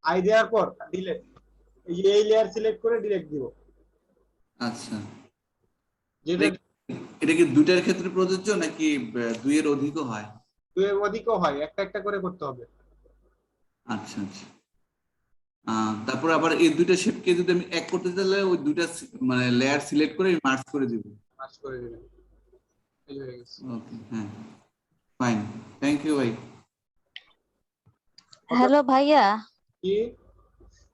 আই দেওয়ার পর ডিলিট, এই লেয়ার সিলেক্ট করে ডিলিট দিব। আচ্ছা, এটা কি দুইটার ক্ষেত্রে প্রযোজ্য নাকি দুইয়ের অধিকও হয়? দুইয়ের অধিকও হয়, একটা একটা করে করতে হবে। আচ্ছা আচ্ছা। তারপর আবার এই দুইটা শেপকে যদি আমি এক করতে চাইলে ওই দুইটা মানে লেয়ার সিলেক্ট করে মার্জ করে দিব। মার্জ করে দিবেন। এই হয়ে গেছে। ওকে, হ্যাঁ ফাইন, থ্যাংক ইউ ভাই। হ্যালো ভাইয়া। কি?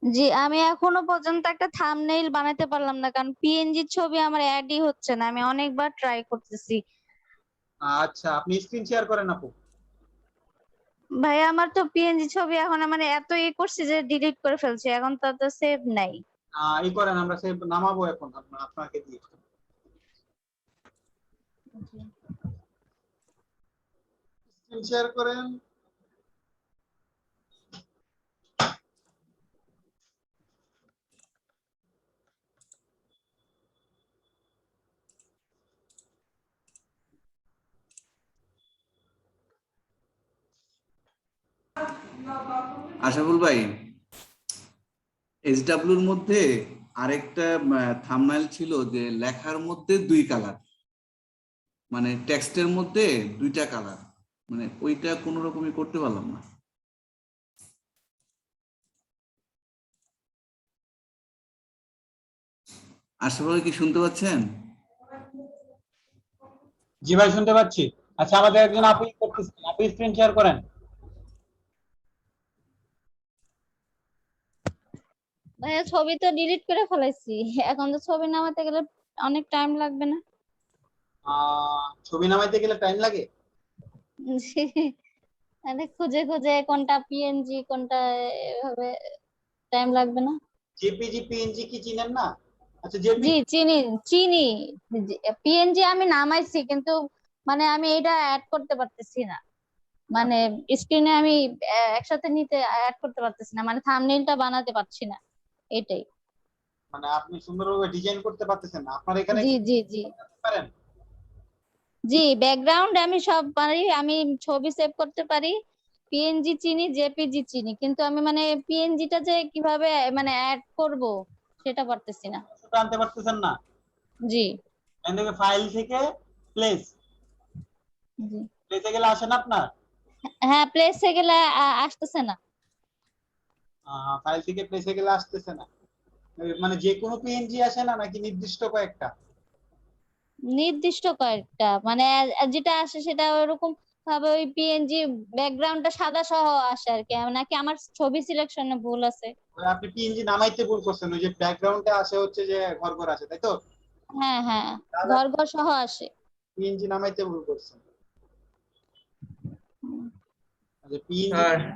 জি, আমি এখনো পর্যন্ত একটা থাম্বনেইল বানাতে পারলাম না, কারণ পিএনজি ছবি আমার অ্যাডই হচ্ছে না। আমি অনেকবার ট্রাই করতেছি। আচ্ছা, আপনি স্ক্রিন শেয়ার করেন আপু। ভাইয়া আমার তো পিএনজি ছবি এখন মানে এত করছি যে ডিলিট করে ফেলছি, এখন তো সেভ নাই। এই করেন, আমরা সেভ নামাবো এখন আপনাকে দিয়ে। স্ক্রিন শেয়ার করেন। আশাফুল ভাই, এসডব্লিউর মধ্যে আরেকটা থাম্বনেইল ছিল যে লেখার মধ্যে দুই কালার, মানে টেক্সটের মধ্যে দুইটা কালার, মানে ওইটা কোনো রকমই করতে পারলাম না। আশাফুল কি শুনতে পাচ্ছেন? জি ভাই শুনতে পাচ্ছি। আচ্ছা, আমাদের একজন আপু করতেছেন, আপু স্ক্রিন শেয়ার করেন। ভাইয়া ছবি তো ডিলিট করে ফেলাইছি, এখন তো ছবি নামাতে গেলে অনেক টাইম লাগবে না? ছবি নামাইতে গেলে টাইম লাগে? মানে খুঁজে খুঁজে কোনটা পিএনজি কোনটা, এভাবে টাইম লাগবে না? জেপিজি পিএনজি কি চিনেন না? আচ্ছা জি চিনি চিনি। পিএনজি আমি নামাইছি, কিন্তু মানে আমি এটা অ্যাড করতে পারতেছি না, মানে স্ক্রিনে আমি একসাথে নিতে অ্যাড করতে পারতেছি না, মানে থাম্বনেইলটা বানাতে পারছি না, এটাই। মানে আপনি সুন্দরভাবে ডিজাইন করতে পারতেছেন না, আপনার এখানে জি কি জি জি পারেন? জি ব্যাকগ্রাউন্ড আমি সব পারি, আমি ছবি সেভ করতে পারি, পিএনজি চিনি, জেপিজি চিনি, কিন্তু আমি মানে পিএনজিটা যে কিভাবে মানে অ্যাড করব সেটা পারতেছি না। সেটা আনতে পারতেছেন না? জি এখান থেকে ফাইল থেকে প্লেস, জি প্লেসে গেলে আসে না আপনার? হ্যাঁ, প্লেসে গেলে আসতেছে না। ফাইল থেকে প্লেসে গেলে আসতেছে না, মানে যে কোনো পিএনজি আসে না নাকি নির্দিষ্ট কয়েকটা? নির্দিষ্ট কয়েকটা, মানে যেটা আসে সেটা ওরকম ভাবে ওই পিএনজি ব্যাকগ্রাউন্ডটা সাদা সহ আসে আর কি, নাকি আমার ছবি সিলেকশনে ভুল আছে? আপনি পিএনজি নামাইতে ভুল করছেন, ওই যে ব্যাকগ্রাউন্ডে আসে হচ্ছে যে ঘর ঘর আসে, তাই তো? হ্যাঁ হ্যাঁ, ঘর ঘর সহ আসে। পিএনজি নামাইতে ভুল করছেন। আচ্ছা পিএনজি,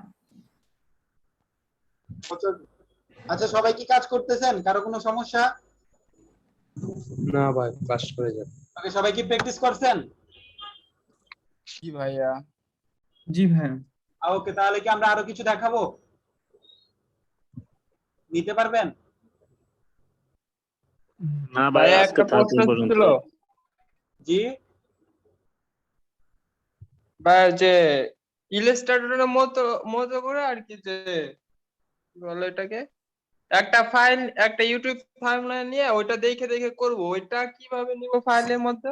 আচ্ছা সবাই কি কাজ করতেছেন? কারো কোনো সমস্যা? না ভাই, পাস করে যান। ওকে, সবাই কি প্র্যাকটিস করছেন? জি ভাইয়া। জি ভাইয়া। ওকে, তাহলে কি আমরা আরো কিছু দেখাবো? নিতে পারবেন? না ভাই, একটা প্রশ্ন ছিল জি ভাই, যে ইলাস্ট্রেটরের মতো মতো করে আর কি, যে বলে এটাকে একটা ফাইল, একটা ইউটিউব থাম্বনেল নিয়ে ওইটা দেখে দেখে করব, ওইটা কিভাবে নিব ফাইলের মধ্যে?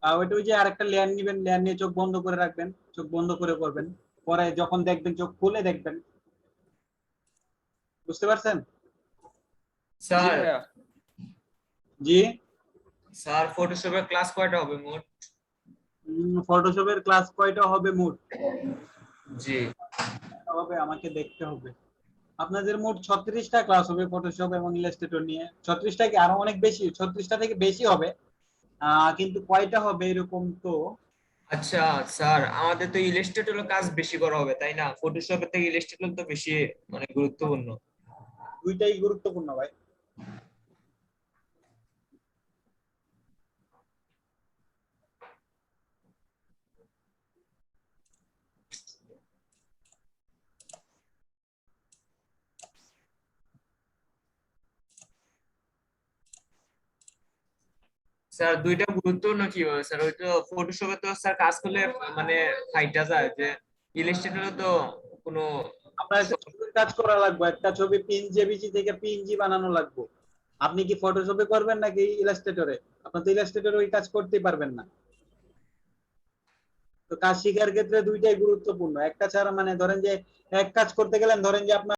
ওইটা ওই যে আরেকটা লেয়ার নিবেন, লেয়ার নিয়ে চোখ বন্ধ করে রাখবেন, চোখ বন্ধ করে করবেন, পরে যখন দেখবেন চোখ খুলে দেখবেন। বুঝতে পারছেন? স্যার জি স্যার, ফটোশপের ক্লাস কয়টা হবে মোট? ফটোশপের ক্লাস কয়টা হবে মোট? জি হবে, আমাকে দেখতে হবে। আপনাদের মোট 36টা ক্লাস হবে ফটোশপ এবং ইলাস্ট্রেটর নিয়ে। 36টা কি আরো অনেক বেশি? 36টা থেকে বেশি হবে, কিন্তু কয়টা হবে এরকম তো। আচ্ছা স্যার, আমাদের তো ইলাস্ট্রেটরের কাজ বেশি করা হবে তাই না? ফটোশপের থেকে ইলাস্ট্রেটর তো বেশি মানে গুরুত্বপূর্ণ। দুইটাই গুরুত্বপূর্ণ ভাই। স্যার দুইটা গুরুত্বপূর্ণ কিভাবে স্যার? ওই তো ফটোশপে তো স্যার কাজ করলে মানে ফাইটা যায়, যে ইলাস্ট্রেটরে তো কোনো আপনার ছবির কাজ করা লাগবে, একটা ছবি জেপিজি থেকে পিএনজি বানানো লাগবে। আপনি কি ফটোশপে করবেন নাকি ইলাস্ট্রেটরে? আপনি তো ইলাস্ট্রেটরে ওই কাজ করতে পারবেন না। তো কাজ শিখার ক্ষেত্রে দুইটাই গুরুত্বপূর্ণ, একটা ছাড়া মানে ধরেন যে এক কাজ করতে গেলেন, ধরেন যে আপনার